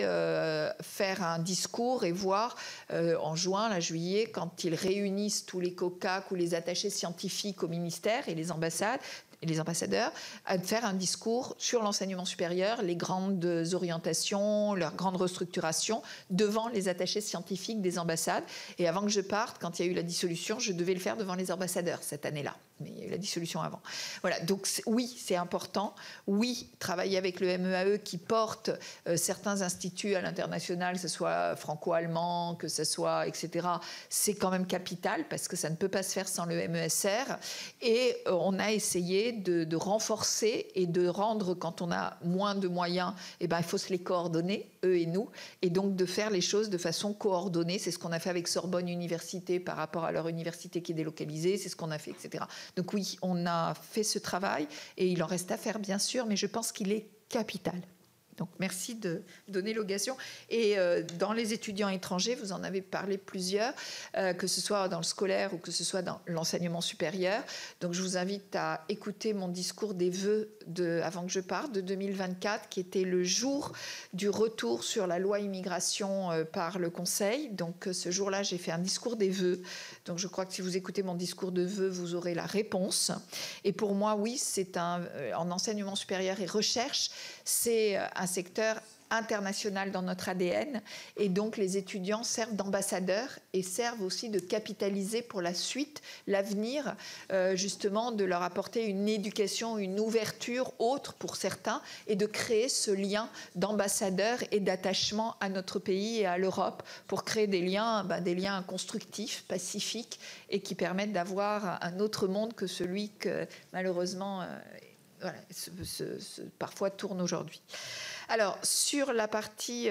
faire un discours et voir en juin, là, juillet, quand ils réunissent tous les COCAC ou les attachés scientifiques au ministère et les ambassades, et les ambassadeurs, à faire un discours sur l'enseignement supérieur, les grandes orientations, leurs grandes restructurations, devant les attachés scientifiques des ambassades. Et avant que je parte, quand il y a eu la dissolution, je devais le faire devant les ambassadeurs cette année-là. Mais il y a eu la dissolution avant. Voilà, donc oui, c'est important. Oui, travailler avec le MEAE qui porte certains instituts à l'international, que ce soit franco-allemand, que ce soit, etc., c'est quand même capital, parce que ça ne peut pas se faire sans le MESR. Et on a essayé de renforcer et de rendre, quand on a moins de moyens, eh ben, il faut se les coordonner, eux et nous, et donc de faire les choses de façon coordonnée. C'est ce qu'on a fait avec Sorbonne Université par rapport à leur université qui est délocalisée, c'est ce qu'on a fait, etc. Donc oui, on a fait ce travail et il en reste à faire, bien sûr, mais je pense qu'il est capital. Donc merci de donner l'occasion. Et dans les étudiants étrangers, vous en avez parlé plusieurs, que ce soit dans le scolaire ou que ce soit dans l'enseignement supérieur. Donc je vous invite à écouter mon discours des vœux avant que je parte, de 2024, qui était le jour du retour sur la loi immigration par le Conseil. Donc ce jour-là, j'ai fait un discours des vœux. Donc je crois que si vous écoutez mon discours de vœux, vous aurez la réponse. Et pour moi, oui, c'est en enseignement supérieur et recherche, c'est un secteur international dans notre ADN, et donc les étudiants servent d'ambassadeurs et servent aussi de capitaliser pour la suite, l'avenir, justement de leur apporter une éducation, une ouverture autre pour certains, et de créer ce lien d'ambassadeurs et d'attachement à notre pays et à l'Europe pour créer des liens constructifs, pacifiques, et qui permettent d'avoir un autre monde que celui que malheureusement voilà, parfois tourne aujourd'hui. Alors, sur la partie...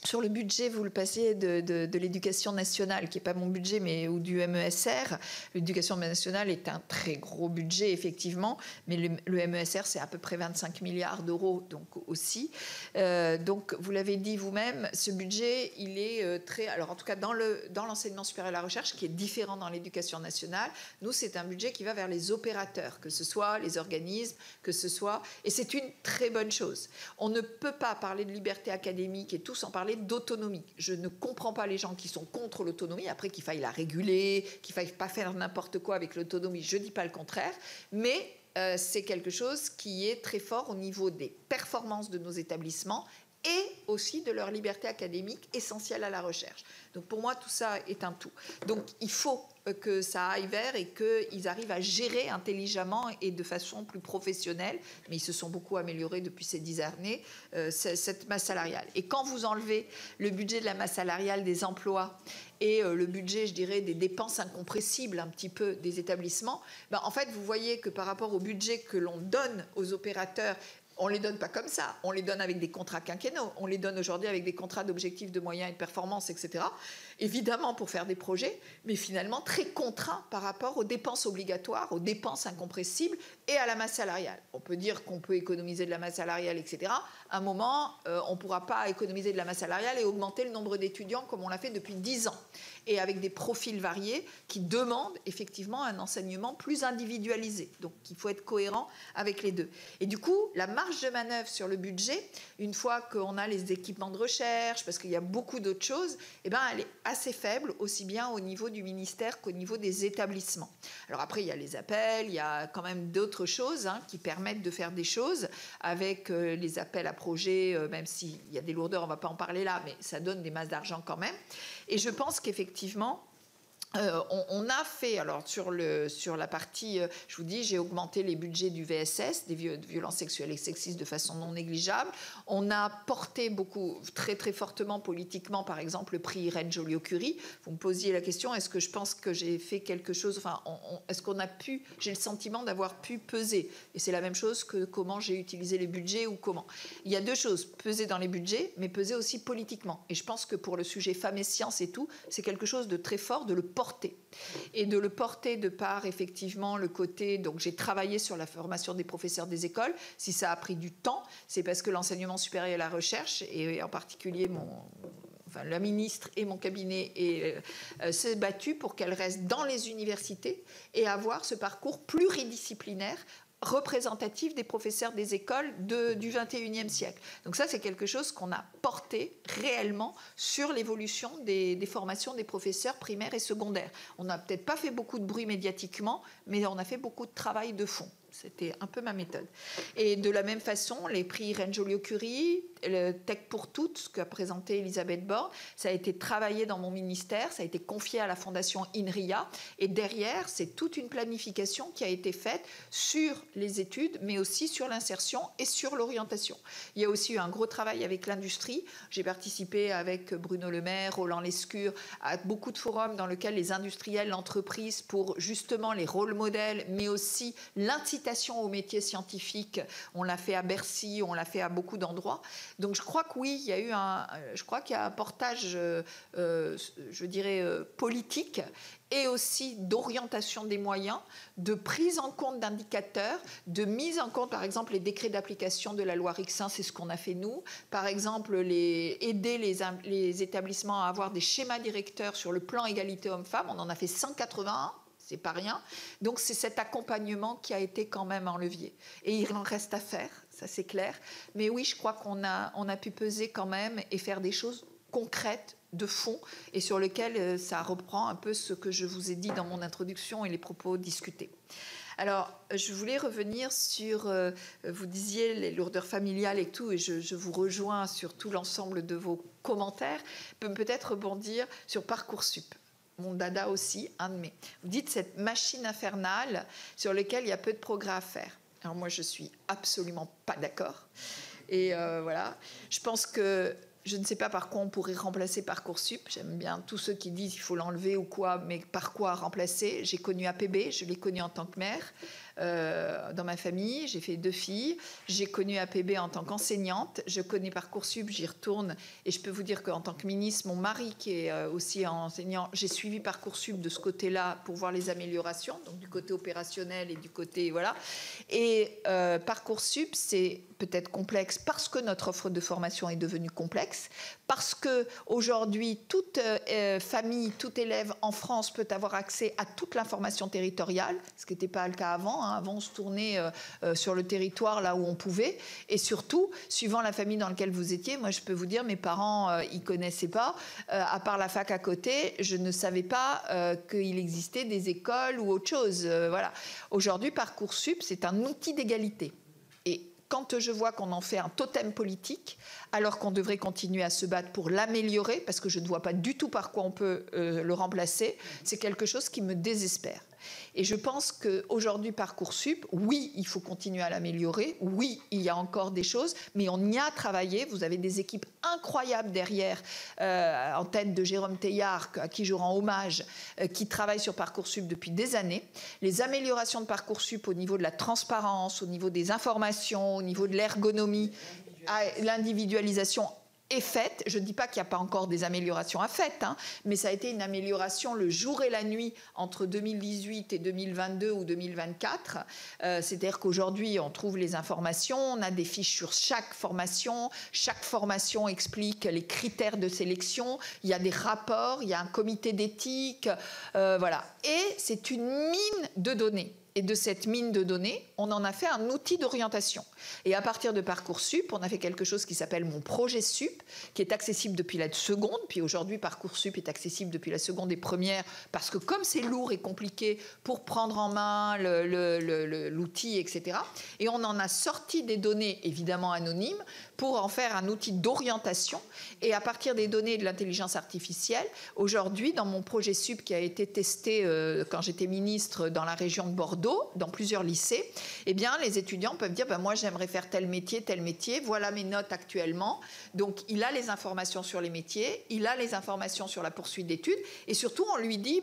sur le budget, vous le passez de l'éducation nationale, qui n'est pas mon budget, mais ou du MESR. L'éducation nationale est un très gros budget, effectivement, mais le MESR, c'est à peu près 25 milliards d'euros, donc aussi. Donc, vous l'avez dit vous-même, ce budget, il est très... Alors, en tout cas, dans l'enseignement supérieur et la recherche, qui est différent dans l'éducation nationale, nous, c'est un budget qui va vers les opérateurs, que ce soit les organismes, que ce soit... Et c'est une très bonne chose. On ne peut pas parler de liberté académique et tout sans parler d'autonomie. Je ne comprends pas les gens qui sont contre l'autonomie, après qu'il faille la réguler, qu'il ne faille pas faire n'importe quoi avec l'autonomie, je ne dis pas le contraire, mais c'est quelque chose qui est très fort au niveau des performances de nos établissements et aussi de leur liberté académique essentielle à la recherche. Donc pour moi, tout ça est un tout. Donc il faut que ça aille vers et qu'ils arrivent à gérer intelligemment et de façon plus professionnelle, mais ils se sont beaucoup améliorés depuis ces 10 années, cette masse salariale. Et quand vous enlevez le budget de la masse salariale des emplois et le budget, je dirais, des dépenses incompressibles un petit peu des établissements, ben en fait, vous voyez que par rapport au budget que l'on donne aux opérateurs, on ne les donne pas comme ça, on les donne avec des contrats quinquennaux, on les donne aujourd'hui avec des contrats d'objectifs de moyens et de performance, etc. Évidemment pour faire des projets, mais finalement très contraints par rapport aux dépenses obligatoires, aux dépenses incompressibles et à la masse salariale. On peut dire qu'on peut économiser de la masse salariale, etc. À un moment, on ne pourra pas économiser de la masse salariale et augmenter le nombre d'étudiants comme on l'a fait depuis 10 ans, et avec des profils variés qui demandent effectivement un enseignement plus individualisé. Donc il faut être cohérent avec les deux. Et du coup, la marge de manœuvre sur le budget, une fois qu'on a les équipements de recherche, parce qu'il y a beaucoup d'autres choses, eh ben, elle est assez faible, aussi bien au niveau du ministère qu'au niveau des établissements. Alors après, il y a les appels, il y a quand même d'autres choses qui permettent de faire des choses, avec les appels à projets, même s'il y a des lourdeurs, on ne va pas en parler là, mais ça donne des masses d'argent quand même. Et je pense qu'effectivement, On a fait, alors sur la partie, je vous dis, j'ai augmenté les budgets du VSS, des violences sexuelles et sexistes, de façon non négligeable. On a porté beaucoup, très très fortement politiquement, par exemple, le prix Irène Joliot-Curie. Vous me posiez la question, est-ce que je pense que j'ai fait quelque chose, enfin, est-ce qu'on a pu, j'ai le sentiment d'avoir pu peser. Et c'est la même chose que comment j'ai utilisé les budgets ou comment. Il y a deux choses, peser dans les budgets, mais peser aussi politiquement. Et je pense que pour le sujet femmes et sciences et tout, c'est quelque chose de très fort, de le porter. Et de le porter de par effectivement le côté, donc j'ai travaillé sur la formation des professeurs des écoles. Si ça a pris du temps, c'est parce que l'enseignement supérieur et la recherche, et en particulier la ministre et mon cabinet s'est battu pour qu'elle reste dans les universités et avoir ce parcours pluridisciplinaire représentatif des professeurs des écoles du 21e siècle. Donc ça, c'est quelque chose qu'on a porté réellement sur l'évolution des formations des professeurs primaires et secondaires. On n'a peut-être pas fait beaucoup de bruit médiatiquement, mais on a fait beaucoup de travail de fond. C'était un peu ma méthode. Et de la même façon, les prix Irène Joliot-Curie, le Tech pour toutes, ce qu'a présenté Elisabeth Borne, ça a été travaillé dans mon ministère, ça a été confié à la fondation INRIA. Et derrière, c'est toute une planification qui a été faite sur les études, mais aussi sur l'insertion et sur l'orientation. Il y a aussi eu un gros travail avec l'industrie. J'ai participé avec Bruno Le Maire, Roland Lescure, à beaucoup de forums dans lesquels les industriels, l'entreprise, pour justement les rôles modèles, mais aussi l'incitation aux métiers scientifiques. On l'a fait à Bercy, on l'a fait à beaucoup d'endroits. Donc je crois que oui, il y a eu un portage, je dirais, politique et aussi d'orientation des moyens, de prise en compte d'indicateurs, de mise en compte, par exemple, les décrets d'application de la loi Rixin, c'est ce qu'on a fait nous. Par exemple, aider les établissements à avoir des schémas directeurs sur le plan égalité homme-femme. On en a fait 181. C'est pas rien. Donc c'est cet accompagnement qui a été quand même un levier. Et il en reste à faire, ça c'est clair. Mais oui, je crois qu'on a pu peser quand même et faire des choses concrètes, de fond, et sur lesquelles ça reprend un peu ce que je vous ai dit dans mon introduction et les propos discutés. Alors, je voulais revenir sur, vous disiez les lourdeurs familiales et tout, et je vous rejoins sur tout l'ensemble de vos commentaires. Peut-être rebondir sur Parcoursup. Mon dada aussi, un de mes. Vous dites cette machine infernale sur laquelle il y a peu de progrès à faire. Alors moi, je suis absolument pas d'accord. Et voilà, je pense que je ne sais pas par quoi on pourrait remplacer Parcoursup. J'aime bien tous ceux qui disent qu'il faut l'enlever ou quoi, mais par quoi remplacer. J'ai connu APB, je l'ai connu en tant que mère. Dans ma famille, j'ai fait 2 filles. J'ai connu APB en tant qu'enseignante. Je connais Parcoursup, j'y retourne. Et je peux vous dire qu'en tant que ministre, mon mari, qui est aussi enseignant, j'ai suivi Parcoursup de ce côté-là pour voir les améliorations, donc du côté opérationnel et du côté... Voilà. Et Parcoursup, c'est peut-être complexe parce que notre offre de formation est devenue complexe, parce qu'aujourd'hui, toute famille, tout élève en France peut avoir accès à toute l'information territoriale, ce qui n'était pas le cas avant. Avant, on se tournait sur le territoire là où on pouvait. Et surtout, suivant la famille dans laquelle vous étiez, moi je peux vous dire, mes parents, ils ne connaissaient pas. À part la fac à côté, je ne savais pas qu'il existait des écoles ou autre chose. Voilà. Aujourd'hui, Parcoursup, c'est un outil d'égalité. Et quand je vois qu'on en fait un totem politique, alors qu'on devrait continuer à se battre pour l'améliorer, parce que je ne vois pas du tout par quoi on peut le remplacer, c'est quelque chose qui me désespère. Et je pense qu'aujourd'hui, Parcoursup, oui, il faut continuer à l'améliorer, oui, il y a encore des choses, mais on y a travaillé. Vous avez des équipes incroyables derrière, en tête de Jérôme Teilhard, à qui je rends hommage, qui travaillent sur Parcoursup depuis des années. Les améliorations de Parcoursup au niveau de la transparence, au niveau des informations, au niveau de l'ergonomie, l'individualisation est faite. Je ne dis pas qu'il n'y a pas encore des améliorations à faire, mais ça a été une amélioration le jour et la nuit entre 2018 et 2022 ou 2024. C'est-à-dire qu'aujourd'hui, on trouve les informations, on a des fiches sur chaque formation explique les critères de sélection, il y a des rapports, il y a un comité d'éthique, voilà. Et c'est une mine de données. Et de cette mine de données, on en a fait un outil d'orientation. Et à partir de Parcoursup, on a fait quelque chose qui s'appelle mon projet SUP, qui est accessible depuis la seconde. Puis aujourd'hui, Parcoursup est accessible depuis la seconde et première, parce que comme c'est lourd et compliqué pour prendre en main l'outil, etc. Et on en a sorti des données, évidemment anonymes, pour en faire un outil d'orientation. Et à partir des données de l'intelligence artificielle, aujourd'hui, dans mon projet SUP qui a été testé quand j'étais ministre dans la région de Bordeaux, dans plusieurs lycées, eh bien, les étudiants peuvent dire moi j'aimerais faire tel métier, voilà mes notes actuellement. Donc il a les informations sur les métiers, il a les informations sur la poursuite d'études, et surtout on lui dit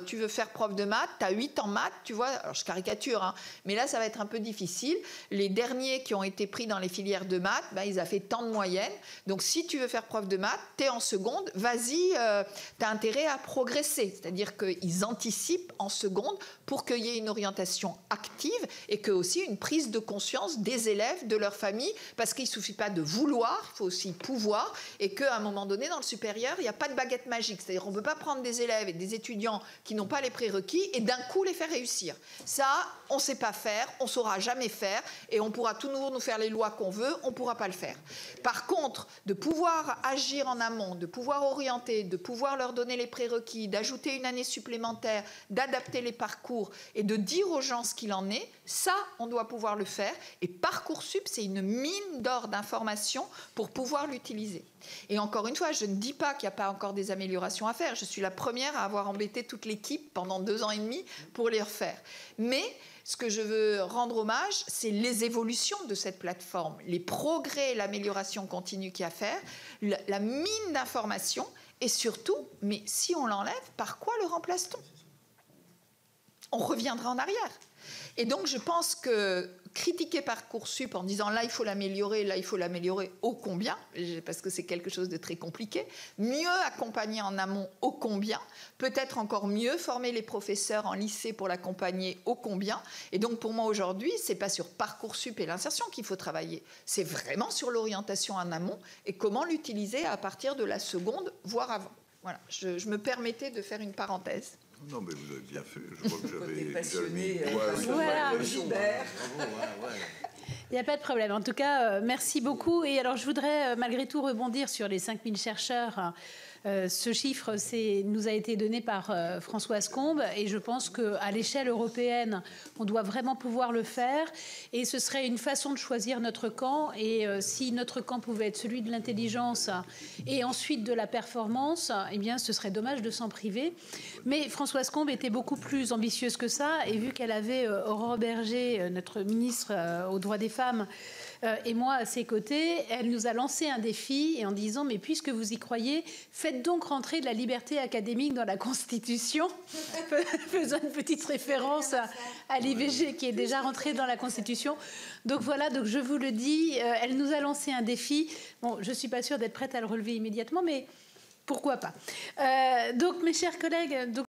tu veux faire prof de maths, tu as 8 en maths, tu vois, alors je caricature, hein, mais là ça va être un peu difficile. Les derniers qui ont été pris dans les filières de maths, ils ont fait tant de moyenne. Donc si tu veux faire prof de maths, tu es en seconde, vas-y, tu as intérêt à progresser. C'est-à-dire qu'ils anticipent en seconde pour qu'il y ait une orientation active et que aussi une prise de conscience des élèves, de leur famille, parce qu'il ne suffit pas de vouloir, il faut aussi pouvoir, et qu'à un moment donné, dans le supérieur, il n'y a pas de baguette magique. C'est-à-dire qu'on ne peut pas prendre des élèves et des étudiants qui n'ont pas les prérequis et d'un coup les faire réussir. Ça, on ne sait pas faire, on ne saura jamais faire, et on pourra toujours nous faire les lois qu'on veut, on ne pourra pas le faire. Par contre, de pouvoir agir en amont, de pouvoir orienter, de pouvoir leur donner les prérequis, d'ajouter une année supplémentaire, d'adapter les parcours et de dire aux gens ce qu'il en est, ça, on doit pouvoir le faire. Et Parcoursup, c'est une mine d'or d'informations pour pouvoir l'utiliser. Et encore une fois, je ne dis pas qu'il n'y a pas encore des améliorations à faire. Je suis la première à avoir embêté toute l'équipe pendant 2 ans et demi pour les refaire. Mais ce que je veux rendre hommage, c'est les évolutions de cette plateforme, les progrès, l'amélioration continue qu'il y a à faire, la mine d'informations, et surtout, mais si on l'enlève, par quoi le remplace-t-on ? On reviendra en arrière. Et donc, je pense que critiquer Parcoursup en disant là, il faut l'améliorer, ô combien, parce que c'est quelque chose de très compliqué, mieux accompagner en amont, ô combien, peut-être encore mieux former les professeurs en lycée pour l'accompagner, ô combien. Et donc, pour moi, aujourd'hui, ce n'est pas sur Parcoursup et l'insertion qu'il faut travailler, c'est vraiment sur l'orientation en amont et comment l'utiliser à partir de la seconde, voire avant. Voilà, je me permettais de faire une parenthèse. Non, mais vous avez bien fait. Je crois que j'avais passionné. Voilà. Il n'y a pas de problème. En tout cas, merci beaucoup. Et alors, je voudrais malgré tout rebondir sur les 5000 chercheurs. Ce chiffre nous a été donné par Françoise Combe et je pense qu'à l'échelle européenne, on doit vraiment pouvoir le faire et ce serait une façon de choisir notre camp et si notre camp pouvait être celui de l'intelligence et ensuite de la performance, eh bien ce serait dommage de s'en priver. Mais Françoise Combe était beaucoup plus ambitieuse que ça et vu qu'elle avait Aurore Bergé, notre ministre aux droits des femmes, et moi à ses côtés, elle nous a lancé un défi et en disant mais puisque vous y croyez, faites donc rentrer de la liberté académique dans la Constitution, faisant une petite référence à l'IVG qui est déjà rentrée dans la Constitution. Donc voilà, donc je vous le dis, elle nous a lancé un défi. Bon, je ne suis pas sûre d'être prête à le relever immédiatement, mais pourquoi pas. Donc mes chers collègues,